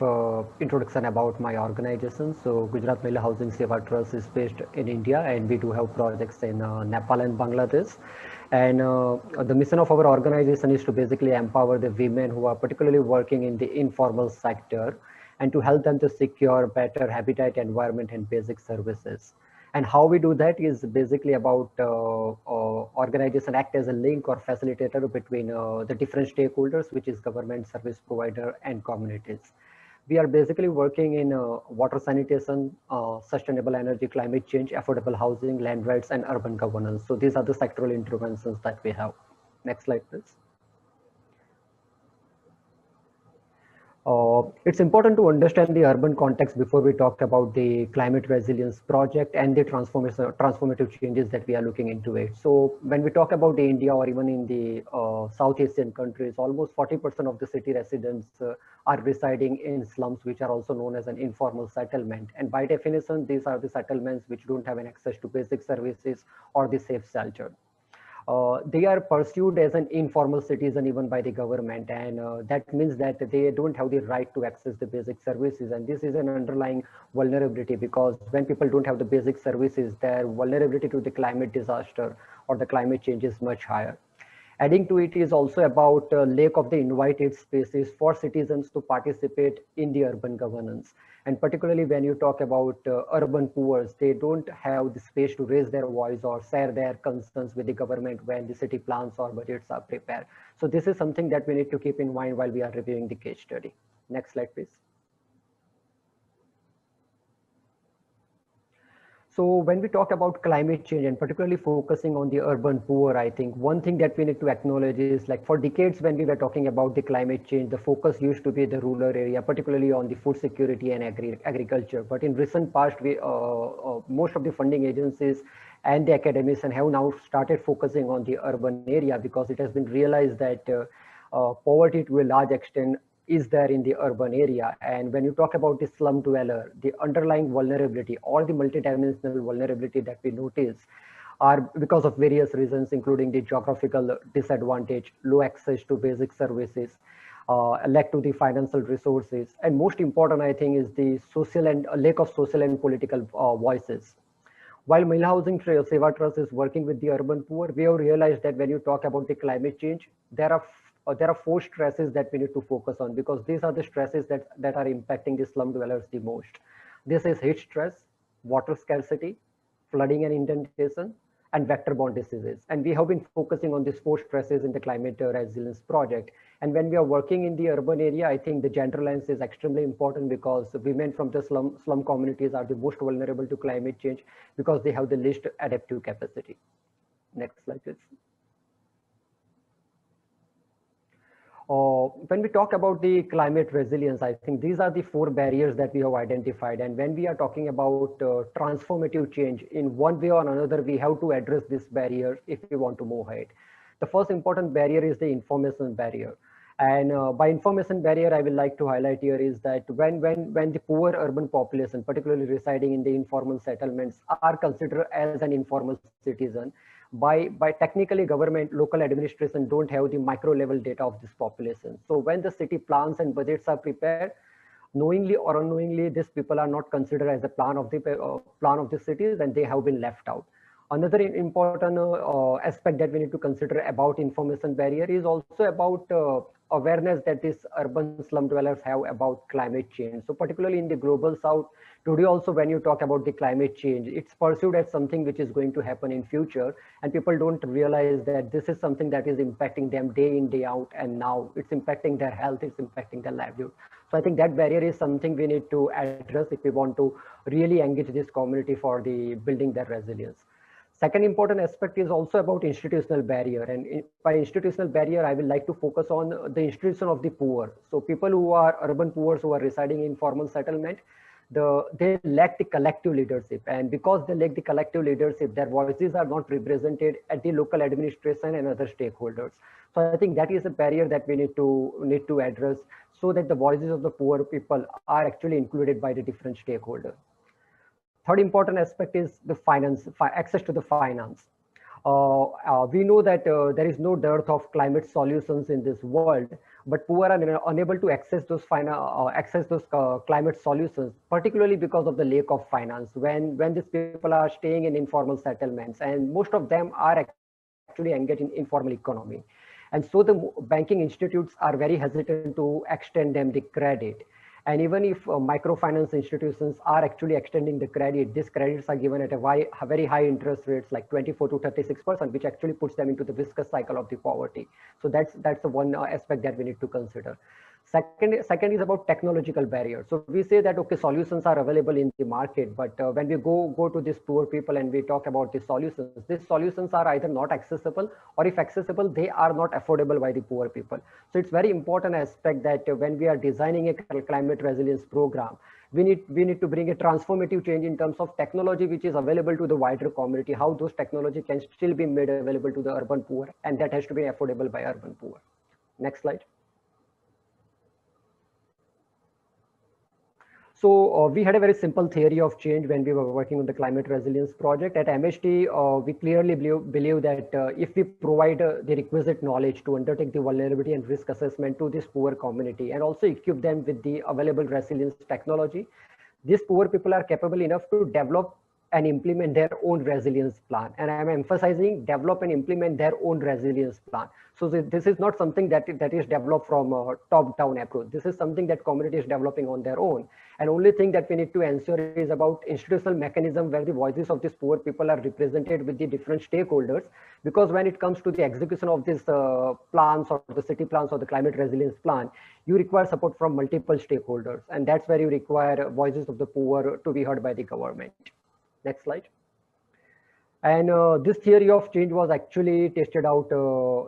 Speaker 20: introduction about my organization. So Gujarat Mahila Housing Seva Trust is based in India, and we do have projects in Nepal and Bangladesh. And the mission of our organization is to basically empower the women who are particularly working in the informal sector and to help them to secure better habitat, environment, and basic services. And how we do that is basically about organization act as a link or facilitator between the different stakeholders, which is government, service provider, and communities. We are basically working in water sanitation, sustainable energy, climate change, affordable housing, land rights, and urban governance. So these are the sectoral interventions that we have. Next slide, please. It's important to understand the urban context before we talk about the climate resilience project and the transformative changes that we are looking into it. So when we talk about India or even in the South Asian countries, almost 40% of the city residents are residing in slums, which are also known as an informal settlement. And by definition, these are the settlements which don't have an access to basic services or the safe shelter. They are pursued as an informal citizen even by the government, and that means that they don't have the right to access the basic services. And this is an underlying vulnerability, because when people don't have the basic services, their vulnerability to the climate disaster or the climate change is much higher. Adding to it is also about lack of the invited spaces for citizens to participate in the urban governance. And particularly when you talk about urban poor, they don't have the space to raise their voice or share their concerns with the government when the city plans or budgets are prepared. So this is something that we need to keep in mind while we are reviewing the case study. Next slide, please. So when we talk about climate change and particularly focusing on the urban poor, I think one thing that we need to acknowledge is, like, for decades when we were talking about the climate change, the focus used to be the rural area, particularly on the food security and agriculture. But in recent past, most of the funding agencies and the academicians have now started focusing on the urban area, because it has been realized that poverty to a large extent is there in the urban area. And when you talk about the slum dweller, the underlying vulnerability or the multidimensional vulnerability that we notice are because of various reasons, including the geographical disadvantage, low access to basic services, lack to the financial resources, and most important, I think, is the social and lack of social and political voices. While Mahila Housing Seva Trust is working with the urban poor, we have realized that when you talk about the climate change, there are 4 stresses that we need to focus on, because these are the stresses that are impacting the slum dwellers the most. This is heat stress, water scarcity, flooding and inundation, and vector-borne diseases. And we have been focusing on these 4 stresses in the climate resilience project. And when we are working in the urban area, I think the gender lens is extremely important, because women from the slum communities are the most vulnerable to climate change because they have the least adaptive capacity. Next slide, please. When we talk about the climate resilience, I think these are the 4 barriers that we have identified. And when we are talking about transformative change, in one way or another, we have to address this barrier if we want to move ahead. The first important barrier is the information barrier. And by information barrier, I would like to highlight here is that when the poor urban population, particularly residing in the informal settlements, are considered as an informal citizen, by technically government, local administration don't have the micro level data of this population. So when the city plans and budgets are prepared, knowingly or unknowingly, these people are not considered as a plan of the cities, and they have been left out. Another important aspect that we need to consider about information barrier is also about awareness that these urban slum dwellers have about climate change. So particularly in the global south, today also when you talk about the climate change, it's pursued as something which is going to happen in future, and people don't realize that this is something that is impacting them day in, day out, and now it's impacting their health, it's impacting their livelihood. So I think that barrier is something we need to address if we want to really engage this community for the building their resilience. Second important aspect is also about institutional barrier. And by institutional barrier, I would like to focus on the institution of the poor. So people who are urban poor, who are residing in formal settlement, they lack the collective leadership. And because they lack the collective leadership, their voices are not represented at the local administration and other stakeholders. So I think that is a barrier that we need to address, so that the voices of the poor people are actually included by the different stakeholders. Third important aspect is the access to the finance. We know that there is no dearth of climate solutions in this world, but poor are unable to access those climate solutions, particularly because of the lack of finance. When these people are staying in informal settlements, and most of them are actually engaged in informal economy, and so the banking institutes are very hesitant to extend them the credit. And even if microfinance institutions are actually extending the credit, these credits are given at a very high interest rates, like 24 to 36%, which actually puts them into the vicious cycle of the poverty. So that's the one aspect that we need to consider. Second is about technological barriers. So we say that, okay, solutions are available in the market, but when we go to these poor people and we talk about these solutions are either not accessible, or if accessible, they are not affordable by the poor people. So it's very important aspect that when we are designing a climate resilience program, we need to bring a transformative change in terms of technology which is available to the wider community, how those technology can still be made available to the urban poor, and that has to be affordable by urban poor. Next slide. So we had a very simple theory of change when we were working on the climate resilience project. At MHT, we clearly believe that if we provide the requisite knowledge to undertake the vulnerability and risk assessment to this poor community, and also equip them with the available resilience technology, these poor people are capable enough to develop and implement their own resilience plan. And I'm emphasizing develop and implement their own resilience plan. So this is not something that is developed from a top-down approach. This is something that community is developing on their own. And only thing that we need to ensure is about institutional mechanism where the voices of these poor people are represented with the different stakeholders. Because when it comes to the execution of these plans, or the city plans, or the climate resilience plan, you require support from multiple stakeholders. And that's where you require voices of the poor to be heard by the government. Next slide. And this theory of change was actually tested out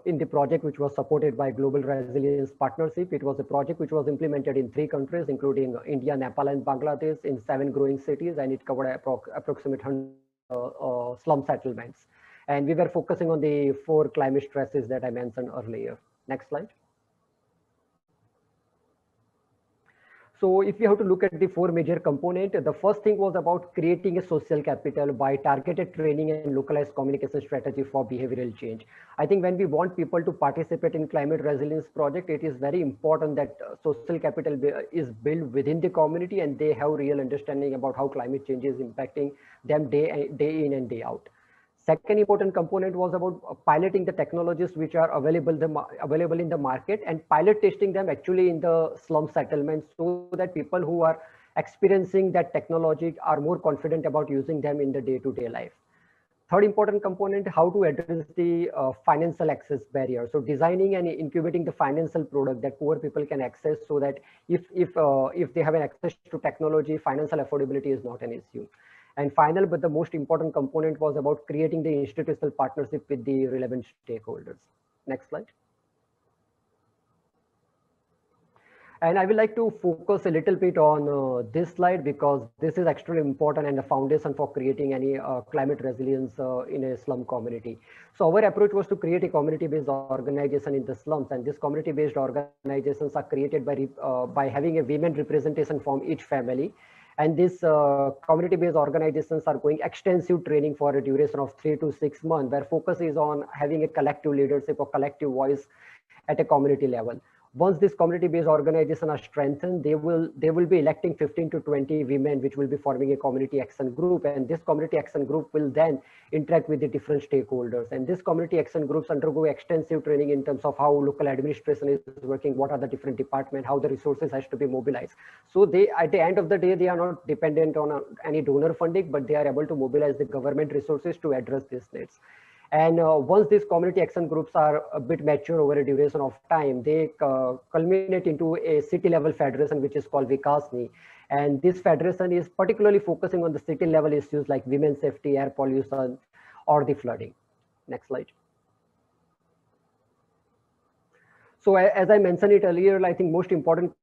Speaker 20: in the project which was supported by Global Resilience Partnership. It was a project which was implemented in 3 countries, including India, Nepal, and Bangladesh, in 7 growing cities, and it covered approximately 100 slum settlements. And we were focusing on the 4 climate stresses that I mentioned earlier. Next slide. So if you have to look at the 4 major components, the first thing was about creating a social capital by targeted training and localized communication strategy for behavioral change. I think when we want people to participate in climate resilience project, it is very important that social capital is built within the community and they have real understanding about how climate change is impacting them day in and day out. Second important component was about piloting the technologies which are available in the market, and pilot testing them actually in the slum settlements, so that people who are experiencing that technology are more confident about using them in the day-to-day life. Third important component, how to address the financial access barrier. So designing and incubating the financial product that poor people can access, so that if they have an access to technology, financial affordability is not an issue. And final, but the most important component was about creating the institutional partnership with the relevant stakeholders. Next slide. And I would like to focus a little bit on this slide, because this is extremely important and the foundation for creating any climate resilience in a slum community. So our approach was to create a community-based organization in the slums, and these community-based organizations are created by having a women representation from each family. And these community-based organizations are going extensive training for a duration of 3 to 6 months, where focus is on having a collective leadership or collective voice at a community level. Once this community-based organization are strengthened, they will be electing 15 to 20 women, which will be forming a community action group. And this community action group will then interact with the different stakeholders. And this community action groups undergo extensive training in terms of how local administration is working, what are the different departments, how the resources has to be mobilized. So they, at the end of the day, they are not dependent on any donor funding, but they are able to mobilize the government resources to address these needs. And once these community action groups are a bit mature over a duration of time, they culminate into a city level federation, which is called 𝗖𝗳𝗀𝗃𝗃. And this federation is particularly focusing on the city level issues like women's safety, air pollution, or the flooding. Next slide. So as I mentioned it earlier, I think most important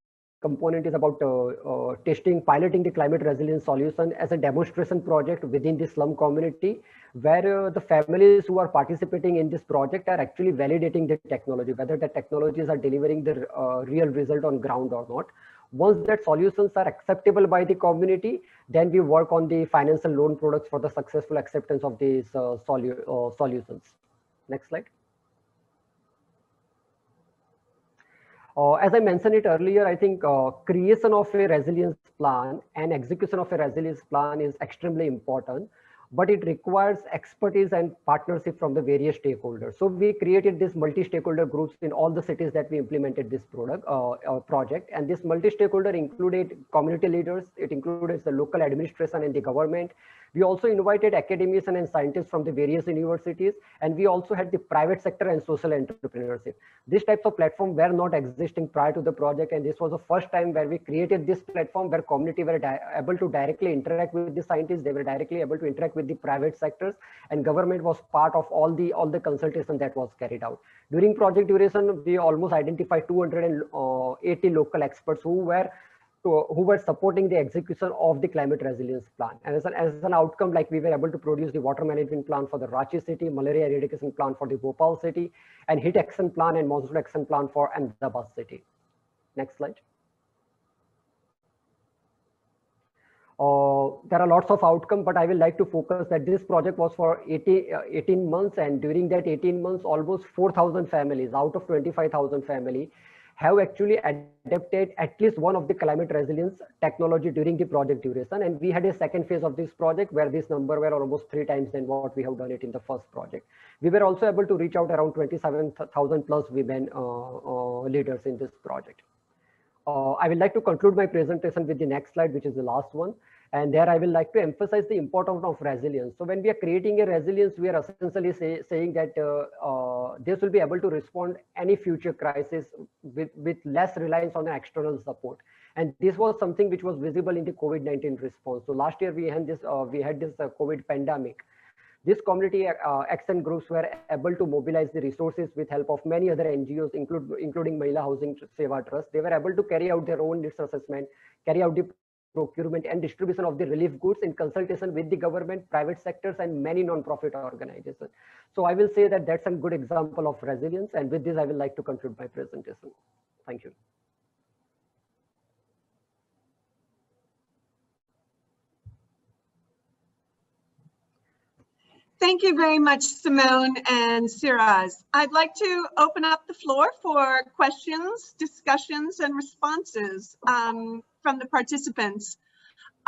Speaker 20: component is about piloting the climate resilience solution as a demonstration project within the slum community, where the families who are participating in this project are actually validating the technology, whether the technologies are delivering the real result on ground or not. Once that solutions are acceptable by the community, then we work on the financial loan products for the successful acceptance of these solutions. Next slide. As I mentioned it earlier, I think creation of a resilience plan and execution of a resilience plan is extremely important. but it requires expertise and partnership from the various stakeholders. So we created this multi-stakeholder groups in all the cities that we implemented this project. And this multi-stakeholder included community leaders, it included the local administration and the government. We also invited academics and scientists from the various universities, and we also had the private sector and social entrepreneurship. These types of platforms were not existing prior to the project, and this was the first time where we created this platform where community were able to directly interact with the scientists, they were directly able to interact with the private sectors, and government was part of all the consultation that was carried out. During project duration, we almost identified 280 local experts who were supporting the execution of the climate resilience plan. And as an outcome, like we were able to produce the water management plan for the Ranchi city, malaria eradication plan for the Bhopal city, and heat action plan and monsoon action plan for 𝗬𝗲𝗏 city. Next slide. There are lots of outcomes, but I will like to focus that this project was for 18 months, and during that 18 months, almost 4,000 families out of 25,000 families have actually adapted at least one of the climate resilience technology during the project duration. And we had a second phase of this project where this number were almost 3 times than what we have done it in the first project. We were also able to reach out around 27,000 plus women leaders in this project. I would like to conclude my presentation with the next slide, which is the last one. And there I will like to emphasize the importance of resilience. So when we are creating a resilience, we are essentially saying that this will be able to respond any future crisis with less reliance on the external support. And this was something which was visible in the COVID-19 response. So last year we had this COVID pandemic. These community action groups were able to mobilize the resources with help of many other NGOs, including Mahila Housing Seva Trust. They were able to carry out their own needs assessment, carry out the procurement and distribution of the relief goods in consultation with the government, private sectors, and many non-profit organizations. So I will say that that's a good example of resilience. And with this, I will like to conclude my presentation. Thank you.
Speaker 18: Thank you very much, Simone and Siraz. I'd like to open up the floor for questions, discussions, and responses from the participants.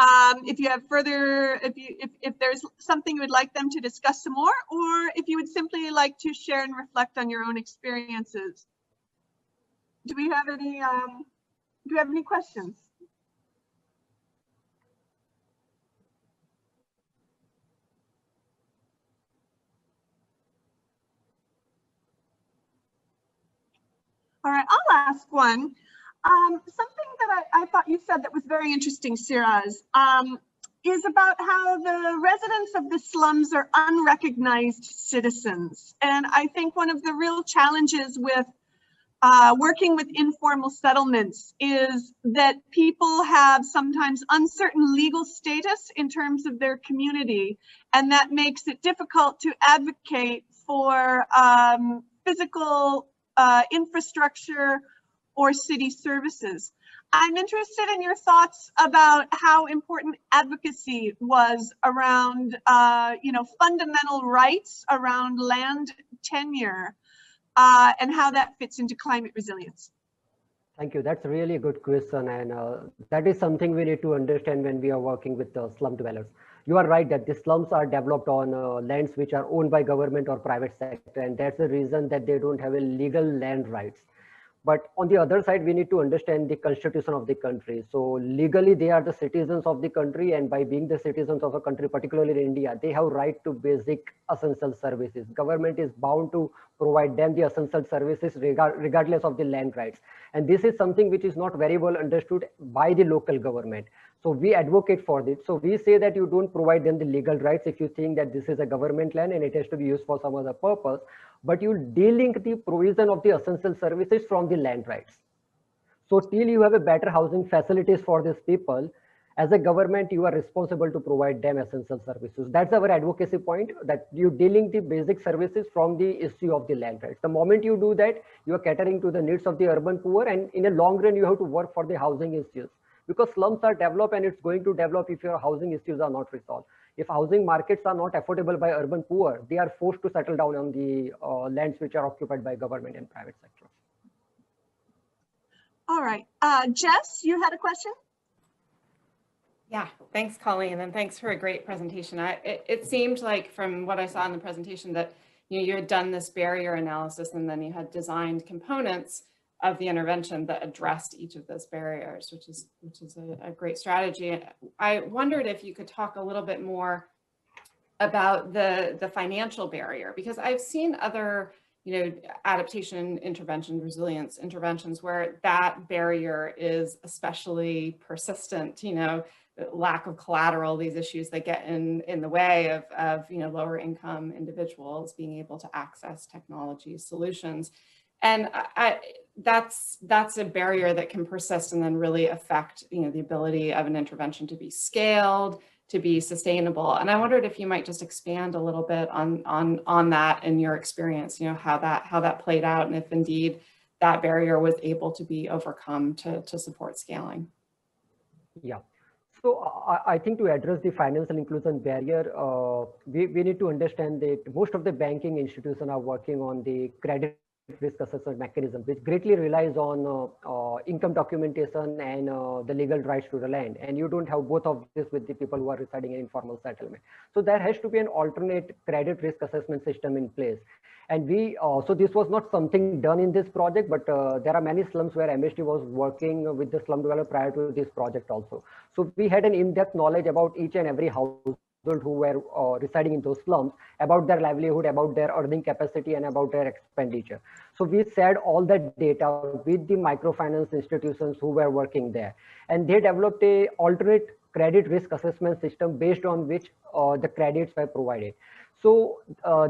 Speaker 18: If you have further, if there's something you would like them to discuss some more, or if you would simply like to share and reflect on your own experiences. Do we have any questions? All right, I'll ask one. Something that I thought you said that was very interesting, Siraz, is about how the residents of the slums are unrecognized citizens. And I think one of the real challenges with working with informal settlements is that people have sometimes uncertain legal status in terms of their community, and that makes it difficult to advocate for physical infrastructure or city services. I'm interested in your thoughts about how important advocacy was around, fundamental rights around land tenure, and how that fits into climate resilience.
Speaker 20: Thank you. That's a really good question, and that is something we need to understand when we are working with the slum dwellers. You are right that the slums are developed on lands which are owned by government or private sector, and that's the reason that they don't have a legal land rights. But on the other side, we need to understand the constitution of the country. So legally, they are the citizens of the country, and by being the citizens of a country, particularly in India, they have right to basic essential services. Government is bound to provide them the essential services regardless of the land rights. And this is something which is not very well understood by the local government. So we advocate for this. So we say that you don't provide them the legal rights if you think that this is a government land and it has to be used for some other purpose, but you delink the provision of the essential services from the land rights. So till you have a better housing facilities for these people, as a government, you are responsible to provide them essential services. That's our advocacy point, that you delink the basic services from the issue of the land rights. The moment you do that, you are catering to the needs of the urban poor, and in a long run, you have to work for the housing issues. Because slums are developed and it's going to develop if your housing issues are not resolved. If housing markets are not affordable by urban poor, they are forced to settle down on the lands which are occupied by government and private sector.
Speaker 18: All right, Jess, you had a question?
Speaker 10: Yeah, thanks, Colleen, and thanks for a great presentation. It seemed like from what I saw in the presentation that you had done this barrier analysis and then you had designed components of the intervention that addressed each of those barriers, which is a great strategy. I wondered if you could talk a little bit more about the financial barrier, because I've seen other adaptation intervention, resilience interventions where that barrier is especially persistent, lack of collateral, these issues that get in the way of lower income individuals being able to access technology solutions. And that's a barrier that can persist and then really affect the ability of an intervention to be scaled, to be sustainable. And I wondered if you might just expand a little bit on that in your experience, how that played out, and if indeed that barrier was able to be overcome to support scaling.
Speaker 20: Yeah. So I think to address the financial inclusion barrier, we need to understand that most of the banking institutions are working on the credit risk assessment mechanism, which greatly relies on income documentation and the legal rights to the land. And you don't have both of this with the people who are residing in informal settlement. So there has to be an alternate credit risk assessment system in place. And so this was not something done in this project, but there are many slums where MST was working with the slum developer prior to this project also. So we had an in-depth knowledge about each and every household who were residing in those slums, about their livelihood, about their earning capacity, and about their expenditure. So we shared all that data with the microfinance institutions who were working there. And they developed a alternate credit risk assessment system based on which the credits were provided. So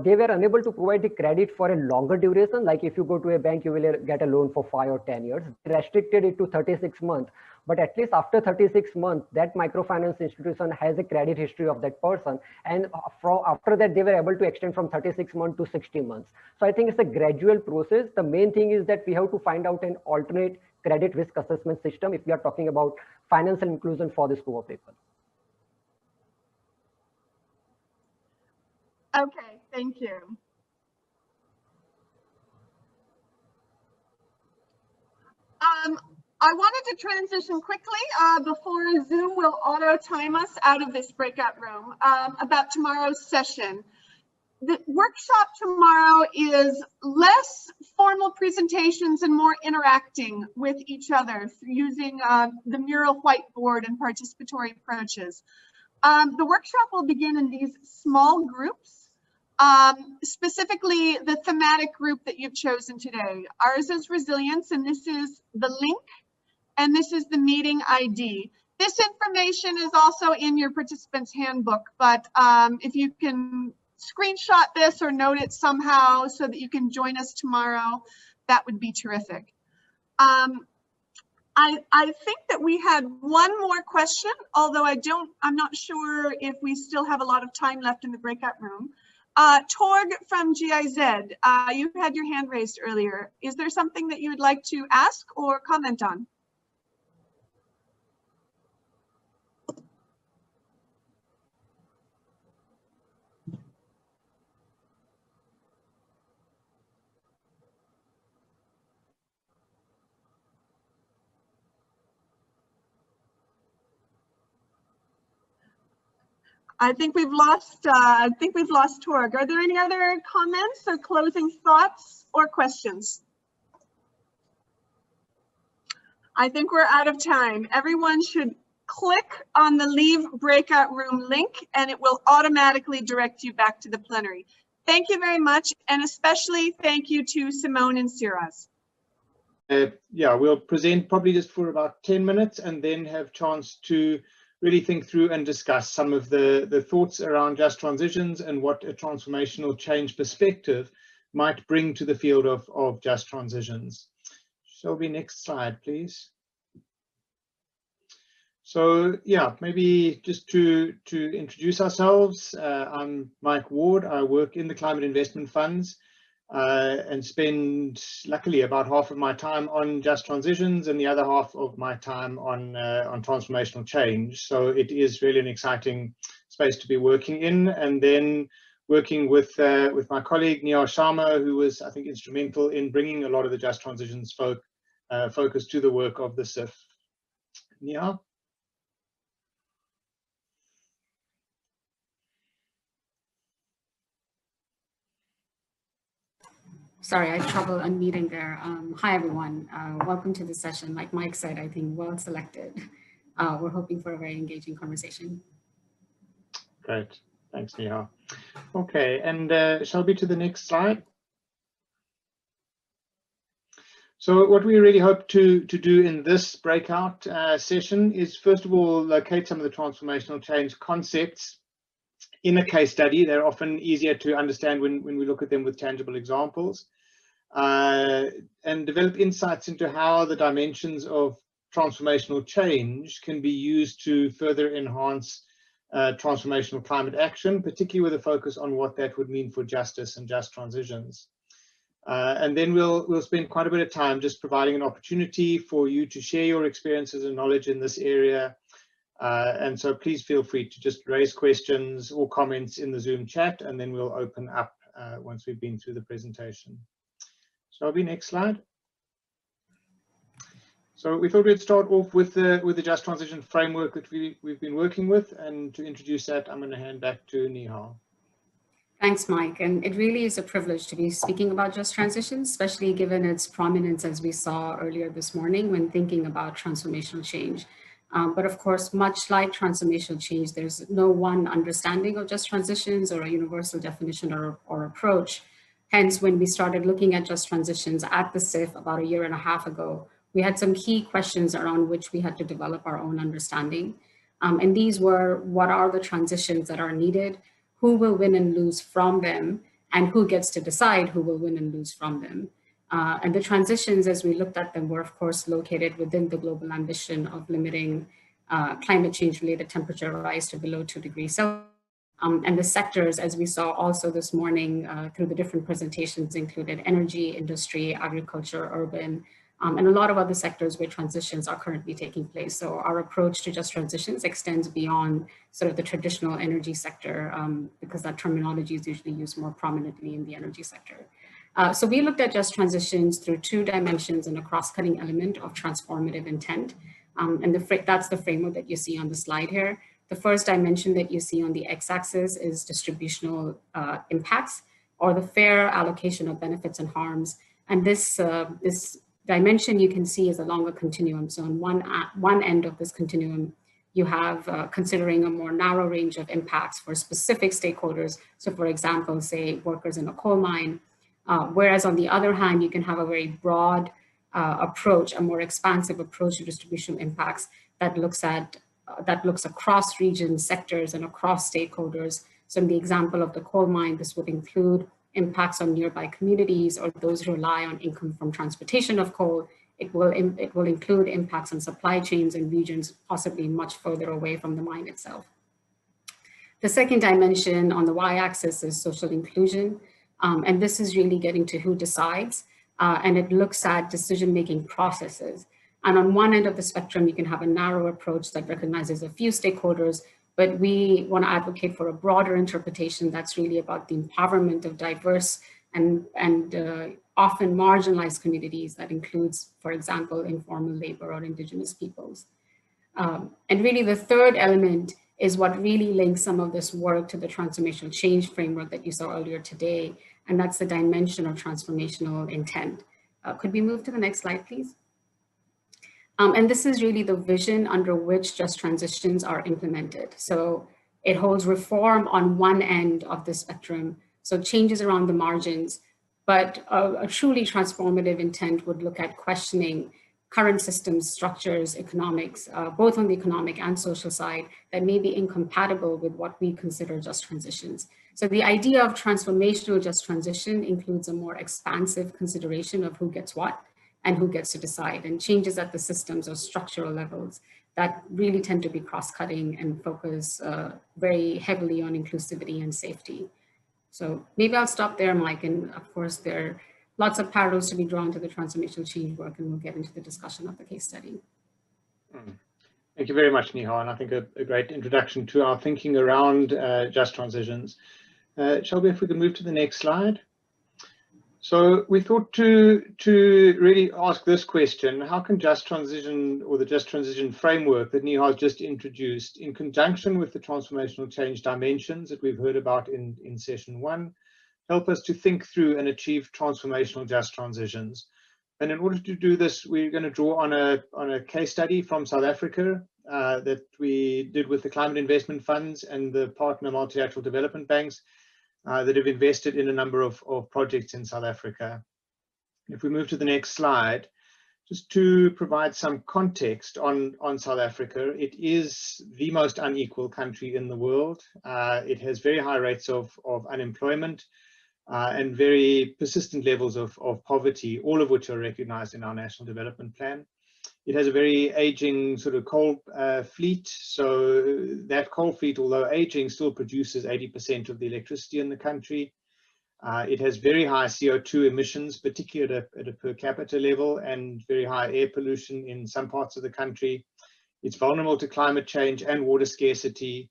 Speaker 20: they were unable to provide the credit for a longer duration. Like if you go to a bank, you will get a loan for 5 or 10 years. They restricted it to 36 months. But at least after 36 months, that microfinance institution has a credit history of that person. And after that, they were able to extend from 36 months to 60 months. So I think it's a gradual process. The main thing is that we have to find out an alternate credit risk assessment system if we are talking about financial inclusion for this group of people.
Speaker 18: Okay, thank you. I wanted to transition quickly before Zoom will auto time us out of this breakout room about tomorrow's session. The workshop tomorrow is less formal presentations and more interacting with each other using the mural whiteboard and participatory approaches. The workshop will begin in these small groups, specifically the thematic group that you've chosen today. Ours is resilience, and this is the link, and this is the meeting ID. This information is also in your participants handbook, but if you can screenshot this or note it somehow so that you can join us tomorrow, that would be terrific. I think that we had one more question, although I'm not sure if we still have a lot of time left in the breakout room. Torg from GIZ, you had your hand raised earlier. Is there something that you would like to ask or comment on? I think we've lost Torg. Are there any other comments or closing thoughts or questions? I think we're out of time. Everyone should click on the Leave Breakout Room link and it will automatically direct you back to the plenary. Thank you very much, and especially thank you to Simone and Siraz.
Speaker 2: Yeah, we'll present probably just for about 10 minutes and then have chance to really think through and discuss some of the thoughts around just transitions and what a transformational change perspective might bring to the field of just transitions. Shelby, next slide, please. So yeah, maybe just to introduce ourselves, I'm Mike Ward. I work in the climate investment funds and spend luckily about half of my time on just transitions and the other half of my time on transformational change. So it is really an exciting space to be working in, and then working with my colleague 𝗬𝗓𝗂𝗧𝗧, who was, I think, instrumental in bringing a lot of the just transitions focus to the work of the CIF. Nia?
Speaker 21: Sorry, I had trouble unmuting there. Hi, everyone. Welcome to the session. Like Mike said, I think well selected. We're hoping for a very engaging conversation.
Speaker 2: Great. Thanks, 𝗲𝗲. Okay, and shall we to the next slide? So what we really hope to do in this breakout session is, first of all, locate some of the transformational change concepts in a case study. They're often easier to understand when we look at them with tangible examples, and develop insights into how the dimensions of transformational change can be used to further enhance transformational climate action, particularly with a focus on what that would mean for justice and just transitions. And then we'll spend quite a bit of time just providing an opportunity for you to share your experiences and knowledge in this area. And so please feel free to just raise questions or comments in the Zoom chat, and then we'll open up once we've been through the presentation. Shall we next slide? So we thought we'd start off with the Just Transition framework that we've been working with, and to introduce that, I'm going to hand back to 𝗲𝗲.
Speaker 21: Thanks, Mike. And it really is a privilege to be speaking about just transitions, especially given its prominence, as we saw earlier this morning, when thinking about transformational change. But of course, much like transformational change, there's no one understanding of just transitions or a universal definition or approach. Hence, when we started looking at just transitions at the CIF about 1.5 years ago, we had some key questions around which we had to develop our own understanding. And these were, what are the transitions that are needed? Who will win and lose from them, and who gets to decide who will win and lose from them. And the transitions, as we looked at them, were of course located within the global ambition of limiting climate change related temperature rise to below 2 degrees Celsius. And the sectors, as we saw also this morning through the different presentations, included energy, industry, agriculture, urban, and a lot of other sectors where transitions are currently taking place. So our approach to just transitions extends beyond sort of the traditional energy sector, because that terminology is usually used more prominently in the energy sector. So we looked at just transitions through 2 dimensions and a cross-cutting element of transformative intent. And that's the framework that you see on the slide here. The first dimension that you see on the x-axis is distributional impacts, or the fair allocation of benefits and harms. And this dimension you can see is a longer continuum. So on one end of this continuum, you have considering a more narrow range of impacts for specific stakeholders. So for example, say workers in a coal mine, whereas on the other hand, you can have a very broad approach, a more expansive approach to distributional impacts that looks across regions, sectors, and across stakeholders. So in the example of the coal mine, this would include impacts on nearby communities or those who rely on income from transportation of coal. It will include impacts on supply chains in regions possibly much further away from the mine itself. The second dimension on the y-axis is social inclusion. And this is really getting to who decides, and it looks at decision-making processes. And on one end of the spectrum, you can have a narrow approach that recognizes a few stakeholders, but we want to advocate for a broader interpretation that's really about the empowerment of diverse and often marginalized communities that includes, for example, informal labor or indigenous peoples. And really the third element is what really links some of this work to the transformational change framework that you saw earlier today, and that's the dimension of transformational intent. Could we move to the next slide, please? And this is really the vision under which just transitions are implemented. So it holds reform on one end of the spectrum, so changes around the margins, but a truly transformative intent would look at questioning current systems, structures, economics, both on the economic and social side, that may be incompatible with what we consider just transitions. So the idea of transformational just transition includes a more expansive consideration of who gets what and who gets to decide, and changes at the systems or structural levels that really tend to be cross-cutting and focus very heavily on inclusivity and safety. So maybe I'll stop there, Mike, and of course there are lots of parallels to be drawn to the transformational change work, and we'll get into the discussion of the case study.
Speaker 2: Thank you very much, 𝗲𝗲, and I think a great introduction to our thinking around just transitions. Shall we, if we can move to the next slide? So we thought to really ask this question: how can just transition, or the just transition framework that 𝗲𝗲 has just introduced, in conjunction with the transformational change dimensions that we've heard about in session 1, help us to think through and achieve transformational just transitions. And in order to do this, we're going to draw on a case study from South Africa that we did with the climate investment funds and the partner multilateral development banks that have invested in a number of projects in South Africa. If we move to the next slide, just to provide some context on South Africa, it is the most unequal country in the world. It has very high rates of unemployment and very persistent levels of poverty, all of which are recognized in our National Development Plan. It has a very aging sort of coal fleet, so that coal fleet, although aging, still produces 80% of the electricity in the country. It has very high CO2 emissions, particularly at a per capita level, and very high air pollution in some parts of the country. It's vulnerable to climate change and water scarcity.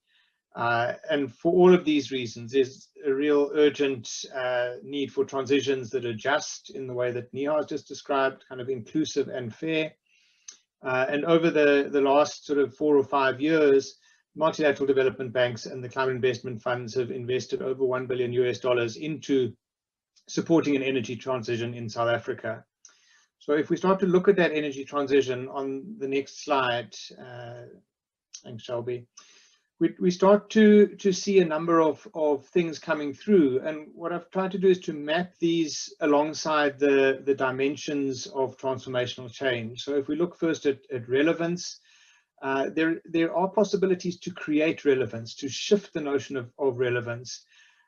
Speaker 2: And for all of these reasons, there's a real urgent need for transitions that are just in the way that 𝗍𝗲 has just described, kind of inclusive and fair. And over the last sort of 4 or 5 years, multilateral development banks and the climate investment funds have invested over $1 billion into supporting an energy transition in South Africa. So if we start to look at that energy transition on the next slide, thanks, 𝗬𝗲𝗋, we start to see a number of things coming through. And what I've tried to do is to map these alongside the dimensions of transformational change. So if we look first at relevance, there are possibilities to create relevance, to shift the notion of relevance.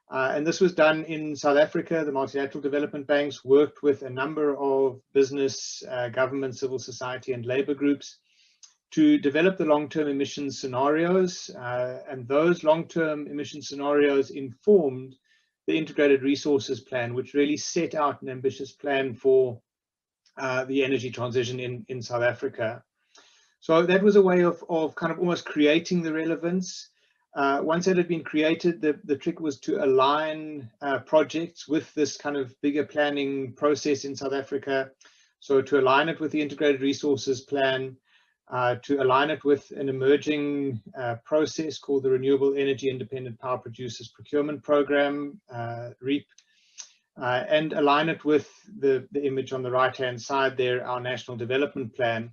Speaker 2: And this was done in South Africa. The multilateral development banks worked with a number of business, government, civil society, and labor groups to develop the long-term emissions scenarios. And those long-term emission scenarios informed the Integrated Resources Plan, which really set out an ambitious plan for the energy transition in South Africa. So that was a way of kind of almost creating the relevance. Once that had been created, the trick was to align projects with this kind of bigger planning process in South Africa. So to align it with the Integrated Resources Plan, to align it with an emerging process called the Renewable Energy Independent Power Producers Procurement Program, REAP, and align it with the image on the right-hand side there, our National Development Plan,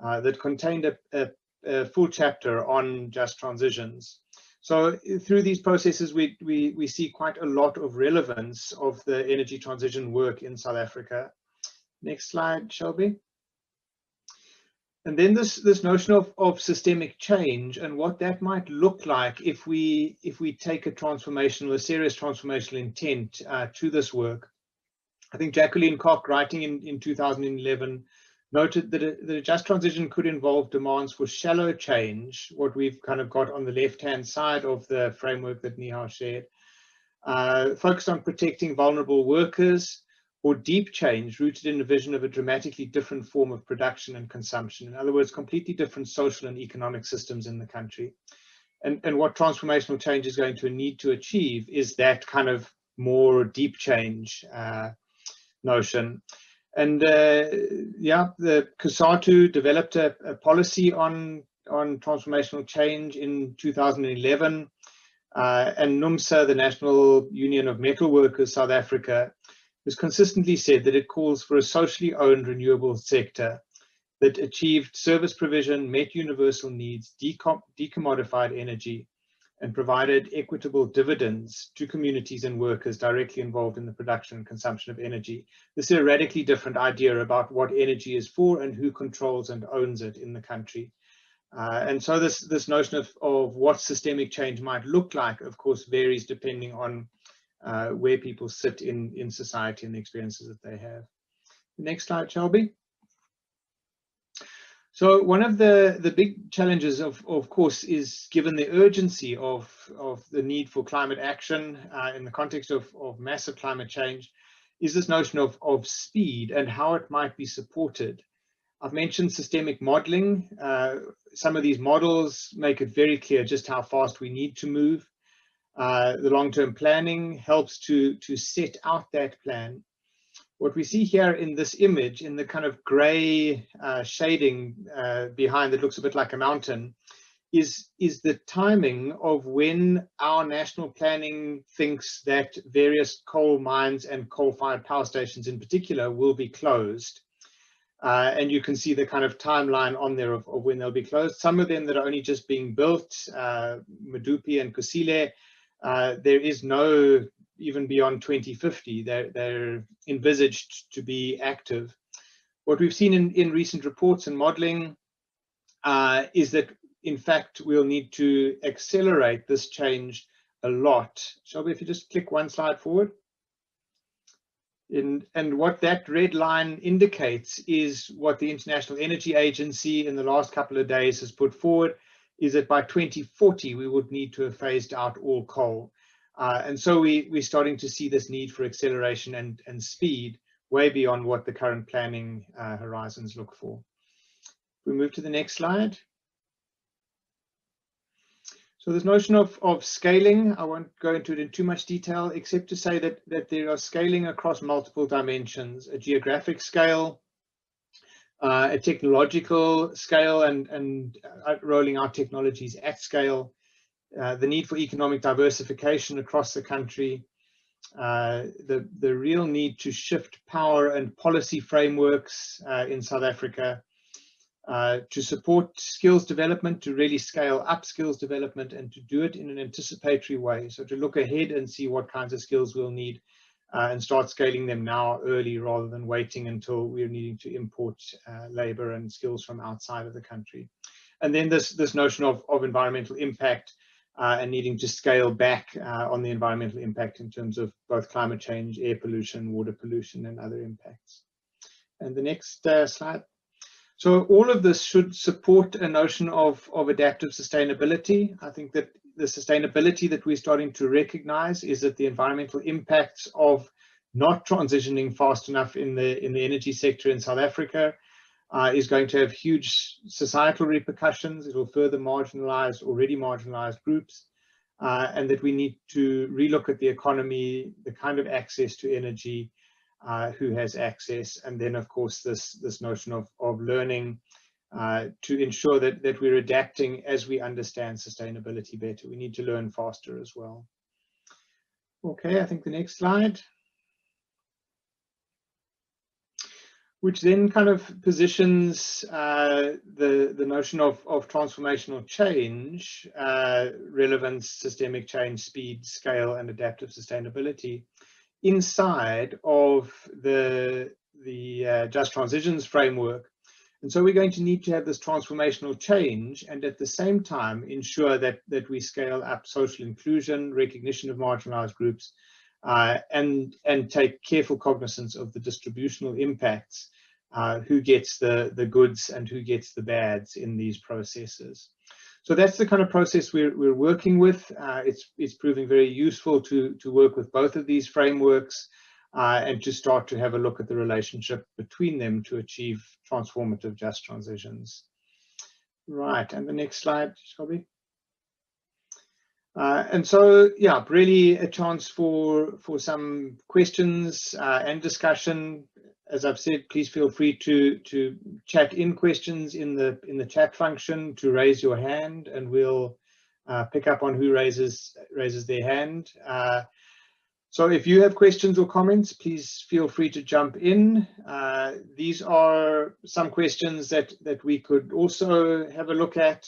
Speaker 2: that contained a full chapter on just transitions. So through these processes, we see quite a lot of relevance of the energy transition work in South Africa. Next slide, 𝗬𝗲𝗋. And then this notion of systemic change and what that might look like if we take a serious transformational intent to this work. I think Jacqueline Koch, writing in 2011, noted that a just transition could involve demands for shallow change, what we've kind of got on the left-hand side of the framework that 𝗍𝗲𝗀 shared, focused on protecting vulnerable workers, or deep change rooted in a vision of a dramatically different form of production and consumption. In other words, completely different social and economic systems in the country. And what transformational change is going to need to achieve is that kind of more deep change notion. And yeah, the COSATU developed a policy on transformational change in 2011. And NUMSA, the National Union of Metal Workers South Africa, has consistently said that it calls for a socially owned renewable sector that achieved service provision, met universal needs, decommodified energy, and provided equitable dividends to communities and workers directly involved in the production and consumption of energy. This is a radically different idea about what energy is for and who controls and owns it in the country. And so this notion of what systemic change might look like, of course, varies depending on where people sit in society and the experiences that they have. Next slide, 𝗬𝗲𝗋. So one of the big challenges, of course, is given the urgency of the need for climate action in the context of massive climate change, is this notion of speed and how it might be supported. I've mentioned systemic modeling. Some of these models make it very clear just how fast we need to move. The long-term planning helps to set out that plan. What we see here in this image, in the kind of gray shading behind that looks a bit like a mountain, is the timing of when our national planning thinks that various coal mines and coal-fired power stations in particular will be closed. And you can see the kind of timeline on there of when they'll be closed. Some of them that are only just being built, 𝗦𝗲𝘀𝗀𝗃𝗃 and 𝗂𝚘𝚂, there is no, even beyond 2050, they're envisaged to be active. What we've seen in recent reports and modeling is that, in fact, we'll need to accelerate this change a lot. Shelby, if you just click one slide forward. And what that red line indicates is what the International Energy Agency in the last couple of days has put forward, is that by 2040 we would need to have phased out all coal. And so we're starting to see this need for acceleration and speed way beyond what the current planning horizons look for. We move to the next slide. So this notion of scaling, I won't go into it in too much detail, except to say that there are scaling across multiple dimensions: a geographic scale, a technological scale, and rolling out technologies at scale, the need for economic diversification across the country, the real need to shift power and policy frameworks in South Africa, to support skills development, to really scale up skills development and to do it in an anticipatory way. So to look ahead and see what kinds of skills we'll need and start scaling them now early rather than waiting until we're needing to import labor and skills from outside of the country. And then this notion of environmental impact and needing to scale back on the environmental impact in terms of both climate change, air pollution, water pollution, and other impacts. And the next slide. So all of this should support a notion of adaptive sustainability. I think that the sustainability that we're starting to recognize is that the environmental impacts of not transitioning fast enough in the energy sector in South Africa is going to have huge societal repercussions. It will further marginalize already marginalized groups, and that we need to relook at the economy, the kind of access to energy, who has access, and then of course this notion of learning to ensure that we're adapting as we understand sustainability better. We need to learn faster as well. Okay, I think the next slide, which then kind of positions the notion of transformational change, relevance, systemic change, speed, scale, and adaptive sustainability inside of the Just Transitions framework. And so we're going to need to have this transformational change and at the same time ensure that we scale up social inclusion, recognition of marginalized groups, and take careful cognizance of the distributional impacts, who gets the goods and who gets the bads in these processes. So that's the kind of process we're working with. It's proving very useful to work with both of these frameworks and to start to have a look at the relationship between them to achieve transformative just transitions. Right, and the next slide, Shelby. And so, yeah, really a chance for some questions and discussion. As I've said, please feel free to chat in questions in the chat function, to raise your hand, and we'll pick up on who raises their hand. So if you have questions or comments, please feel free to jump in. These are some questions that we could also have a look at,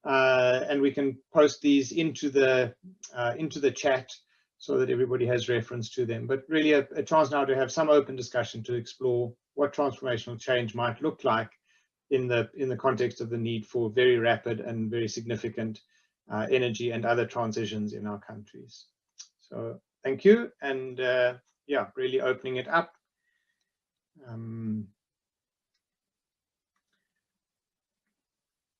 Speaker 2: and we can post these into the chat, so that everybody has reference to them. But really a chance now to have some open discussion to explore what transformational change might look like in the context of the need for very rapid and very significant energy and other transitions in our countries. So thank you, and yeah, really opening it up.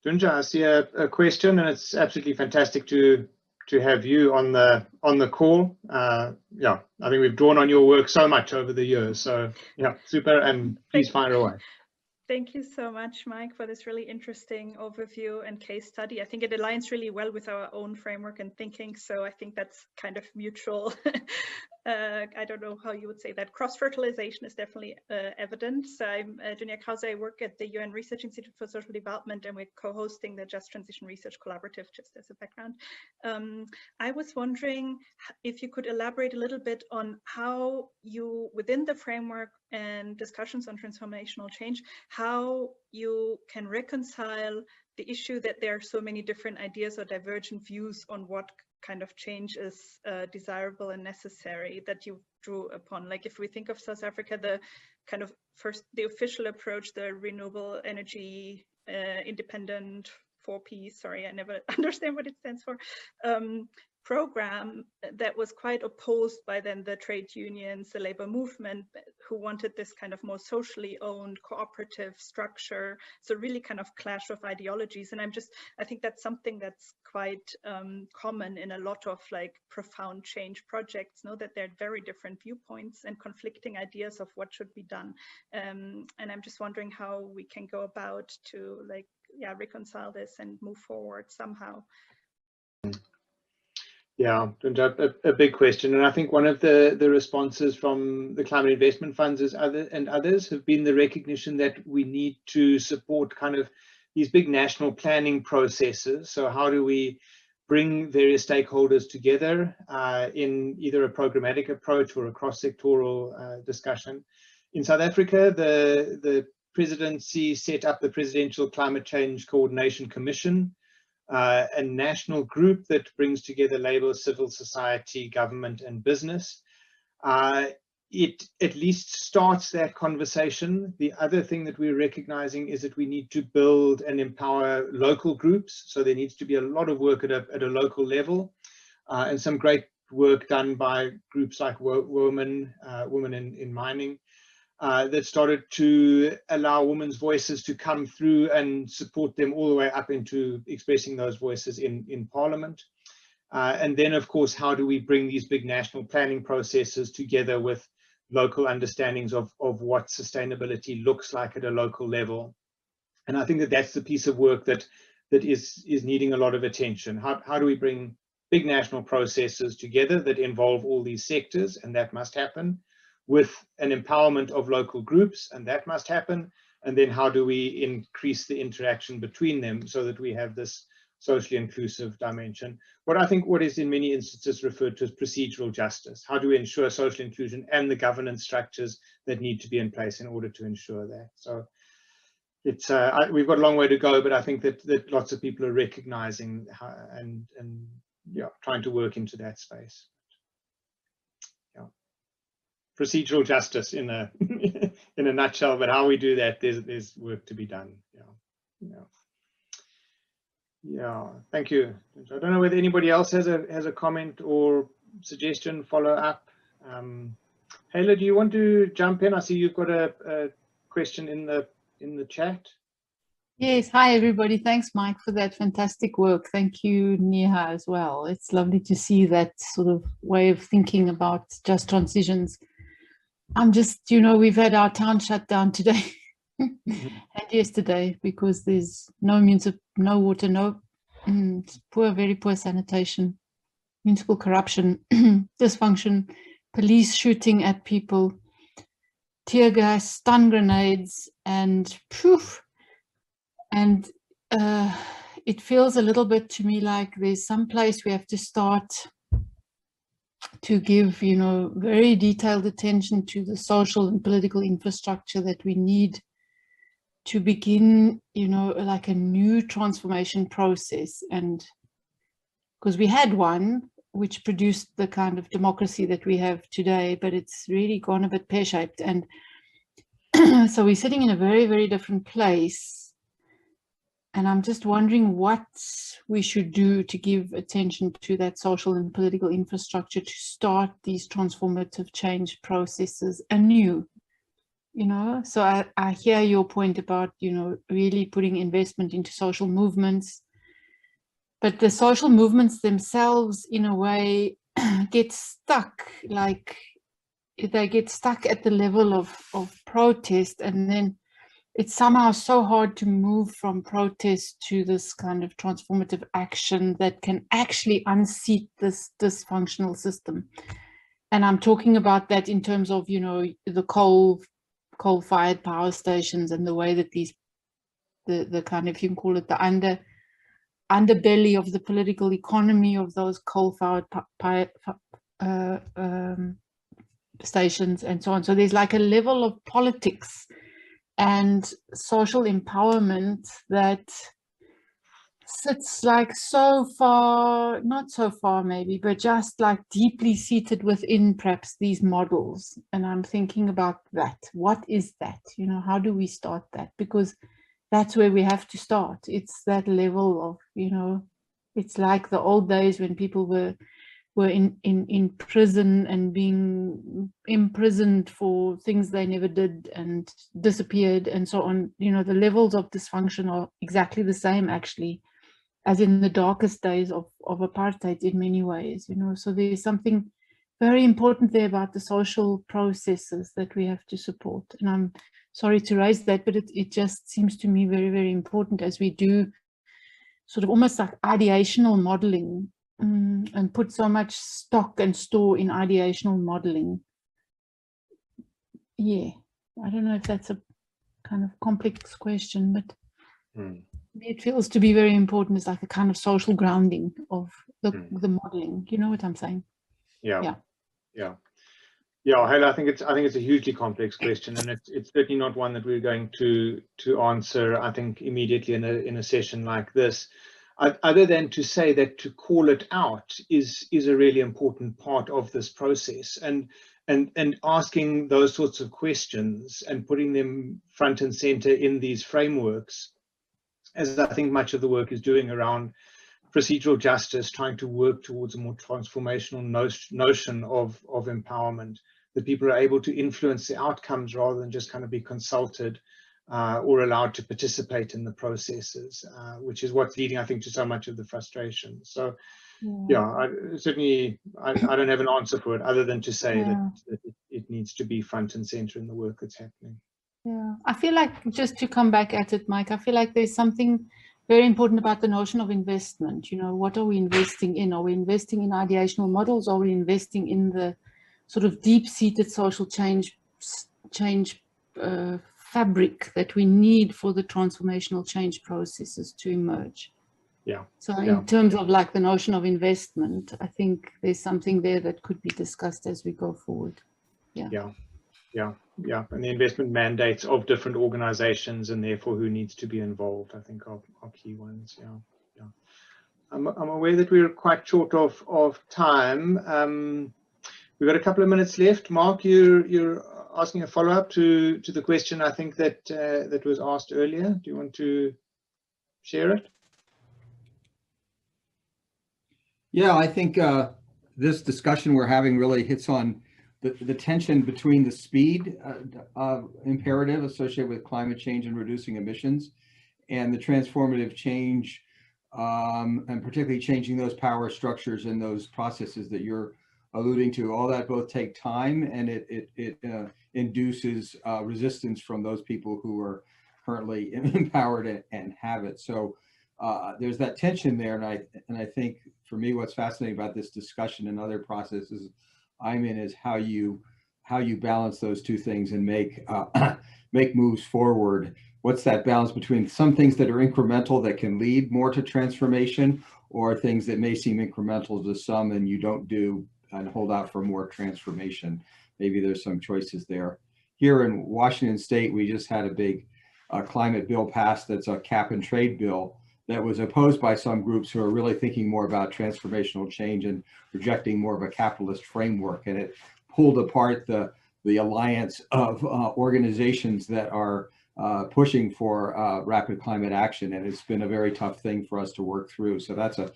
Speaker 2: Dunja, I see a question, and it's absolutely fantastic to have you on the call. Yeah, I think we've drawn on your work so much over the years. So yeah, super, and please fire away.
Speaker 1: Thank you so much, Mike, for this really interesting overview and case study. I think it aligns really well with our own framework and thinking. So I think that's kind of mutual I don't know how you would say that, cross-fertilization is definitely evident. So I'm 𝗬𝗂𝗀𝗃𝗀𝗃. I work at the UN Research Institute for Social Development, and we're co-hosting the Just Transition Research Collaborative, just as a background. I was wondering if you could elaborate a little bit on how you, within the framework and discussions on transformational change, how you can reconcile the issue that there are so many different ideas or divergent views on what kind of change is desirable and necessary that you drew upon. Like if we think of South Africa, the kind of the official approach, the renewable energy independent 4P, sorry, I never understand what it stands for, program that was quite opposed by then the trade unions, the labor movement, who wanted this kind of more socially owned cooperative structure. So really kind of clash of ideologies. And I think that's something that's quite common in a lot of like profound change projects, that there are very different viewpoints and conflicting ideas of what should be done. And I'm just wondering how we can go about to like, yeah, reconcile this and move forward somehow.
Speaker 2: Yeah, a big question. And I think one of the responses from the climate investment funds and others have been the recognition that we need to support kind of these big national planning processes. So how do we bring various stakeholders together in either a programmatic approach or a cross-sectoral discussion? In South Africa, the presidency set up the Presidential Climate Change Coordination Commission, a national group that brings together labor, civil society, government, and business. It at least starts that conversation. The other thing that we're recognizing is that we need to build and empower local groups. So there needs to be a lot of work at a local level, and some great work done by groups like Women in Mining, that started to allow women's voices to come through and support them all the way up into expressing those voices in Parliament. And then, of course, how do we bring these big national planning processes together with local understandings of what sustainability looks like at a local level? And I think that that's the piece of work that is needing a lot of attention. How do we bring big national processes together that involve all these sectors, and that must happen, with an empowerment of local groups, and that must happen. And then how do we increase the interaction between them so that we have this socially inclusive dimension? What is in many instances referred to as procedural justice. How do we ensure social inclusion and the governance structures that need to be in place in order to ensure that? So it's we've got a long way to go, but I think that lots of people are recognizing and yeah, trying to work into that space. Procedural justice in a in a nutshell, but how we do that, there's work to be done. Yeah. Thank you. I don't know whether anybody else has a comment or suggestion, follow up. Hala, do you want to jump in? I see you've got a question in the chat.
Speaker 7: Yes, hi everybody. Thanks, Mike, for that fantastic work. Thank you, 𝗕𝗲, as well. It's lovely to see that sort of way of thinking about just transitions. I'm just, we've had our town shut down today and yesterday because there's no water, very poor sanitation, municipal corruption, dysfunction, police shooting at people, tear gas, stun grenades, and poof. And it feels a little bit to me like there's some place we have to start to give, very detailed attention to the social and political infrastructure that we need to begin, like a new transformation process. And because we had one which produced the kind of democracy that we have today, but it's really gone a bit pear-shaped. And so we're sitting in a very, very different place. And I'm just wondering what we should do to give attention to that social and political infrastructure to start these transformative change processes anew. So I hear your point about, really putting investment into social movements, but the social movements themselves, in a way, get stuck, like they get stuck at the level of protest, and then it's somehow so hard to move from protest to this kind of transformative action that can actually unseat this dysfunctional system. And I'm talking about that in terms of, you know, the coal-fired power stations and the way that these, the kind of, you can call it the underbelly of the political economy of those coal-fired stations and so on. So there's like a level of politics and social empowerment that sits like so far, not so far maybe, but just like deeply seated within perhaps these models. And I'm thinking about that. What is that? You know, how do we start that? Because that's where we have to start. It's that level of, you know, it's like the old days when people were in prison and being imprisoned for things they never did and disappeared and so on. You know, the levels of dysfunction are exactly the same actually as in the darkest days of apartheid in many ways, you know. So there's something very important there about the social processes that we have to support. And I'm sorry to raise that, but it just seems to me very, very important as we do sort of almost like ideational modeling and put so much stock and store in ideational modeling. Yeah, I don't know if that's a kind of complex question, but it feels to be very important. It's like a kind of social grounding of the modeling. You know what I'm saying?
Speaker 2: Yeah. Hlahle, I think it's a hugely complex question, and it's certainly not one that we're going to answer, I think, immediately in a session like this, other than to say that to call it out is a really important part of this process, and asking those sorts of questions and putting them front and center in these frameworks, as I think much of the work is doing around procedural justice, trying to work towards a more transformational notion of empowerment, that people are able to influence the outcomes rather than just kind of be consulted or allowed to participate in the processes, which is what's leading, I think, to so much of the frustration. So, I don't have an answer for it other than to say that it needs to be front and center in the work that's happening.
Speaker 7: Yeah, I feel like, just to come back at it, Mike, I feel like there's something very important about the notion of investment. You know, what are we investing in? Are we investing in ideational models? Are we investing in the sort of deep-seated social change fabric that we need for the transformational change processes to emerge? So in terms of like the notion of investment, I think there's something there that could be discussed as we go forward.
Speaker 2: And the investment mandates of different organizations, and therefore who needs to be involved, I think are key ones. I'm aware that we're quite short of time. We've got a couple of minutes left. Mark, you're asking a follow-up to the question, I think, that was asked earlier. Do you want to share it?
Speaker 5: Yeah, I think this discussion we're having really hits on the tension between the speed imperative associated with climate change and reducing emissions, and the transformative change, and particularly changing those power structures and those processes that you're alluding to. All that both take time, and it induces resistance from those people who are currently empowered and have it. So there's that tension there, and I think for me, what's fascinating about this discussion and other processes I'm in is how you balance those two things and make moves forward. What's that balance between some things that are incremental that can lead more to transformation, or things that may seem incremental to some and you don't do and hold out for more transformation? Maybe there's some choices there. Here in Washington State, we just had a big climate bill passed that's a cap and trade bill that was opposed by some groups who are really thinking more about transformational change and rejecting more of a capitalist framework. And it pulled apart the alliance of organizations that are pushing for rapid climate action. And it's been a very tough thing for us to work through. So that's a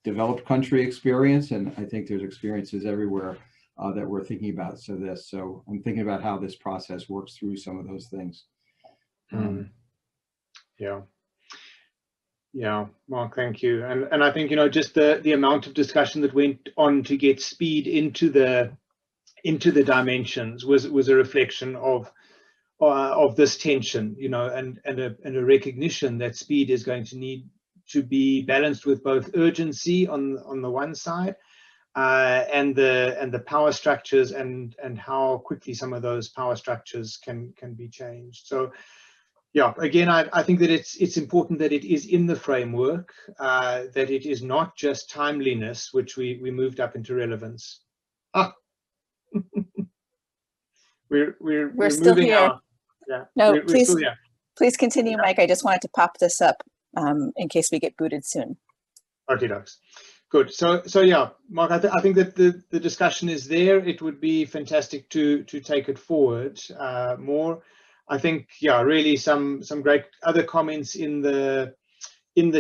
Speaker 5: developed country experience. And I think there's experiences everywhere that we're thinking about. So I'm thinking about how this process works through some of those things.
Speaker 2: Yeah, Mark, thank you. And I think, you know, just the amount of discussion that went on to get speed into the dimensions was a reflection of this tension, you know, and a recognition that speed is going to need to be balanced with both urgency on the one side, and the power structures and how quickly some of those power structures can be changed. So yeah, again, I think that it's important that it is in the framework, that it is not just timeliness, which we moved up into relevance. Ah, we're
Speaker 15: still
Speaker 2: moving
Speaker 15: here.
Speaker 2: out. Yeah,
Speaker 15: no,
Speaker 2: we're
Speaker 15: please,
Speaker 2: still here.
Speaker 15: Please continue, Mike. I just wanted to pop this up in case we get booted soon.
Speaker 2: Okay, docs. Good. So yeah, Mark, I think that the discussion is there. It would be fantastic to take it forward more. I think, yeah, really some great other comments in the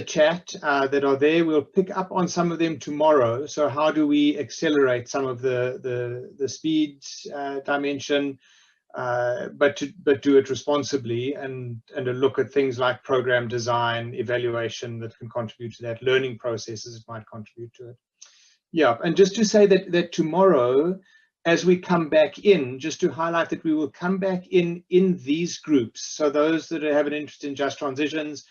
Speaker 2: chat that are there. We'll pick up on some of them tomorrow. So how do we accelerate some of the speed dimension, but do it responsibly, and a look at things like program design, evaluation that can contribute to that, learning processes that might contribute to it. Yeah, and just to say that tomorrow, as we come back in, just to highlight that we will come back in these groups. So those that have an interest in just transitions,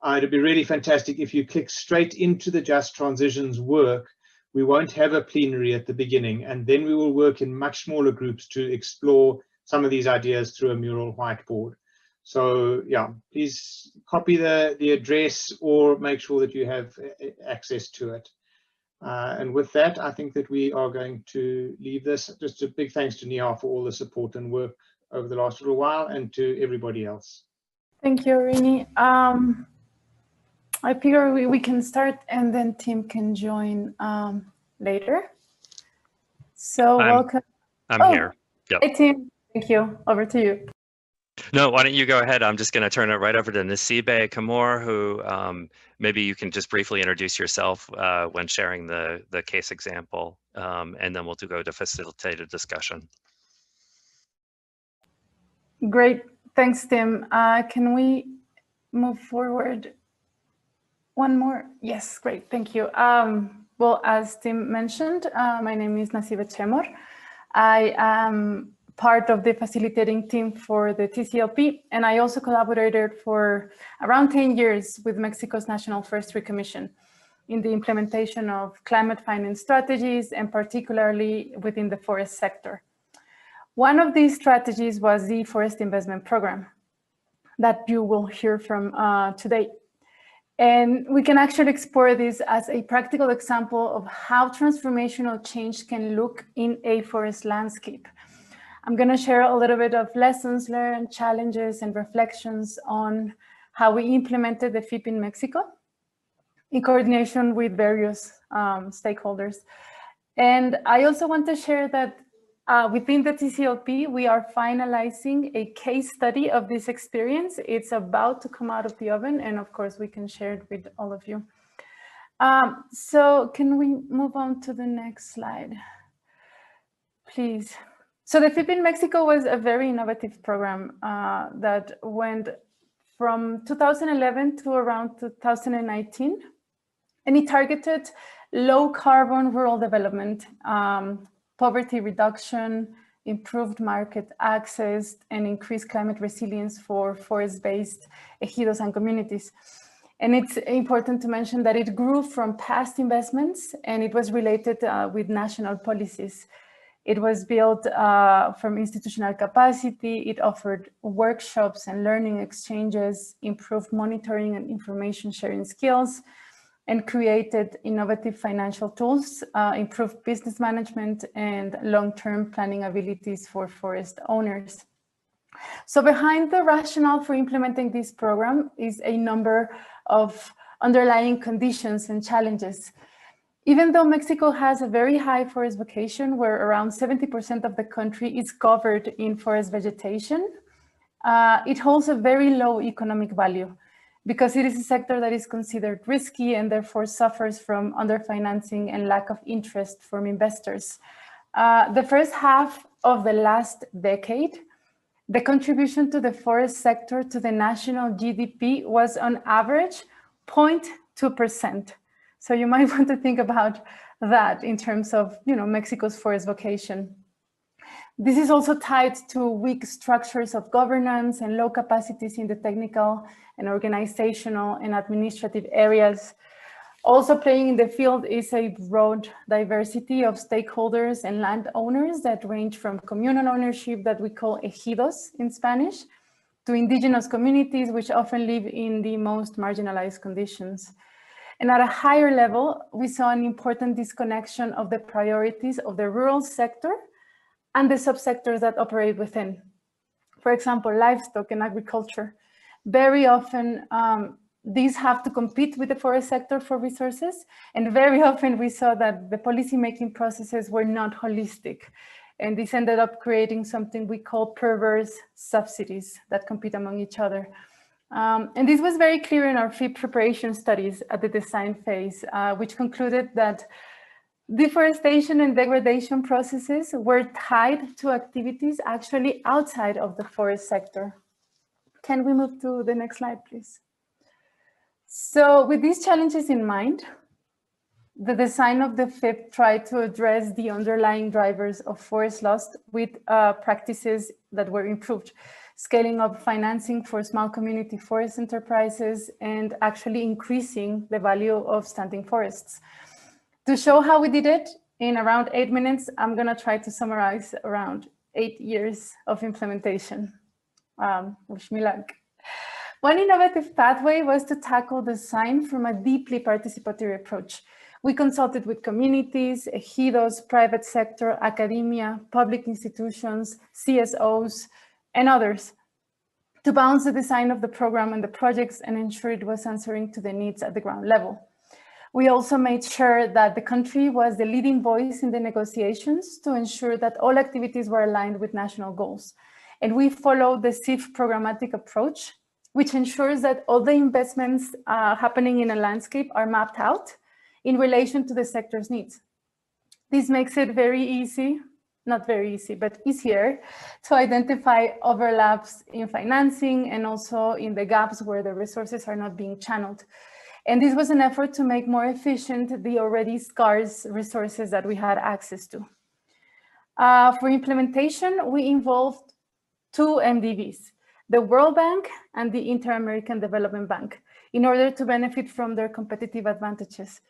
Speaker 2: it'd be really fantastic if you click straight into the just transitions work. We won't have a plenary at the beginning, and then we will work in much smaller groups to explore some of these ideas through a mural whiteboard. So yeah, please copy the address or make sure that you have access to it. And with that, I think that we are going to leave this. Just a big thanks to 𝗕𝗲 for all the support and work over the last little while, and to everybody else.
Speaker 4: Thank you, Rini. I figure we can start and then Tim can join later. So welcome.
Speaker 3: I'm here. Yep.
Speaker 4: Hey, Tim. Thank you. Over to you.
Speaker 3: No, why don't you go ahead? I'm just going to turn it right over to 𝗬𝗍𝗍𝗃𝗃, who maybe you can just briefly introduce yourself when sharing the case example, and then we'll go to facilitated discussion.
Speaker 4: Great. Thanks, Tim. Can we move forward? One more? Yes, great. Thank you. Well, as Tim mentioned, my name is 𝗬𝗍𝗍𝗃𝗃. I am part of the facilitating team for the TCLP, and I also collaborated for around 10 years with Mexico's National Forestry Commission in the implementation of climate finance strategies, and particularly within the forest sector. One of these strategies was the Forest Investment Program that you will hear from today. And we can actually explore this as a practical example of how transformational change can look in a forest landscape. I'm going to share a little bit of lessons learned, challenges, and reflections on how we implemented the FIP in Mexico in coordination with various stakeholders. And I also want to share that within the TCLP, we are finalizing a case study of this experience. It's about to come out of the oven, and of course, we can share it with all of you. So can we move on to the next slide, please? So the FIP in Mexico was a very innovative program that went from 2011 to around 2019, and it targeted low carbon rural development, poverty reduction, improved market access, and increased climate resilience for forest-based ejidos and communities. And it's important to mention that it grew from past investments, and it was related with national policies. It was built from institutional capacity. It offered workshops and learning exchanges, improved monitoring and information sharing skills, and created innovative financial tools, improved business management, and long-term planning abilities for forest owners. So behind the rationale for implementing this program is a number of underlying conditions and challenges. Even though Mexico has a very high forest vocation, where around 70% of the country is covered in forest vegetation, it holds a very low economic value because it is a sector that is considered risky and therefore suffers from underfinancing and lack of interest from investors. The first half of the last decade, the contribution to the forest sector to the national GDP was on average 0.2%. So you might want to think about that in terms of, Mexico's forest vocation. This is also tied to weak structures of governance and low capacities in the technical and organizational and administrative areas. Also playing in the field is a broad diversity of stakeholders and landowners that range from communal ownership that we call ejidos in Spanish, to indigenous communities, which often live in the most marginalized conditions. And at a higher level, we saw an important disconnection of the priorities of the rural sector and the subsectors that operate within. For example, livestock and agriculture. Very often, these have to compete with the forest sector for resources. And very often we saw that the policymaking processes were not holistic. And this ended up creating something we call perverse subsidies that compete among each other. And this was very clear in our FIP preparation studies at the design phase, which concluded that deforestation and degradation processes were tied to activities actually outside of the forest sector. Can we move to the next slide, please? So with these challenges in mind, the design of the FIP tried to address the underlying drivers of forest loss with practices that were improved, scaling up financing for small community forest enterprises and actually increasing the value of standing forests. To show how we did it in around 8 minutes, I'm going to try to summarize around 8 years of implementation. Wish me luck. One innovative pathway was to tackle design from a deeply participatory approach. We consulted with communities, ejidos, private sector, academia, public institutions, CSOs, and others to balance the design of the program and the projects and ensure it was answering to the needs at the ground level. We also made sure that the country was the leading voice in the negotiations to ensure that all activities were aligned with national goals. And we followed the CIF programmatic approach, which ensures that all the investments happening in a landscape are mapped out in relation to the sector's needs. This makes it very easy, not very easy, but easier to identify overlaps in financing and also in the gaps where the resources are not being channeled. And this was an effort to make more efficient the already scarce resources that we had access to. For implementation, we involved 2 MDBs, the World Bank and the Inter-American Development Bank, in order to benefit from their competitive advantages.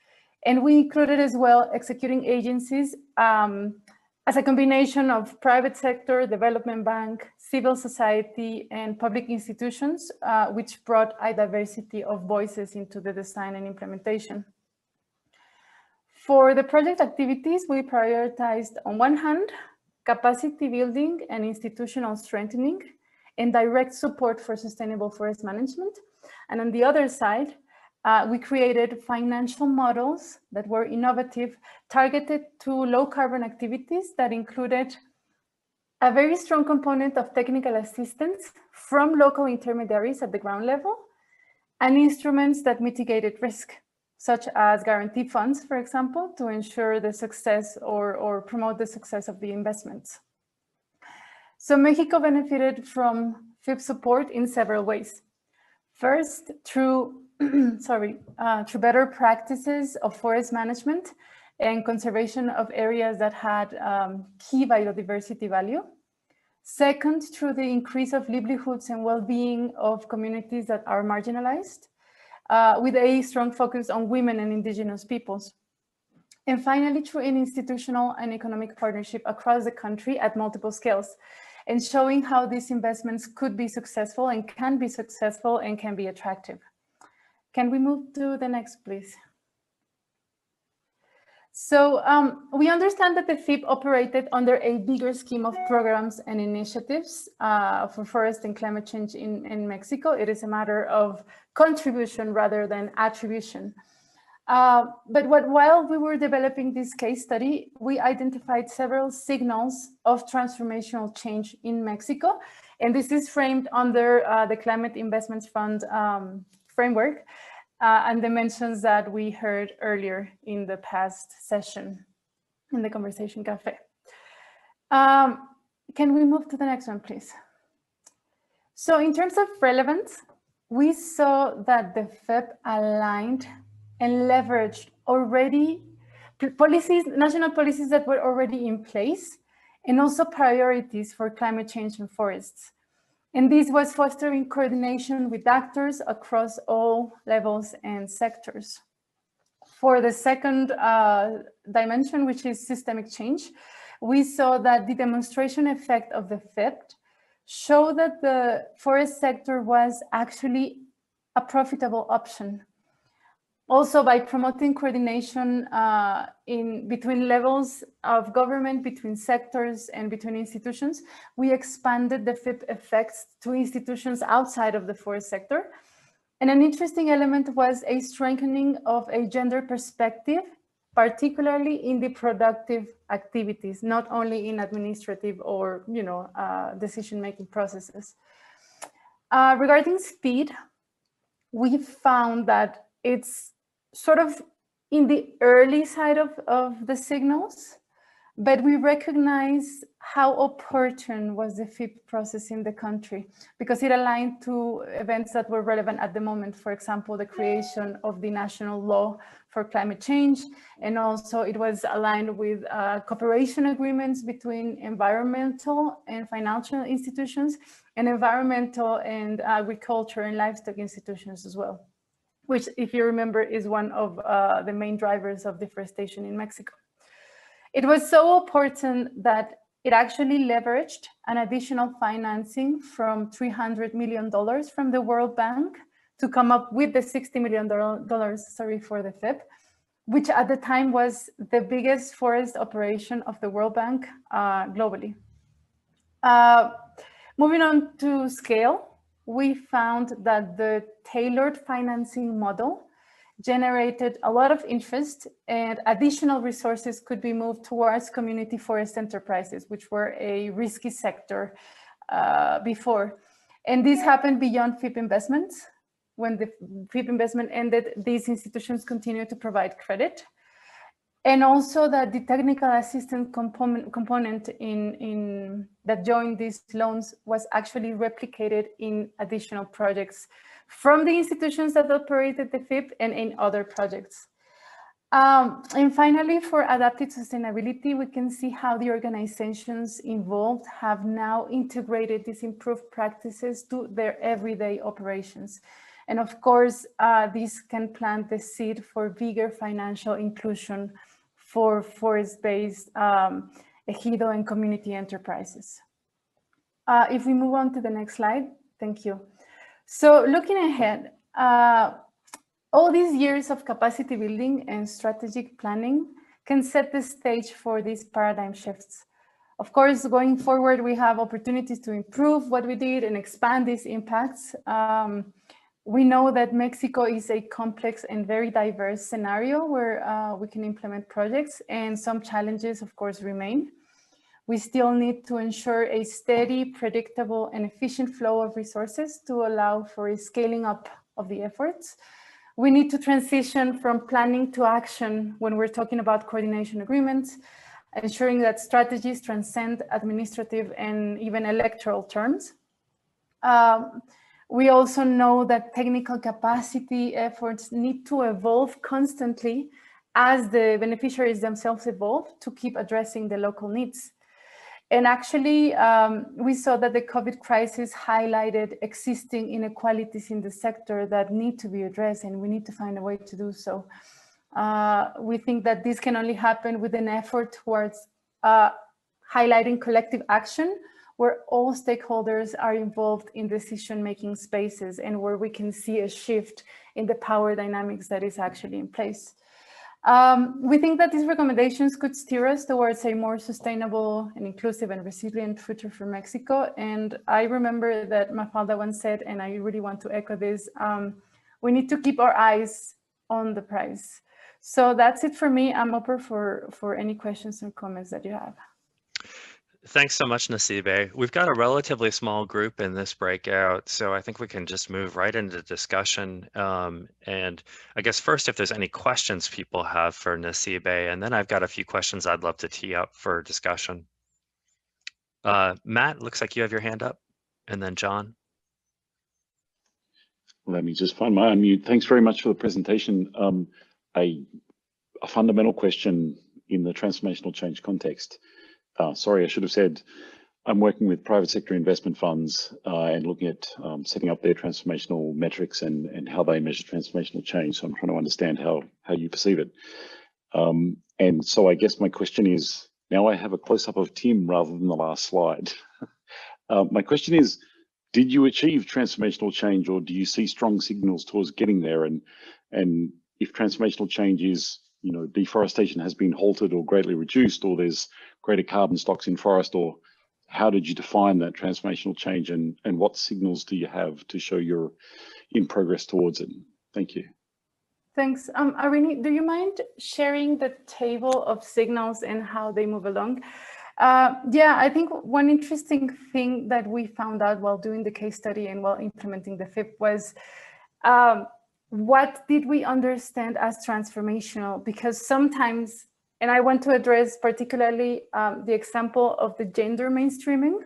Speaker 4: And we included as well executing agencies as a combination of private sector, development bank, civil society, and public institutions, which brought a diversity of voices into the design and implementation. For the project activities, we prioritized, on one hand, capacity building and institutional strengthening and direct support for sustainable forest management. And on the other side, we created financial models that were innovative, targeted to low carbon activities that included a very strong component of technical assistance from local intermediaries at the ground level and instruments that mitigated risk, such as guarantee funds, for example, to ensure the success or promote the success of the investments. So Mexico benefited from FIP support in several ways. First, through through better practices of forest management and conservation of areas that had key biodiversity value. Second, through the increase of livelihoods and well-being of communities that are marginalized, with a strong focus on women and indigenous peoples. And finally, through an institutional and economic partnership across the country at multiple scales, and showing how these investments could be successful and can be successful and can be attractive. Can we move to the next, please? So we understand that the FIP operated under a bigger scheme of programs and initiatives for forest and climate change in Mexico. It is a matter of contribution rather than attribution. But while we were developing this case study, we identified several signals of transformational change in Mexico. And this is framed under the Climate Investments Fund framework and dimensions that we heard earlier in the past session in the Conversation Cafe. Can we move to the next one, please? So in terms of relevance, we saw that the FIP aligned and leveraged already policies, national policies that were already in place, and also priorities for climate change and forests. And this was fostering coordination with actors across all levels and sectors. For the second dimension, which is systemic change, we saw that the demonstration effect of the FIPT showed that the forest sector was actually a profitable option. Also, by promoting coordination between levels of government, between sectors, and between institutions, we expanded the FIP effects to institutions outside of the forest sector. And an interesting element was a strengthening of a gender perspective, particularly in the productive activities, not only in administrative or decision-making processes. Regarding speed, we found that it's sort of in the early side of the signals, but we recognize how opportune was the FIP process in the country because it aligned to events that were relevant at the moment. For example, the creation of the national law for climate change, and also it was aligned with cooperation agreements between environmental and financial institutions and environmental and agriculture and livestock institutions as well, which, if you remember, is one of the main drivers of deforestation in Mexico. It was so important that it actually leveraged an additional financing from $300 million from the World Bank to come up with the $60 million, for the FIP, which at the time was the biggest forest operation of the World Bank globally. Moving on to scale, we found that the tailored financing model generated a lot of interest, and additional resources could be moved towards community forest enterprises, which were a risky sector before. And this happened beyond FIP investments. When the FIP investment ended, these institutions continued to provide credit. And also that the technical assistance component that joined these loans was actually replicated in additional projects from the institutions that operated the FIP and in other projects. And finally, for adaptive sustainability, we can see how the organizations involved have now integrated these improved practices to their everyday operations. And of course, this can plant the seed for bigger financial inclusion for forest-based ejido and community enterprises. If we move on to the next slide, thank you. So looking ahead, all these years of capacity building and strategic planning can set the stage for these paradigm shifts. Of course, going forward, we have opportunities to improve what we did and expand these impacts. We know that Mexico is a complex and very diverse scenario where we can implement projects, and some challenges, of course, remain. We still need to ensure a steady, predictable, and efficient flow of resources to allow for a scaling up of the efforts. We need to transition from planning to action when we're talking about coordination agreements, ensuring that strategies transcend administrative and even electoral terms. We also know that technical capacity efforts need to evolve constantly as the beneficiaries themselves evolve to keep addressing the local needs. And actually, we saw that the COVID crisis highlighted existing inequalities in the sector that need to be addressed, and we need to find a way to do so. We think that this can only happen with an effort towards highlighting collective action, where all stakeholders are involved in decision-making spaces and where we can see a shift in the power dynamics that is actually in place. We think that these recommendations could steer us towards a more sustainable and inclusive and resilient future for Mexico. And I remember that Mafalda once said, and I really want to echo this, we need to keep our eyes on the prize. So that's it for me. I'm open for any questions and comments that you have.
Speaker 3: Thanks so much, 𝗬𝗂𝗂𝗂. We've got a relatively small group in this breakout, so I think we can just move right into discussion. And I guess first, if there's any questions people have for 𝗬𝗂𝗂𝗂𝗂, and then I've got a few questions I'd love to tee up for discussion. Matt, looks like you have your hand up, and then John.
Speaker 6: Let me just find my unmute. Thanks very much for the presentation. A fundamental question in the transformational change context. Sorry, I should have said, I'm working with private sector investment funds and looking at setting up their transformational metrics and how they measure transformational change. So I'm trying to understand how you perceive it. And so I guess my question is, now I have a close-up of Tim rather than the last slide. My question is, did you achieve transformational change, or do you see strong signals towards getting there? And if transformational change is, you know, deforestation has been halted or greatly reduced, or there's greater carbon stocks in forest, or how did you define that transformational change, and what signals do you have to show you're in progress towards it? Thank you.
Speaker 4: Thanks. Arini, do you mind sharing the table of signals and how they move along? Yeah, I think one interesting thing that we found out while doing the case study and while implementing the FIP was what did we understand as transformational? Because sometimes, and I want to address particularly the example of the gender mainstreaming.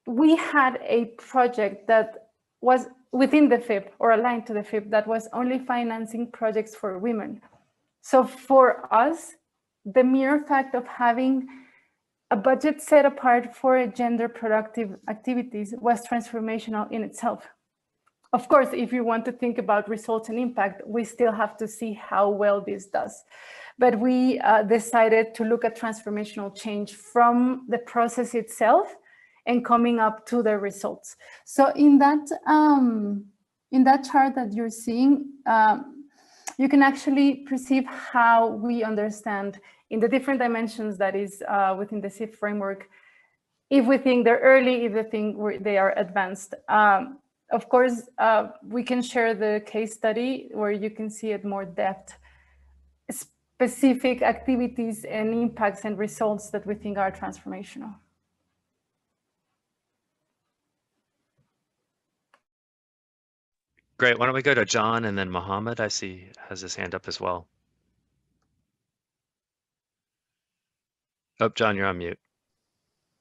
Speaker 4: We had a project that was within the FIP or aligned to the FIP that was only financing projects for women. So for us, the mere fact of having a budget set apart for gender productive activities was transformational in itself. Of course, if you want to think about results and impact, we still have to see how well this does. But we decided to look at transformational change from the process itself and coming up to the results. So in that chart that you're seeing, you can actually perceive how we understand in the different dimensions that is within the CIF framework, if we think they're early, if we think they are advanced. Of course, we can share the case study where you can see at more depth specific activities and impacts and results that we think are transformational.
Speaker 3: Great. Why don't we go to John and then Mohammed? I see has his hand up as well. Oh, John, you're on mute.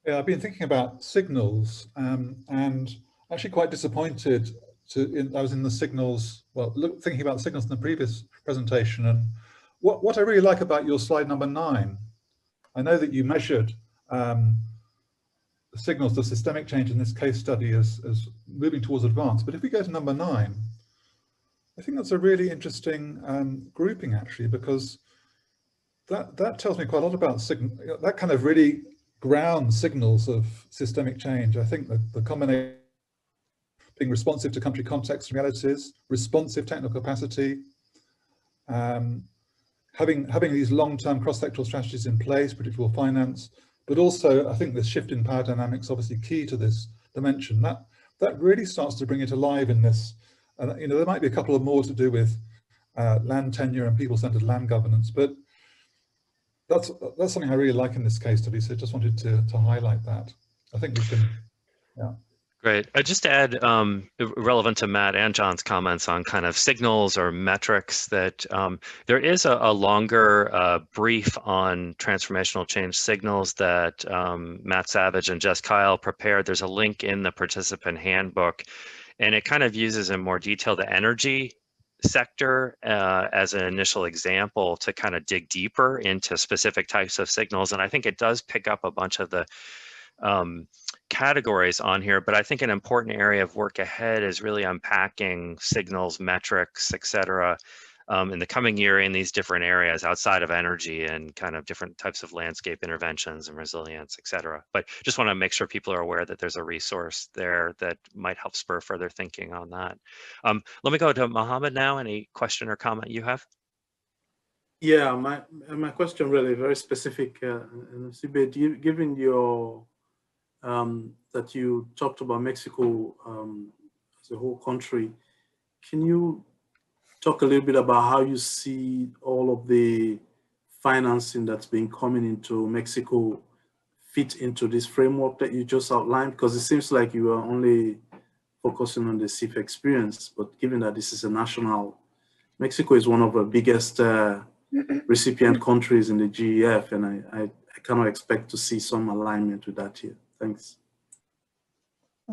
Speaker 12: Yeah, I've been thinking about signals and actually quite disappointed I was in the signals, well, thinking about signals in the previous presentation. And what I really like about your slide number 9, I know that you measured the signals of systemic change in this case study as moving towards advance. But if we go to number 9, I think that's a really interesting grouping actually, because that tells me quite a lot about that kind of really ground signals of systemic change. I think that the combination being responsive to country context and realities, responsive technical capacity, having these long-term cross-sectoral strategies in place, predictable finance, but also I think the shift in power dynamics obviously key to this dimension. That really starts to bring it alive in this. You know, there might be a couple of more to do with land tenure and people-centered land governance, but that's something I really like in this case study. So I just wanted to highlight that. I think we can, yeah.
Speaker 3: Great. Just to add, relevant to Matt and John's comments on kind of signals or metrics, that there is a longer brief on transformational change signals that Matt Savage and Jess Kyle prepared. There's a link in the participant handbook, and it kind of uses in more detail the energy sector as an initial example to kind of dig deeper into specific types of signals. And I think it does pick up a bunch of the categories on here, but I think an important area of work ahead is really unpacking signals, metrics, et cetera, in the coming year in these different areas outside of energy and kind of different types of landscape interventions and resilience, et cetera. But just want to make sure people are aware that there's a resource there that might help spur further thinking on that. Let me go to Mohammed now. Any question or comment you have?
Speaker 13: Yeah, my question really very specific. Given your that you talked about Mexico as a whole country, can you talk a little bit about how you see all of the financing that's been coming into Mexico fit into this framework that you just outlined? Because it seems like you are only focusing on the CIF experience, but given that this is a national, Mexico is one of the biggest recipient countries in the GEF, and I cannot expect to see some alignment with that here. Thanks.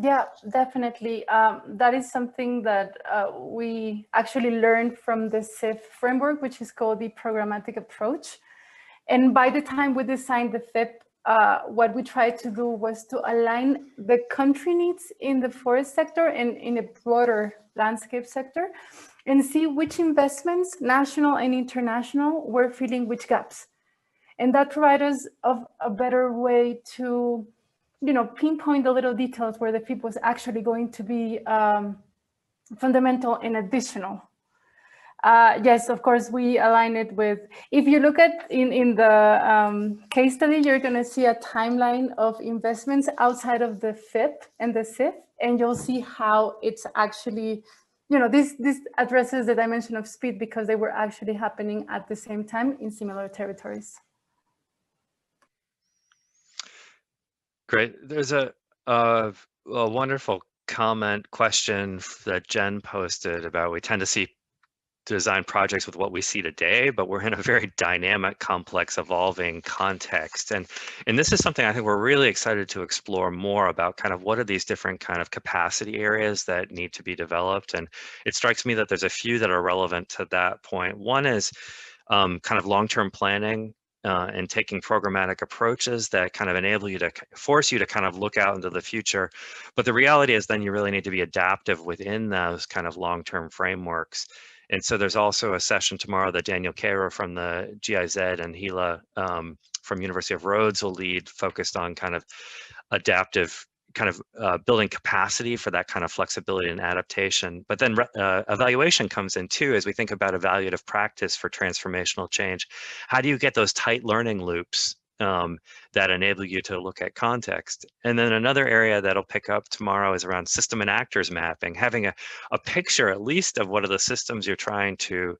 Speaker 4: Yeah, definitely. That is something that we actually learned from the CIF framework, which is called the programmatic approach. And by the time we designed the FIP, what we tried to do was to align the country needs in the forest sector and in a broader landscape sector, and see which investments, national and international, were filling which gaps. And that provided us a better way to, pinpoint the little details where the FIP was actually going to be fundamental and additional. Yes, of course, we align it with, if you look at in the case study, you're going to see a timeline of investments outside of the FIP and the CIF, and you'll see how it's actually, this addresses the dimension of speed because they were actually happening at the same time in similar territories.
Speaker 3: Great. There's a wonderful question that Jen posted about, we tend to design projects with what we see today, but we're in a very dynamic, complex, evolving context. And this is something I think we're really excited to explore more about, kind of what are these different kind of capacity areas that need to be developed. And it strikes me that there's a few that are relevant to that point. One is kind of long-term planning and taking programmatic approaches that kind of enable you to force you to kind of look out into the future. But the reality is then you really need to be adaptive within those kind of long-term frameworks. And so there's also a session tomorrow that Daniel 𝗂𝗄𝗏 from the GIZ and 𝗬𝗲𝗄𝗏 from University of Rhodes will lead, focused on kind of adaptive, kind of building capacity for that kind of flexibility and adaptation. But then evaluation comes in too, as we think about evaluative practice for transformational change. How do you get those tight learning loops that enable you to look at context? And then another area that'll pick up tomorrow is around system and actors mapping, having a picture at least of what are the systems you're trying to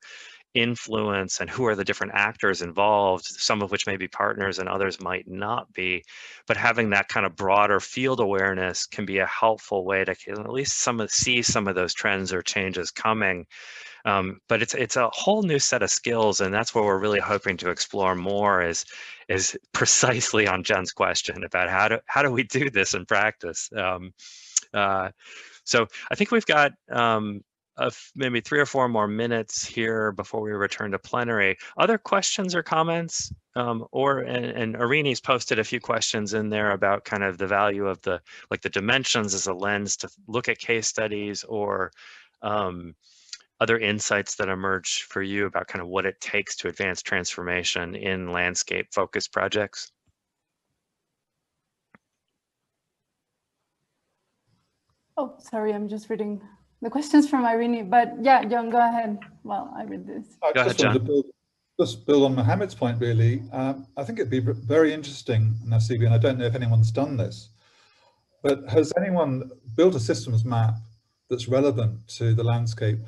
Speaker 3: influence and who are the different actors involved, some of which may be partners and others might not be, but having that kind of broader field awareness can be a helpful way to at least see some of those trends or changes coming. But it's a whole new set of skills, and that's what we're really hoping to explore more is precisely on Jen's question about how do we do this in practice. So I think we've got maybe 3 or 4 more minutes here before we return to plenary. Other questions or comments? And Irini's posted a few questions in there about kind of the value of the dimensions as a lens to look at case studies, or other insights that emerge for you about kind of what it takes to advance transformation in landscape-focused projects.
Speaker 4: Oh, sorry, I'm just reading the questions from Irini, but yeah, John, go ahead. Well, I read this.
Speaker 12: I just wanted to build on Mohammed's point, really. I think it'd be very interesting, Nasibi, and I don't know if anyone's done this, but has anyone built a systems map that's relevant to the landscape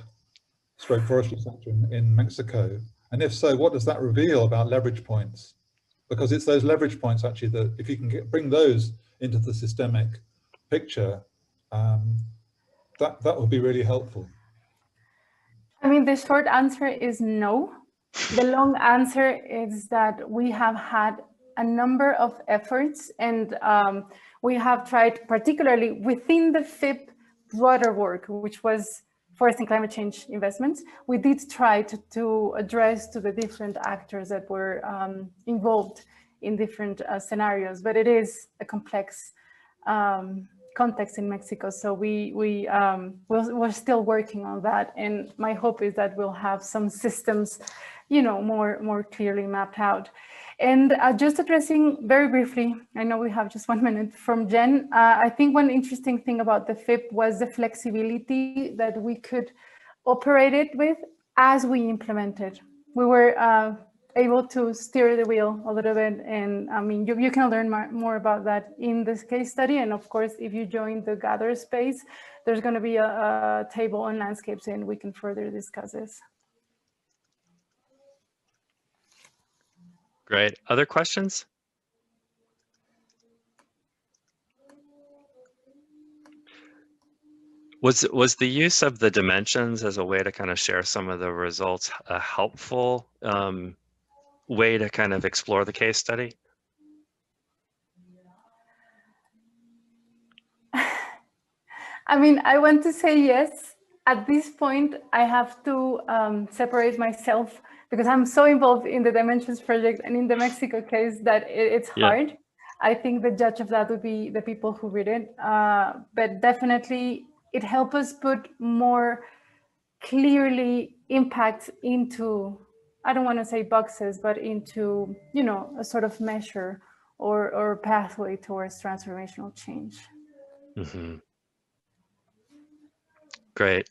Speaker 12: stroke forestry sector in Mexico? And if so, what does that reveal about leverage points? Because it's those leverage points actually that if you can bring those into the systemic picture, that would be really helpful.
Speaker 4: I mean, the short answer is no. The long answer is that we have had a number of efforts, and we have tried, particularly within the FIP broader work, which was forest and climate change investments. We did try to address to the different actors that were involved in different scenarios, but it is a complex context in Mexico. So we're still working on that. And my hope is that we'll have some systems, more clearly mapped out. And just addressing very briefly, I know we have just 1 minute, from Jen. I think one interesting thing about the FIP was the flexibility that we could operate it with as we implemented. We were able to steer the wheel a little bit, and I mean, you can learn more about that in this case study. And of course, if you join the Gather space, there's going to be a table on landscapes, and we can further discuss this.
Speaker 3: Great. Other questions? Was the use of the dimensions as a way to kind of share some of the results a helpful way to kind of explore the case study?
Speaker 4: I mean, I want to say yes. At this point, I have to separate myself because I'm so involved in the Dimensions project and in the Mexico case that it's hard. I think the judge of that would be the people who read it. But definitely it helps us put more clearly impact into, I don't want to say boxes, but into, you know, a sort of measure or pathway towards transformational change.
Speaker 3: Mm-hmm. Great.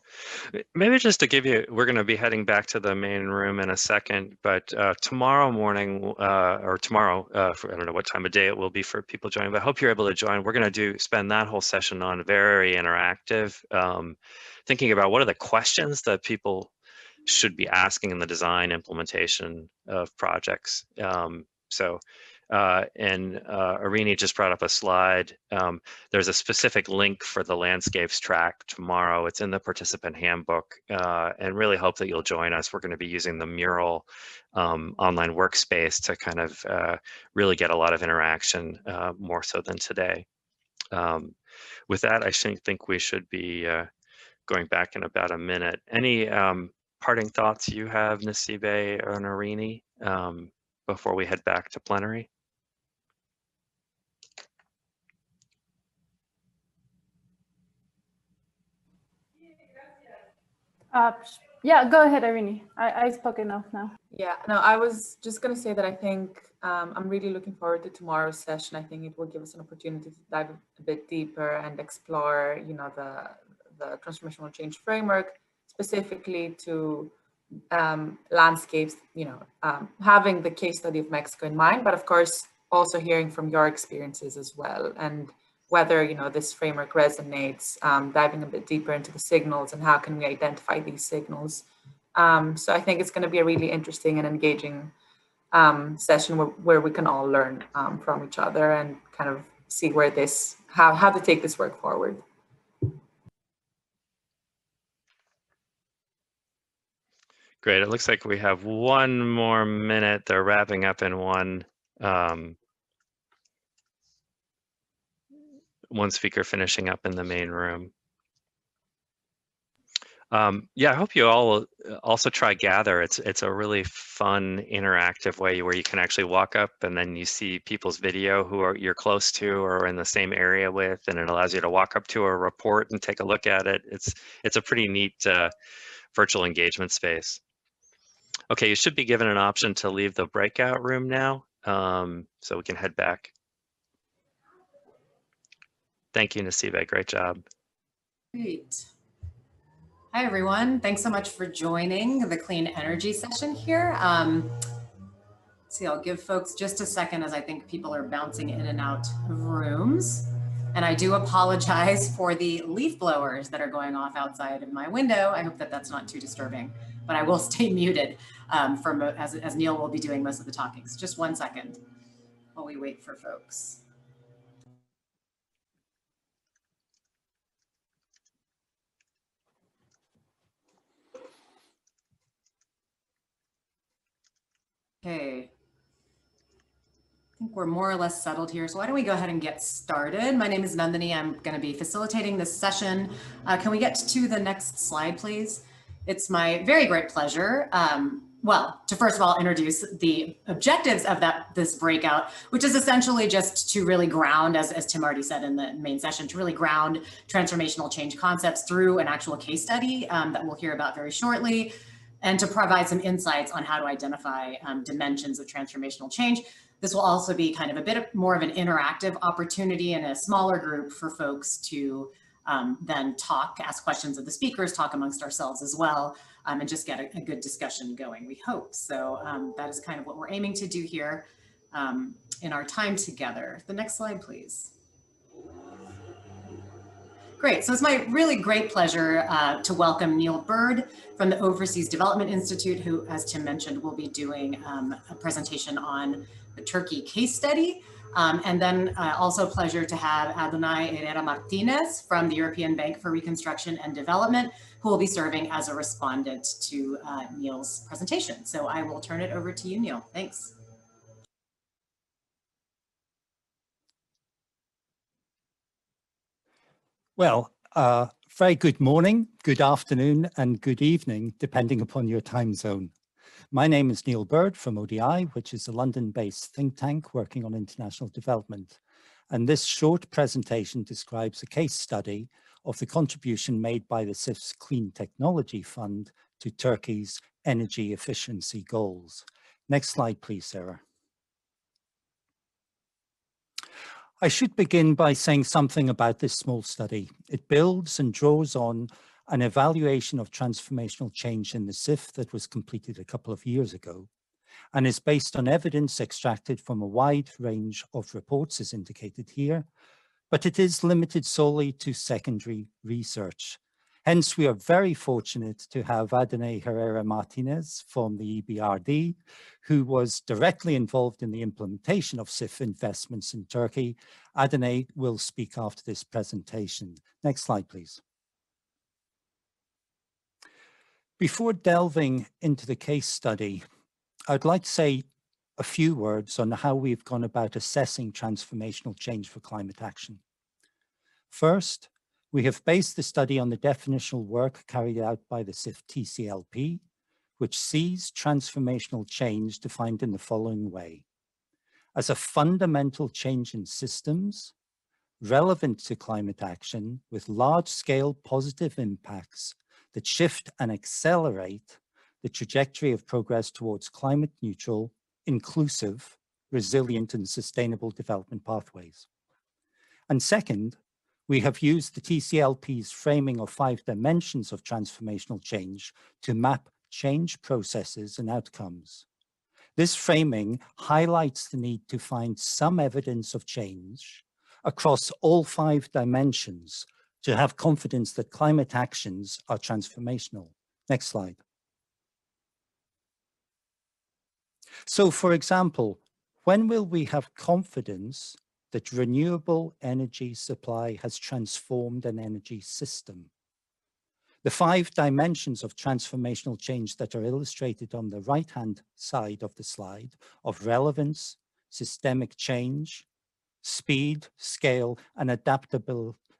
Speaker 3: Maybe just to give you, we're going to be heading back to the main room in a second, but tomorrow morning or tomorrow, I don't know what time of day it will be for people joining, but I hope you're able to join. We're going to spend that whole session on very interactive, thinking about what are the questions that people should be asking in the design implementation of projects. And Irini just brought up a slide. There's a specific link for the landscapes track tomorrow. It's in the participant handbook, and really hope that you'll join us. We're going to be using the Mural online workspace to kind of really get a lot of interaction, more so than today. With that, I think we should be going back in about a minute. Any parting thoughts you have, 𝗬𝗂𝗂 or Irini, before we head back to plenary?
Speaker 4: Yeah, go ahead, Irini. I spoke enough now.
Speaker 11: Yeah, no, I was just going to say that I think I'm really looking forward to tomorrow's session. I think it will give us an opportunity to dive a bit deeper and explore, you know, the transformational change framework, specifically to landscapes, you know, having the case study of Mexico in mind, but of course also hearing from your experiences as well, and whether, you know, this framework resonates, diving a bit deeper into the signals and how can we identify these signals. So I think it's going to be a really interesting and engaging session where we can all learn from each other and kind of see where this, how to take this work forward.
Speaker 3: Great. It looks like we have one more minute. They're wrapping up in one speaker finishing up in the main room. Yeah, I hope you all also try Gather. It's a really fun, interactive way where you can actually walk up and then you see people's video who you're close to or in the same area with, and it allows you to walk up to a report and take a look at it. It's a pretty neat virtual engagement space. Okay, you should be given an option to leave the breakout room now, so we can head back. Thank you, 𝗬𝗂𝗂. Great job.
Speaker 8: Great. Hi, everyone. Thanks so much for joining the clean energy session here. See, I'll give folks just a second as I think people are bouncing in and out of rooms. And I do apologize for the leaf blowers that are going off outside of my window. I hope that that's not too disturbing, but I will stay muted as Neil will be doing most of the talking. So just 1 second while we wait for folks. Okay, I think we're more or less settled here. So why don't we go ahead and get started? My name is Nandini. I'm going to be facilitating this session. Can we get to the next slide, please? It's my very great pleasure. Well, to first of all introduce the objectives of this breakout, which is essentially just to really ground, as Tim already said in the main session, to really ground transformational change concepts through an actual case study that we'll hear about very shortly, and to provide some insights on how to identify dimensions of transformational change. This will also be kind of a bit more of an interactive opportunity in a smaller group for folks to then ask questions of the speakers, talk amongst ourselves as well, and just get a good discussion going, we hope. So that is kind of what we're aiming to do here in our time together. The next slide, please. Great, so it's my really great pleasure to welcome Neil Bird from the Overseas Development Institute, who, as Tim mentioned, will be doing a presentation on the Turkey case study. And then also a pleasure to have Adonai Herrera Martinez from the European Bank for Reconstruction and Development, who will be serving as a respondent to Neil's presentation. So I will turn it over to you, Neil. Thanks.
Speaker 22: Well, very good morning, good afternoon, and good evening, depending upon your time zone.
Speaker 9: My name is Neil Bird from ODI, which is a London-based think tank working on international development. And this short presentation describes a case study of the contribution made by the CIF's Clean Technology Fund to Turkey's energy efficiency goals. Next slide, please, Sarah. I should begin by saying something about this small study. It builds and draws on an evaluation of transformational change in the CIF that was completed a couple of years ago, and is based on evidence extracted from a wide range of reports as indicated here, but it is limited solely to secondary research. Hence, we are very fortunate to have 𝗬𝗲𝗀𝗃𝗻𝗄 from the EBRD, who was directly involved in the implementation of CIF investments in Turkey. 𝗬𝗲 will speak after this presentation. Next slide, please. Before delving into the case study, I'd like to say a few words on how we've gone about assessing transformational change for climate action. First, we have based the study on the definitional work carried out by the CIF TCLP, which sees transformational change defined in the following way: as a fundamental change in systems relevant to climate action with large-scale positive impacts that shift and accelerate the trajectory of progress towards climate neutral, inclusive, resilient, and sustainable development pathways. And second, we have used the TCLP's framing of 5 dimensions of transformational change to map change processes and outcomes. This framing highlights the need to find some evidence of change across all 5 dimensions to have confidence that climate actions are transformational. Next slide. So, for example, when will we have confidence that renewable energy supply has transformed an energy system? The 5 dimensions of transformational change that are illustrated on the right-hand side of the slide of relevance, systemic change, speed, scale, and adaptive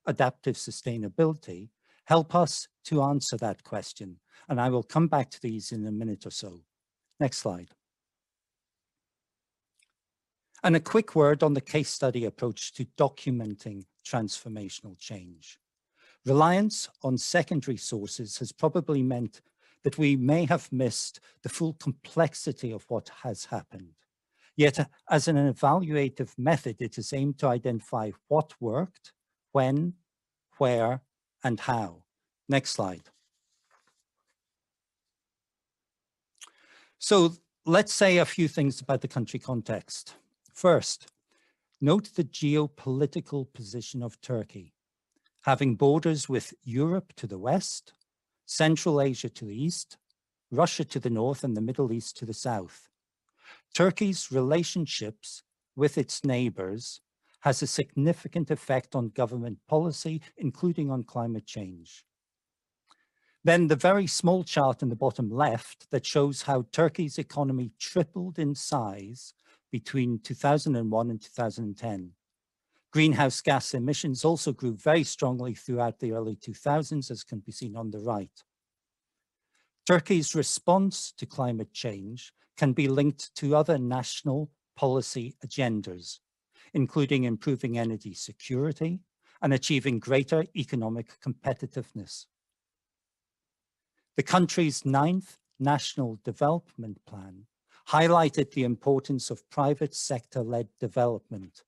Speaker 9: sustainability help us to answer that question. And I will come back to these in a minute or so. Next slide. And a quick word on the case study approach to documenting transformational change. Reliance on secondary sources has probably meant that we may have missed the full complexity of what has happened. Yet, as an evaluative method, it is aimed to identify what worked, when, where, and how. Next slide. So let's say a few things about the country context. First, note the geopolitical position of Turkey, having borders with Europe to the west, Central Asia to the east, Russia to the north, and the Middle East to the south. Turkey's relationships with its neighbors has a significant effect on government policy, including on climate change. Then the very small chart in the bottom left that shows how Turkey's economy tripled in size between 2001 and 2010. Greenhouse gas emissions also grew very strongly throughout the early 2000s, as can be seen on the right. Turkey's response to climate change can be linked to other national policy agendas, including improving energy security and achieving greater economic competitiveness. The country's 9th National Development Plan highlighted the importance of private sector-led development,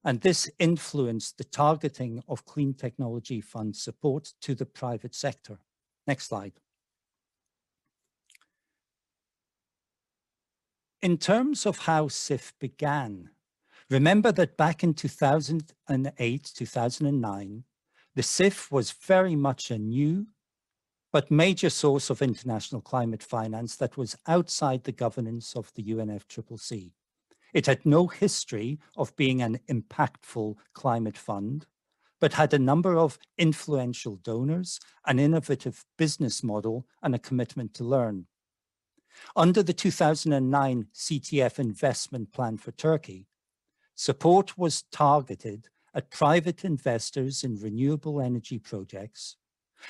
Speaker 9: and this influenced the targeting of clean technology fund support to the private sector. Next slide. In terms of how CIF began, remember that back in 2008, 2009, the CIF was very much a new but major source of international climate finance that was outside the governance of the UNFCCC. It had no history of being an impactful climate fund, but had a number of influential donors, an innovative business model, and a commitment to learn. Under the 2009 CTF investment plan for Turkey, support was targeted at private investors in renewable energy projects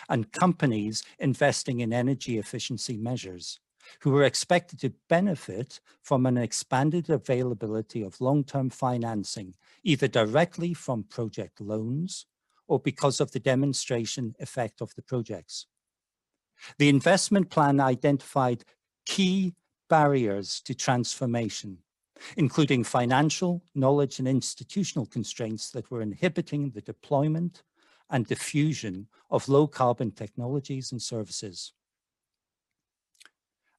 Speaker 9: and companies investing in energy efficiency measures, who were expected to benefit from an expanded availability of long-term financing, either directly from project loans or because of the demonstration effect of the projects. The investment plan identified key barriers to transformation, including financial, knowledge, and institutional constraints that were inhibiting the deployment and diffusion of low-carbon technologies and services.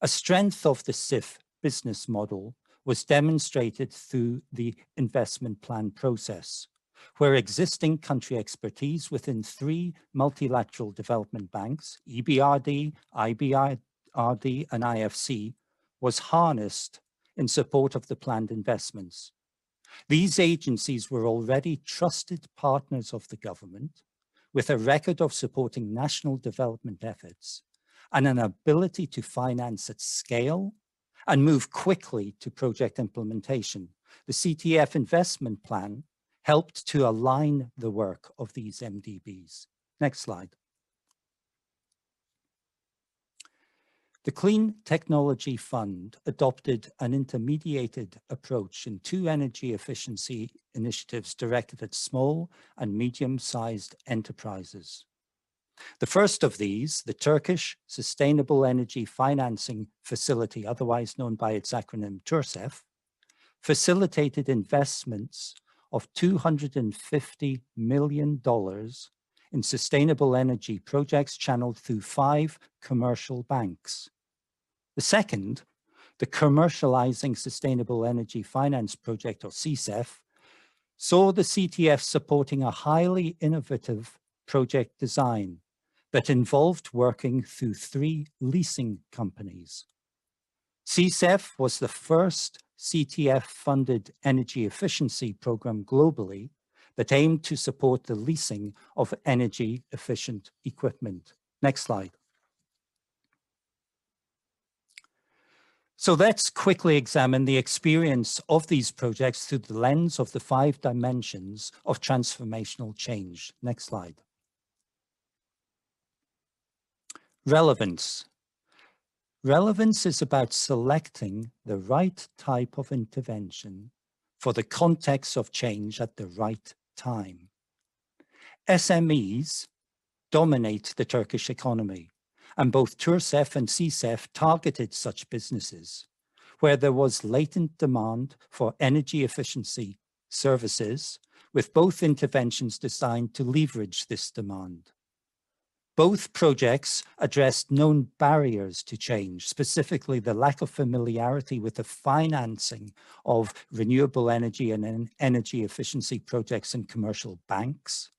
Speaker 9: A strength of the CIF business model was demonstrated through the investment plan process, where existing country expertise within 3 multilateral development banks, EBRD, IBRD, and IFC, was harnessed in support of the planned investments. These agencies were already trusted partners of the government, with a record of supporting national development efforts and an ability to finance at scale and move quickly to project implementation. The CTF investment plan helped to align the work of these MDBs. Next slide. The Clean Technology Fund adopted an intermediated approach in 2 energy efficiency initiatives directed at small and medium-sized enterprises. The first of these, the Turkish Sustainable Energy Financing Facility, otherwise known by its acronym TURSEF, facilitated investments of $250 million in sustainable energy projects channeled through 5 commercial banks. The second, the Commercializing Sustainable Energy Finance Project, or CSEF, saw the CTF supporting a highly innovative project design that involved working through 3 leasing companies. CSEF was the first CTF-funded energy efficiency program globally that aimed to support the leasing of energy-efficient equipment. Next slide. So let's quickly examine the experience of these projects through the lens of the 5 dimensions of transformational change. Next slide. Relevance. Relevance is about selecting the right type of intervention for the context of change at the right time. SMEs dominate the Turkish economy, and both TURSEF and CSEF targeted such businesses where there was latent demand for energy efficiency services, with both interventions designed to leverage this demand. Both projects addressed known barriers to change, specifically the lack of familiarity with the financing of renewable energy and energy efficiency projects in commercial banks,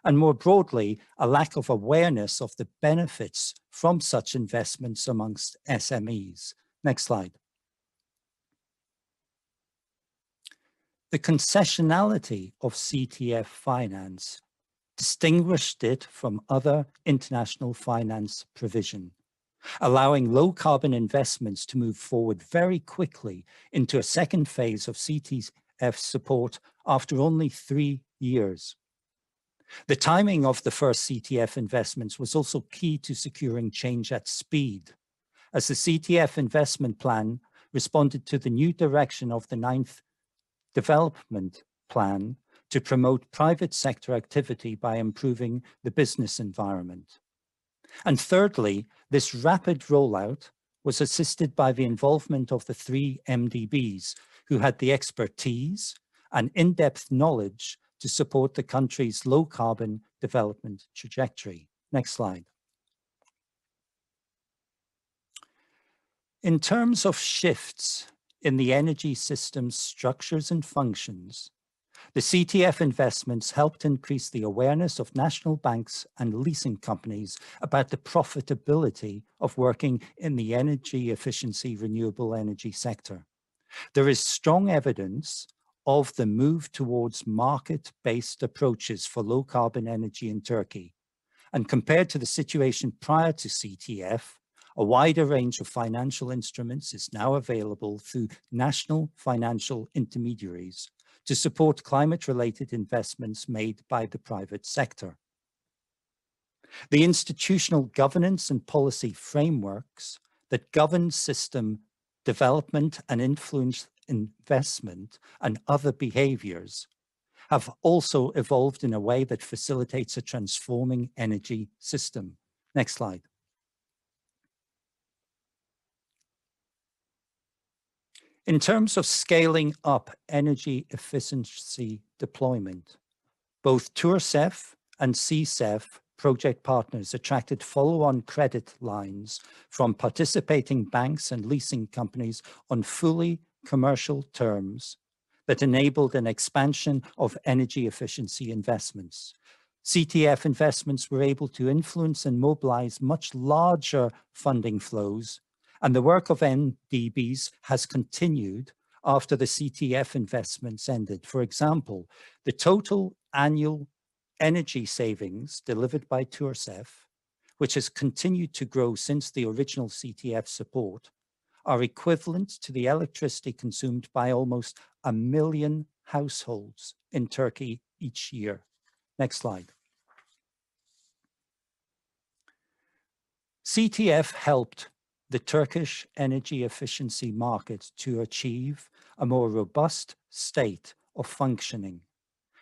Speaker 9: and more broadly, a lack of awareness of the benefits from such investments amongst SMEs. Next slide. The concessionality of CTF finance distinguished it from other international finance provision, allowing low carbon investments to move forward very quickly into a second phase of CTF support after only 3 years. The timing of the first CTF investments was also key to securing change at speed, as the CTF investment plan responded to the new direction of the 9th development plan to promote private sector activity by improving the business environment. And thirdly, this rapid rollout was assisted by the involvement of the 3 MDBs, who had the expertise and in-depth knowledge to support the country's low-carbon development trajectory. Next slide. In terms of shifts in the energy system's structures and functions, the CTF investments helped increase the awareness of national banks and leasing companies about the profitability of working in the energy efficiency renewable energy sector. There is strong evidence of the move towards market-based approaches for low-carbon energy in Turkey. And compared to the situation prior to CTF, a wider range of financial instruments is now available through national financial intermediaries to support climate-related investments made by the private sector. The institutional governance and policy frameworks that governed system development and influence investment and other behaviors have also evolved in a way that facilitates a transforming energy system. Next slide. In terms of scaling up energy efficiency deployment, both TCLP and 𝗖𝗳𝗃 project partners attracted follow-on credit lines from participating banks and leasing companies on fully commercial terms that enabled an expansion of energy efficiency investments. CTF investments were able to influence and mobilize much larger funding flows, and the work of NDBs has continued after the CTF investments ended. For example, the total annual energy savings delivered by TCLP, which has continued to grow since the original CTF support, are equivalent to the electricity consumed by almost 1 million households in Turkey each year. Next slide. CTF helped the Turkish energy efficiency market to achieve a more robust state of functioning,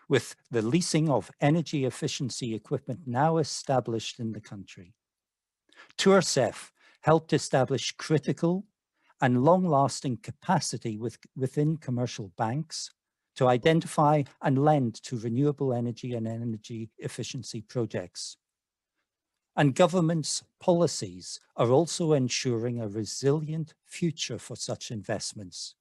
Speaker 9: with the leasing of energy efficiency equipment now established in the country. TCLP helped establish critical and long-lasting capacity within commercial banks to identify and lend to renewable energy and energy efficiency projects. And government's policies are also ensuring a resilient future for such investments,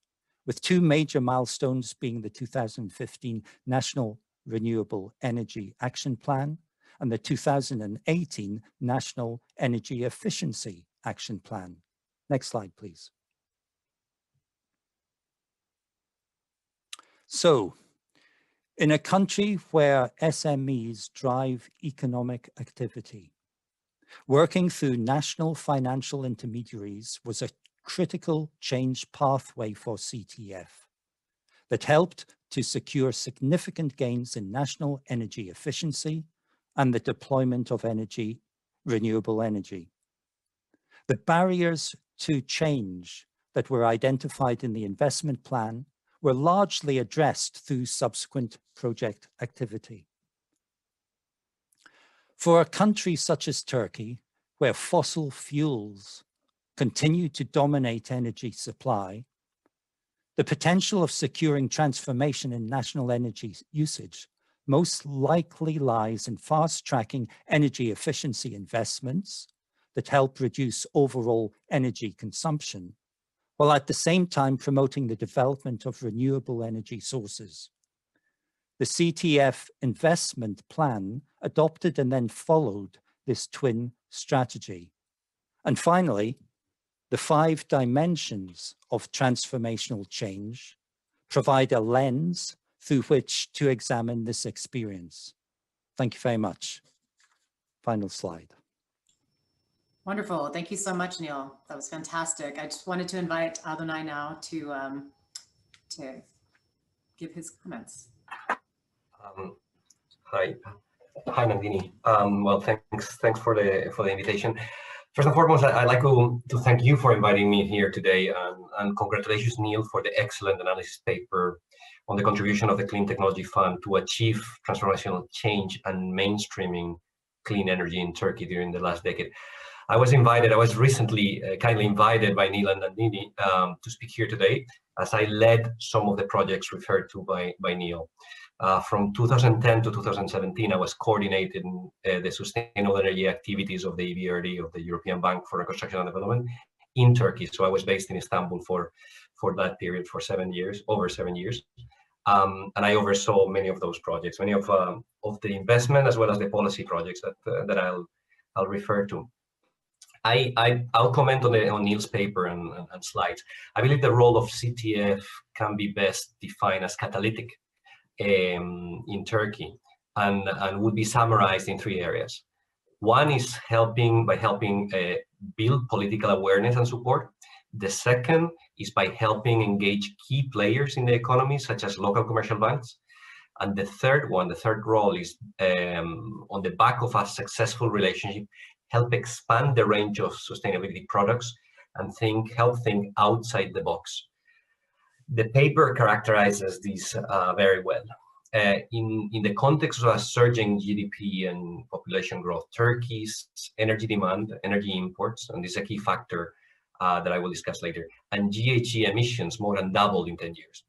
Speaker 9: with 2 major milestones being the 2015 National Renewable Energy Action Plan and the 2018 National Energy Efficiency Action Plan. Next slide, please. So, in a country where SMEs drive economic activity, working through national financial intermediaries was a critical change pathway for CTF that helped to secure significant gains in national energy efficiency and the deployment of renewable energy. The barriers to change that were identified in the investment plan were largely addressed through subsequent project activity. For a country such as Turkey, where fossil fuels continue to dominate energy supply, the potential of securing transformation in national energy usage most likely lies in fast-tracking energy efficiency investments that help reduce overall energy consumption, while at the same time promoting the development of renewable energy sources. The CTF investment plan adopted and then followed this twin strategy. And finally, the 5 dimensions of transformational change provide a lens through which to examine this experience. Thank you very much. Final slide.
Speaker 8: Wonderful. Thank you so much, Neil. That was fantastic. I just wanted to invite Adonai now to give his comments.
Speaker 14: Hi, Nandini. Well, thanks for the invitation. First and foremost, I'd like to thank you for inviting me here today, and congratulations, Neil, for the excellent analysis paper on the contribution of the Clean Technology Fund to achieve transformational change and mainstreaming clean energy in Turkey during the last decade. I was recently kindly invited by Neil and Nandini to speak here today, as I led some of the projects referred to by Neil. From 2010 to 2017, I was coordinating the sustainable energy activities of the EBRD, of the European Bank for Reconstruction and Development, in Turkey. So I was based in Istanbul for that period, for over 7 years. And I oversaw many of those projects, many of the investment as well as the policy projects that I'll refer to. I'll comment on Neil's paper and slides. I believe the role of CTF can be best defined as catalytic in Turkey, and would be summarized in 3 areas. One is by helping build political awareness and support. The second is by helping engage key players in the economy, such as local commercial banks. And the third role is on the back of a successful relationship, help expand the range of sustainability products and help think outside the box. The paper characterizes this very well. In the context of a surging GDP and population growth, Turkey's energy demand, energy imports, and this is a key factor that I will discuss later, and GHG emissions more than doubled in 10 years.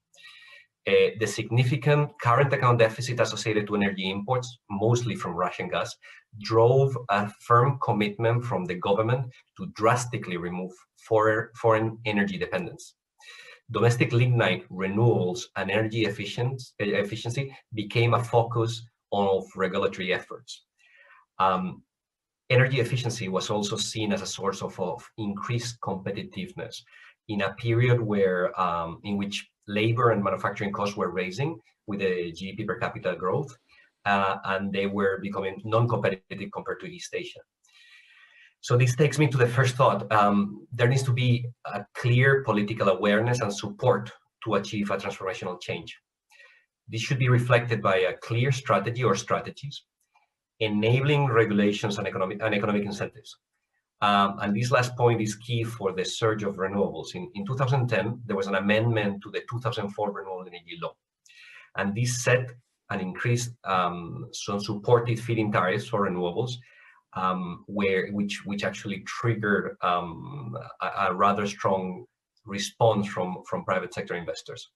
Speaker 14: The significant current account deficit associated to energy imports, mostly from Russian gas, drove a firm commitment from the government to drastically remove foreign energy dependence. Domestic lignite, renewables, and energy efficiency became a focus of regulatory efforts. Energy efficiency was also seen as a source of increased competitiveness in a period where, in which labor and manufacturing costs were rising with the GDP per capita growth, and they were becoming non-competitive compared to East Asia. So this takes me to the first thought. There needs to be a clear political awareness and support to achieve a transformational change. This should be reflected by a clear strategy or strategies, enabling regulations and economic incentives. And this last point is key for the surge of renewables. In 2010, there was an amendment to the 2004 Renewable Energy Law. And this set and increased some supported feed-in tariffs for renewables, which actually triggered a rather strong response from private sector investors.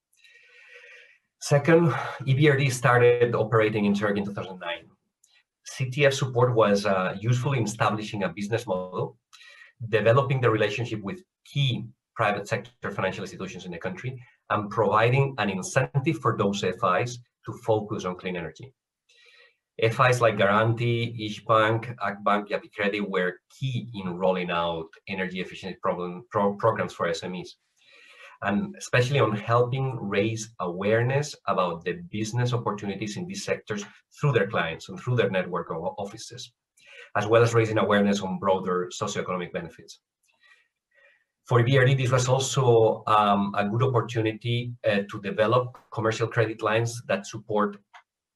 Speaker 14: Second, EBRD started operating in Turkey in 2009. CTF support was useful in establishing a business model, developing the relationship with key private sector financial institutions in the country, and providing an incentive for those FIs to focus on clean energy. FIs like Garanti, İşbank, Akbank, Yapı Kredi were key in rolling out energy efficiency programs for SMEs, and especially on helping raise awareness about the business opportunities in these sectors through their clients and through their network of offices, as well as raising awareness on broader socioeconomic benefits. For EBRD, this was also a good opportunity to develop commercial credit lines that support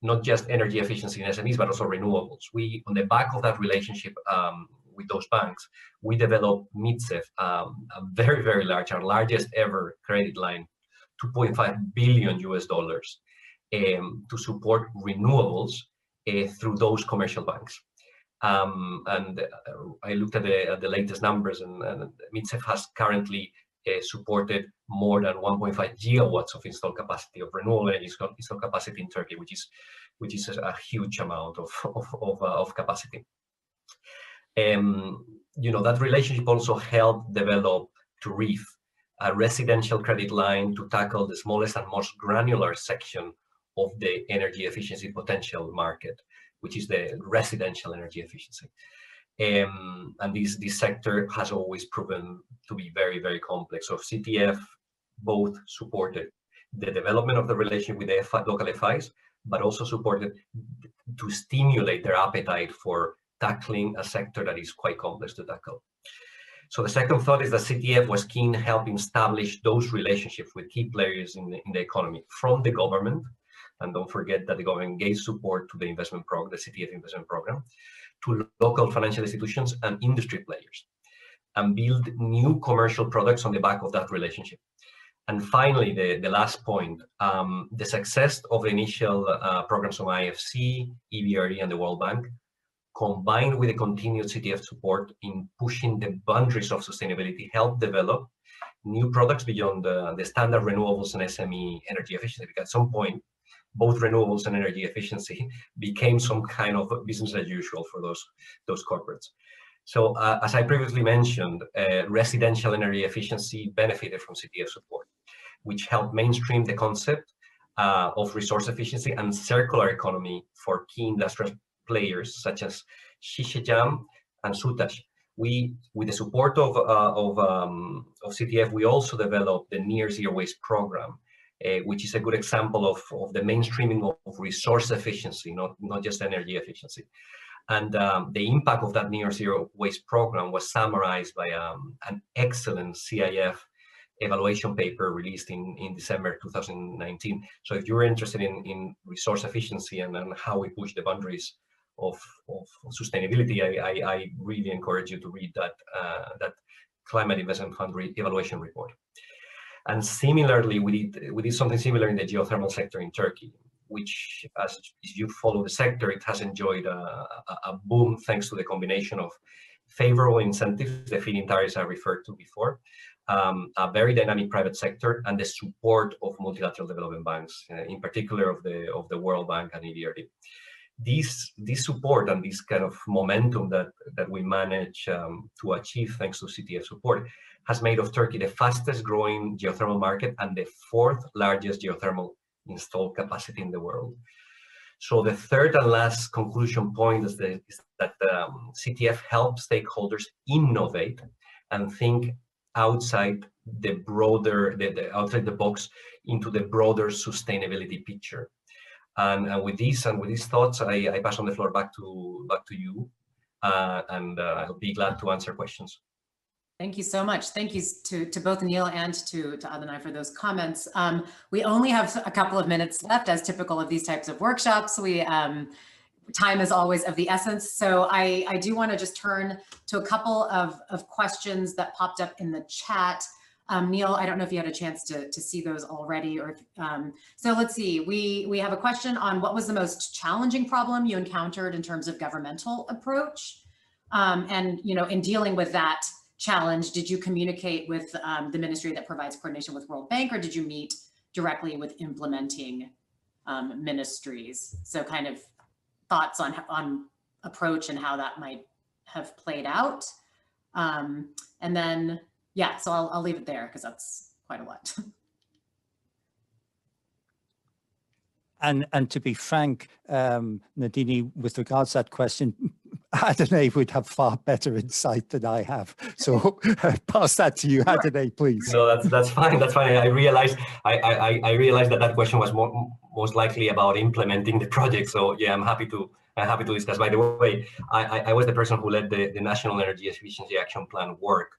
Speaker 14: not just energy efficiency in SMEs, but also renewables. We, on the back of that relationship with those banks, we developed 𝗕𝗄𝗃, a very, very large, our largest ever credit line, $2.5 billion to support renewables through those commercial banks. And I looked at the latest numbers, and 𝗕𝗄𝗃 has currently supported more than 1.5 gigawatts of installed capacity of renewable energy installed capacity in Turkey, which is a huge amount of capacity. You know, that relationship also helped develop 𝗃, a residential credit line to tackle the smallest and most granular section of the energy efficiency potential market, which is the residential energy efficiency. And this sector has always proven to be very, very complex. So CTF both supported the development of the relationship with the local FIs, but also supported to stimulate their appetite for tackling a sector that is quite complex to tackle. So the second thought is that CTF was keen to help establish those relationships with key players in the economy, from the government, and don't forget that the government gave support to the investment program, the CTF investment program, to local financial institutions and industry players, and build new commercial products on the back of that relationship. And finally, the last point, the success of the initial programs from IFC, EBRD, and the World Bank, combined with the continued CTF support in pushing the boundaries of sustainability, helped develop new products beyond the standard renewables and SME energy efficiency. Because at some point, both renewables and energy efficiency became some kind of business as usual for those corporates. So as I previously mentioned, residential energy efficiency benefited from CTF support, which helped mainstream the concept of resource efficiency and circular economy for key industrial players such as Şişecam and Sütaş. With the support of CTF, we also developed the Near Zero Waste program, which is a good example of the mainstreaming of resource efficiency, not just energy efficiency. And the impact of that Near Zero Waste program was summarized by an excellent CIF evaluation paper released in December 2019. So if you're interested in resource efficiency and how we push the boundaries of sustainability, I really encourage you to read that Climate Investment Fund evaluation report. And similarly, we did something similar in the geothermal sector in Turkey, which, as you follow the sector, it has enjoyed a boom thanks to the combination of favorable incentives, the feed-in tariffs I referred to before, a very dynamic private sector, and the support of multilateral development banks, in particular of the World Bank and EBRD. This support and this kind of momentum that we manage to achieve thanks to CTF support has made of Turkey the fastest growing geothermal market and the 4th largest geothermal installed capacity in the world. So the third and last conclusion point is that CTF helps stakeholders innovate and think outside the broader, outside the box into the broader sustainability picture. And with these thoughts, I pass on the floor back to you, and I'll be glad to answer questions.
Speaker 8: Thank you so much. Thank you to both Neil and to Adonai for those comments. We only have a couple of minutes left, as typical of these types of workshops. Time is always of the essence. So I do want to just turn to a couple of questions that popped up in the chat. Neil, I don't know if you had a chance to see those already, or so let's see. We have a question on what was the most challenging problem you encountered in terms of governmental approach, and in dealing with that challenge, did you communicate with the ministry that provides coordination with World Bank, or did you meet directly with implementing ministries? So kind of thoughts on approach and how that might have played out. And then, yeah, so I'll leave it there because that's quite a lot.
Speaker 9: And to be frank, Nadini, with regards to that question, Adonai would have far better insight than I have. So pass that to you, Adonai, please.
Speaker 14: No, that's fine. That's fine. I realized that question was most likely about implementing the project. So yeah, I'm happy to discuss. By the way, I was the person who led the National Energy Efficiency Action Plan work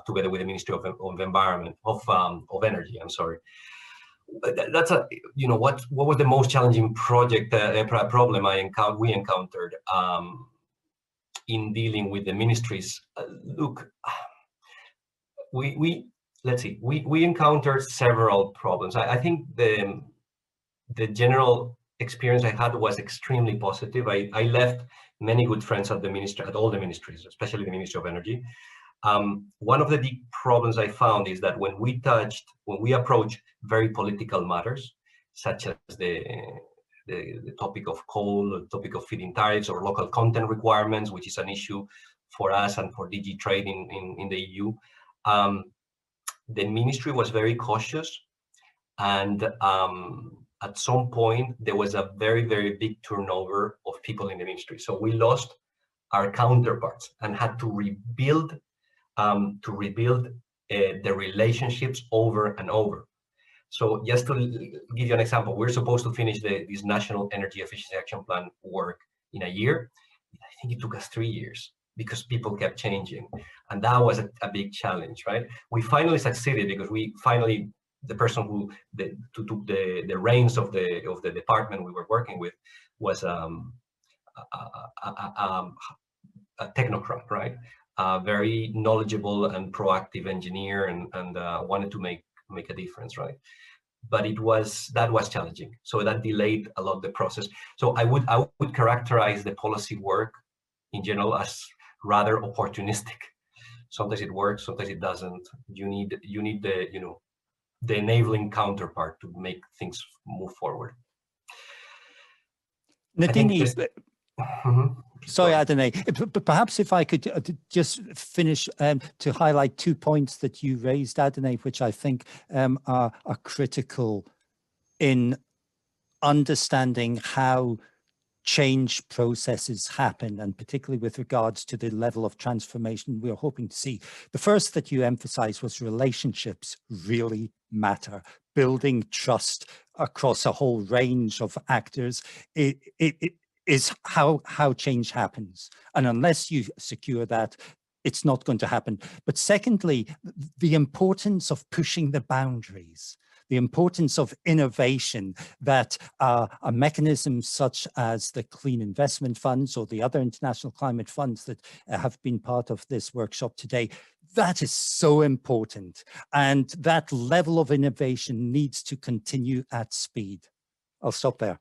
Speaker 14: together with the Ministry of Environment of Energy. I'm sorry. That's what was the most challenging problem we encountered in dealing with the ministries. Look, let's see, we encountered several problems. I think the general experience I had was extremely positive. I left many good friends at all the ministries, especially the Ministry of Energy. One of the big problems I found is that when we approach very political matters, such as the topic of coal, the topic of feed-in tariffs or local content requirements, which is an issue for us and for DG Trade in the EU, the ministry was very cautious, and at some point there was a very, very big turnover of people in the ministry. So we lost our counterparts and had to rebuild the relationships over and over. So just to give you an example, we're supposed to finish this National Energy Efficiency Action Plan work in a year. I think it took us 3 years because people kept changing. And that was a big challenge, right? We finally succeeded because the person who took the reins of the department we were working with was a technocrat, right? Very knowledgeable and proactive engineer, and wanted to make a difference, right? But that was challenging. So that delayed a lot the process. So I would characterize the policy work in general as rather opportunistic. Sometimes it works, sometimes it doesn't. You need the enabling counterpart to make things move forward.
Speaker 9: Nadini, sorry, Adonai, but perhaps if I could just finish to highlight 2 points that you raised, Adonai, which I think are critical in understanding how change processes happen, and particularly with regards to the level of transformation we're hoping to see. The first that you emphasized was relationships really matter. Building trust across a whole range of actors is how change happens. And unless you secure that, it's not going to happen. But secondly, the importance of pushing the boundaries, the importance of innovation, that a mechanism such as the Clean Investment Funds or the other international climate funds that have been part of this workshop today, That is so important. And that level of innovation needs to continue at speed. I'll stop there.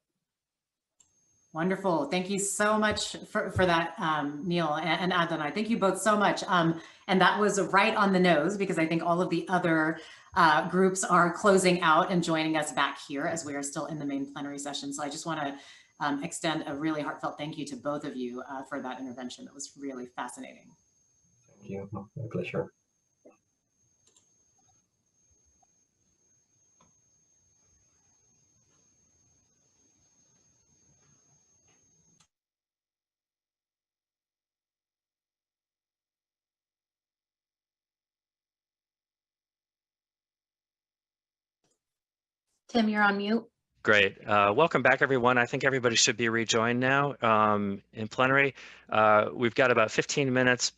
Speaker 8: Wonderful. Thank you so much for that, Neil and Adonai. Thank you both so much. And that was right on the nose, because I think all of the other groups are closing out and joining us back here as we are still in the main plenary session. So I just want to extend a really heartfelt thank you to both of you for that intervention. That was really fascinating.
Speaker 14: Thank you. My pleasure.
Speaker 16: Tim, you're on mute.
Speaker 3: Great. Welcome back, everyone. I think everybody should be rejoined now in plenary. We've got about 15 minutes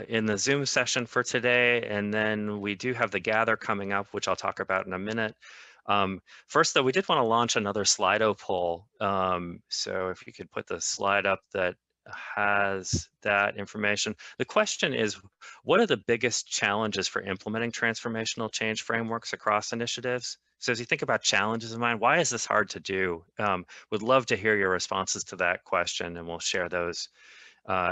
Speaker 3: in the Zoom session for today, and then we do have the Gather coming up, which I'll talk about in a minute. First, though, we did want to launch another Slido poll. So if you could put the slide up that has that information. The question is, what are the biggest challenges for implementing transformational change frameworks across initiatives? So as you think about challenges in mind, why is this hard to do? Would love to hear your responses to that question, and we'll share those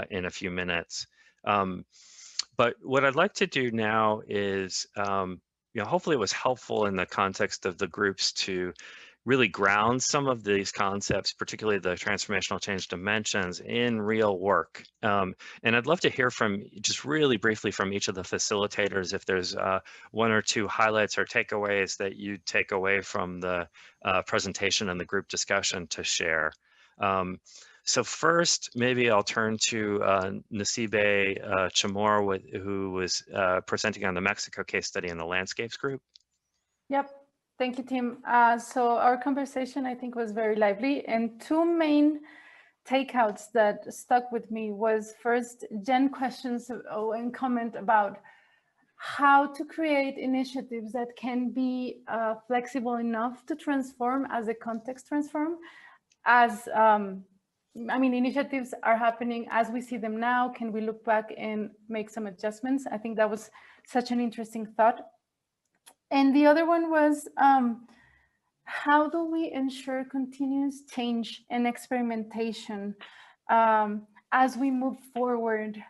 Speaker 3: in a few minutes. But what I'd like to do now is, hopefully it was helpful in the context of the groups to really ground some of these concepts, particularly the transformational change dimensions, in real work. And I'd love to hear from, just really briefly, from each of the facilitators, if there's one or two highlights or takeaways that you take away from the presentation and the group discussion to share. So first, maybe I'll turn to 𝗬𝗂𝗀𝗀𝗁𝗀, who was presenting on the Mexico case study in the landscapes group.
Speaker 4: Yep. Thank you, Tim. So our conversation, I think, was very lively, and two main takeouts that stuck with me was, first, Jen questions and comment about how to create initiatives that can be flexible enough to transform as a context transform. As initiatives are happening as we see them now. Can we look back and make some adjustments? I think that was such an interesting thought. And the other one was, how do we ensure continuous change and experimentation as we move forward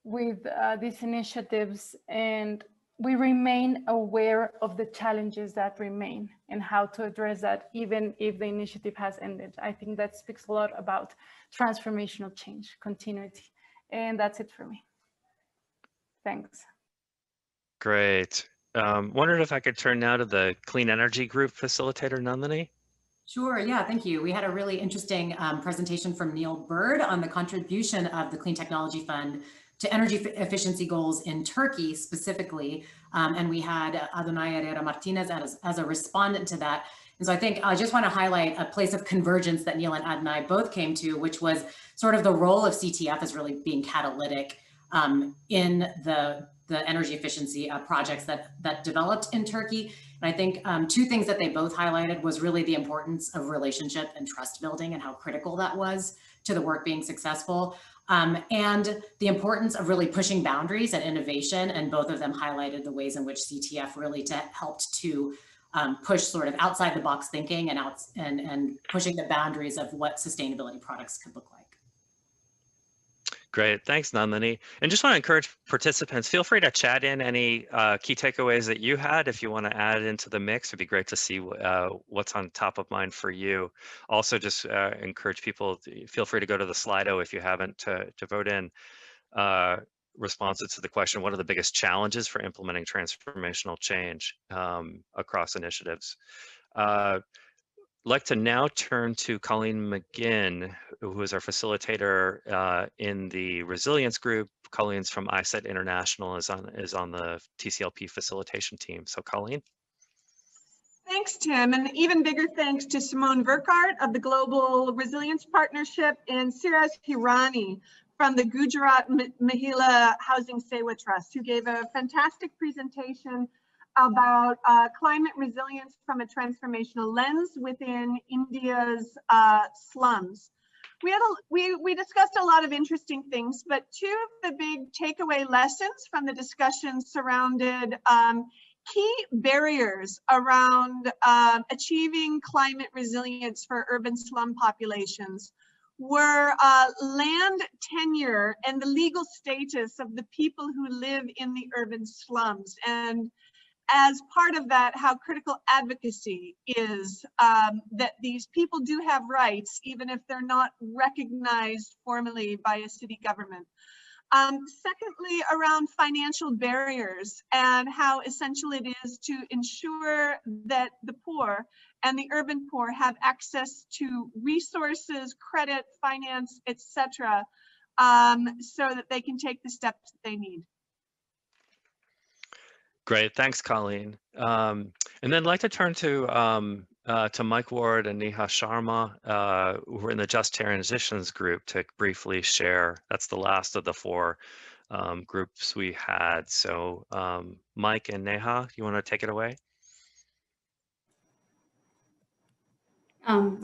Speaker 4: with these initiatives, and we remain aware of the challenges that remain and how to address that even if the initiative has ended. I think that speaks a lot about transformational change, continuity. And that's it for me. Thanks.
Speaker 3: Great. Wondered if I could turn now to the Clean Energy Group facilitator, Nandini.
Speaker 8: Sure, yeah, thank you. We had a really interesting presentation from Neil Bird on the contribution of the Clean Technology Fund to energy efficiency goals in Turkey specifically. And we had Adonai Herrera Martinez as a respondent to that. And so I think I just want to highlight a place of convergence that Neil and Adonai both came to, which was sort of the role of CTF as really being catalytic in the energy efficiency projects that developed in Turkey. And I think two things that they both highlighted was really the importance of relationship and trust building and how critical that was to the work being successful. And the importance of really pushing boundaries and innovation. And both of them highlighted the ways in which CTF really helped to push sort of outside the box thinking and pushing the boundaries of what sustainability products could look like.
Speaker 3: Great, thanks, Nandini. And just want to encourage participants, feel free to chat in any key takeaways that you had. If you want to add into the mix, it'd be great to see what's on top of mind for you. Also, just encourage people, feel free to go to the Slido if you haven't to vote in responses to the question, what are the biggest challenges for implementing transformational change across initiatives? I'd like to now turn to Colleen McGinn, who is our facilitator in the resilience group. Colleen's from 𝗖𝗳𝗄𝗏 International, is on the TCLP facilitation team. So Colleen.
Speaker 18: Thanks, Tim. And even bigger thanks to Simone Verkart of the Global Resilience Partnership and Siraj Hirani from the Gujarat Mahila Housing Sewa Trust, who gave a fantastic presentation about climate resilience from a transformational lens within India's slums. we discussed a lot of interesting things, but two of the big takeaway lessons from the discussion surrounded key barriers around achieving climate resilience for urban slum populations were land tenure and the legal status of the people who live in the urban slums. And as part of that, how critical advocacy is, that these people do have rights, even if they're not recognized formally by a city government. Secondly, around financial barriers and how essential it is to ensure that the poor and the urban poor have access to resources, credit, finance, etc., so that they can take the steps that they need.
Speaker 3: Great, thanks, Colleen. And then I'd like to turn to Mike Ward and 𝗍𝗲 Sharma, who are in the Just Transitions group, to briefly share. That's the last of the four groups we had. So Mike and 𝗍𝗲, you want to take it away?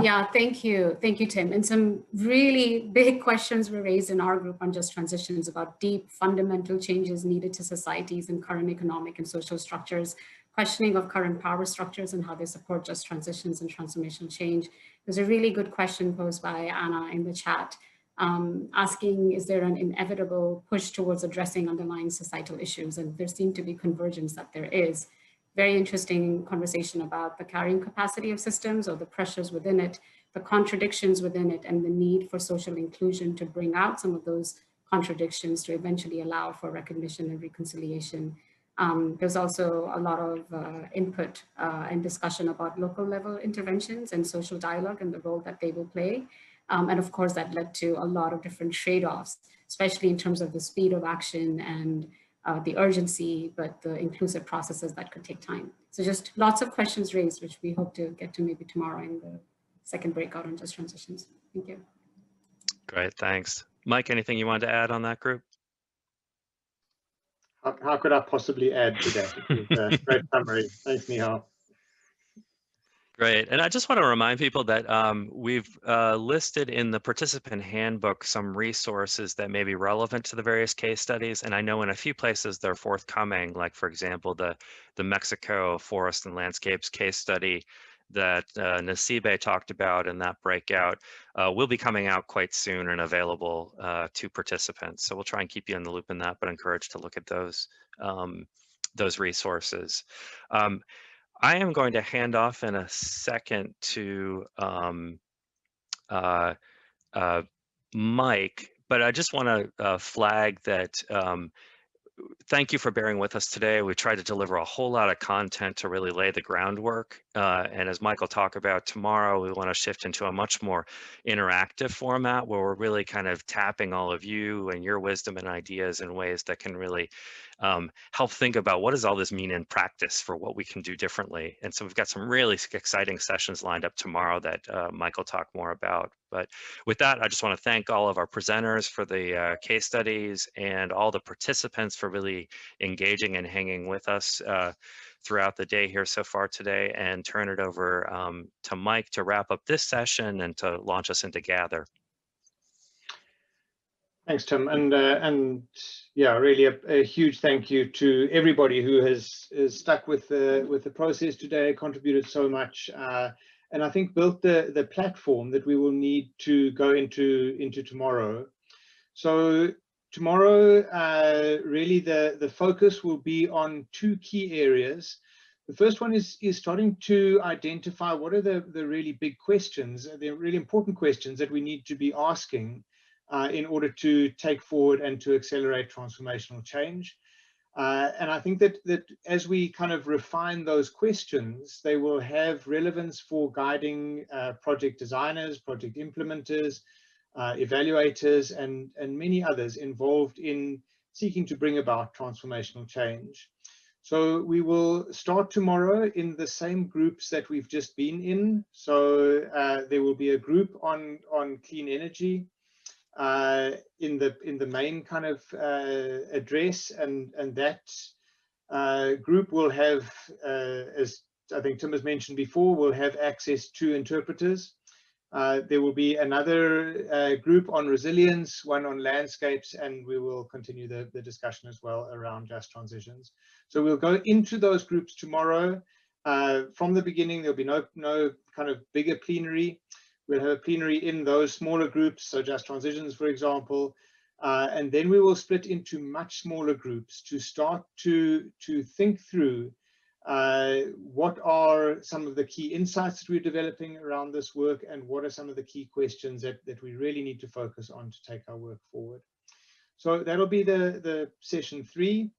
Speaker 21: Yeah, thank you, Tim. And some really big questions were raised in our group on Just Transitions about deep fundamental changes needed to societies and current economic and social structures, questioning of current power structures and how they support just transitions and transformational change. There's a really good question posed by Anna in the chat, asking, is there an inevitable push towards addressing underlying societal issues? And there seemed to be convergence that there is. Very interesting conversation about the carrying capacity of systems or the pressures within it, the contradictions within it, and the need for social inclusion to bring out some of those contradictions to eventually allow for recognition and reconciliation. There's also a lot of input and discussion about local level interventions and social dialogue and the role that they will play. And of course, that led to a lot of different trade-offs, especially in terms of the speed of action and the urgency, but the inclusive processes that could take time. So just lots of questions raised, which we hope to get to maybe tomorrow in the second breakout on Just Transitions. Thank you.
Speaker 3: Great, thanks. Mike, anything you wanted to add on that group?
Speaker 2: How could I possibly add to that? Great summary. Thanks, 𝗍𝗲.
Speaker 3: Great, and I just want to remind people that we've listed in the participant handbook some resources that may be relevant to the various case studies, and I know in a few places they're forthcoming, like for example, the Mexico forest and landscapes case study that 𝗬𝗍𝗃 talked about in that breakout will be coming out quite soon and available to participants. So we'll try and keep you in the loop in that, but encourage to look at those resources. I am going to hand off in a second to Mike, but I just want to flag that thank you for bearing with us today. We tried to deliver a whole lot of content to really lay the groundwork. And as Mike will talk about tomorrow, we want to shift into a much more interactive format where we're really kind of tapping all of you and your wisdom and ideas in ways that can really help think about what does all this mean in practice for what we can do differently. And so we've got some really exciting sessions lined up tomorrow that Mike will talk more about. But with that, I just want to thank all of our presenters for the case studies and all the participants for really engaging and hanging with us throughout the day here so far today, and turn it over to Mike to wrap up this session and to launch us into Gather.
Speaker 2: Thanks, Tim, and yeah, really a huge thank you to everybody who has stuck with the process today, contributed so much, and I think built the platform that we will need to go into tomorrow. So tomorrow, really the focus will be on two key areas. The first one is starting to identify what are the really big questions, the really important questions that we need to be asking in order to take forward and to accelerate transformational change. And I think that as we kind of refine those questions, they will have relevance for guiding project designers, project implementers, evaluators, and many others involved in seeking to bring about transformational change. So we will start tomorrow in the same groups that we've just been in. So there will be a group on clean energy in the main kind of address, and that group will have, as I think Tim has mentioned before, will have access to interpreters. There will be another group on resilience, one on landscapes, and we will continue the discussion as well around just transitions. So we'll go into those groups tomorrow. From the beginning, there'll be no kind of bigger plenary. We'll have a plenary in those smaller groups, so just transitions, for example, and then we will split into much smaller groups to start to think through what are some of the key insights that we're developing around this work, and what are some of the key questions that we really need to focus on to take our work forward. So that'll be the session 3.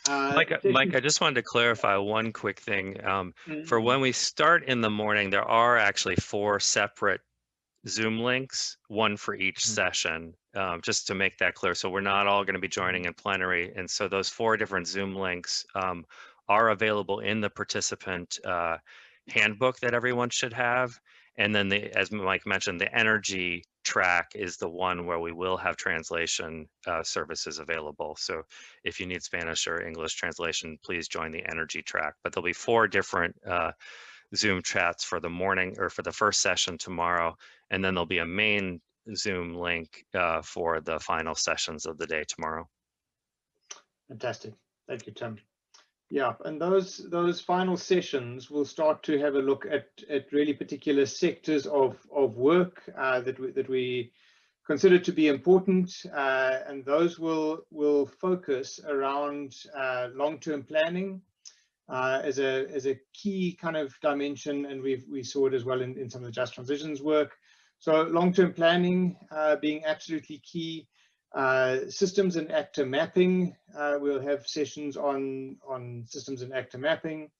Speaker 3: Mike, I just wanted to clarify one quick thing. For when we start in the morning, there are actually 4 separate Zoom links, one for each session, just to make that clear. So we're not all going to be joining in plenary. And so those 4 different Zoom links are available in the participant handbook that everyone should have. And then, as Mike mentioned, the energy track is the one where we will have translation services available. So if you need Spanish or English translation, please join the energy track. But there'll be 4 different Zoom chats for the morning, or for the first session tomorrow. And then there'll be a main Zoom link for the final sessions of the day tomorrow.
Speaker 2: Fantastic. Thank you, Tim. Yeah, and those final sessions will start to have a look at really particular sectors of work that we consider to be important, and those will focus around long-term planning as a key kind of dimension, and we saw it as well in some of the just transitions work. So long-term planning being absolutely key. Systems and actor mapping, we'll have sessions on systems and actor mapping.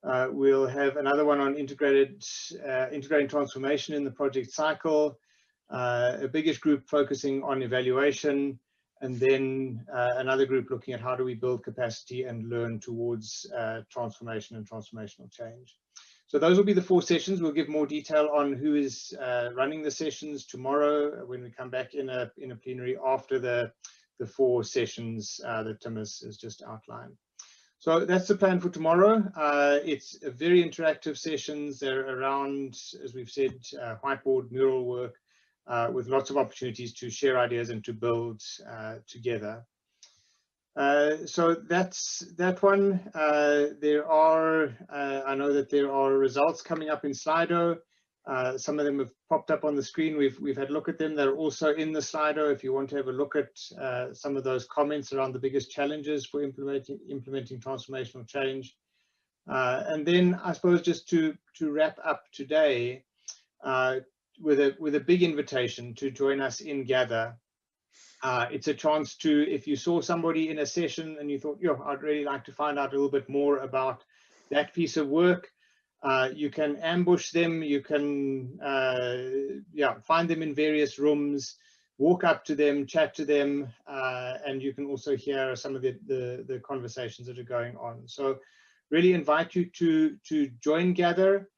Speaker 2: We'll have another one on integrating transformation in the project cycle, a biggish group focusing on evaluation, and then another group looking at how do we build capacity and learn towards transformation and transformational change. So those will be the 4 sessions. We'll give more detail on who is running the sessions tomorrow when we come back in a plenary after the 4 sessions that Tim has just outlined. So that's the plan for tomorrow. It's a very interactive sessions. They're around, as we've said, whiteboard mural work with lots of opportunities to share ideas and to build together. So that's that one. There are, I know that there are results coming up in Slido. Some of them have popped up on the screen. We've had a look at them. They're also in the Slido if you want to have a look at some of those comments around the biggest challenges for implementing transformational change. And then I suppose just to wrap up today with a big invitation to join us in Gather. It's a chance to, if you saw somebody in a session and you thought, yo, I'd really like to find out a little bit more about that piece of work, you can ambush them, you can find them in various rooms, walk up to them, chat to them, and you can also hear some of the conversations that are going on. So really invite you to join Gather.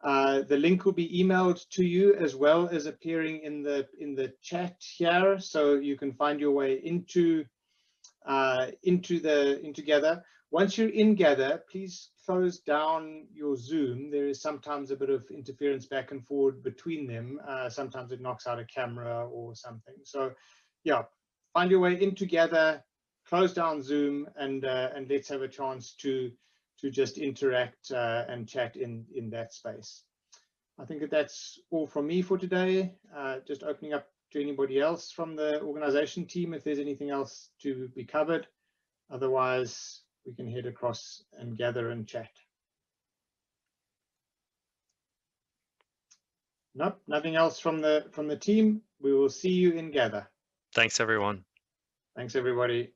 Speaker 2: The link will be emailed to you as well as appearing in the chat here, so you can find your way into Gather. Once you're in Gather, please close down your Zoom. There is sometimes a bit of interference back and forward between them. Sometimes it knocks out a camera or something. So yeah, find your way into Gather, close down Zoom, and let's have a chance to just interact and chat in that space. I think that's all from me for today. Just opening up to anybody else from the organization team if there's anything else to be covered. Otherwise, we can head across and gather and chat. Nope, nothing else from the team. We will see you in Gather.
Speaker 3: Thanks, everyone.
Speaker 2: Thanks, everybody.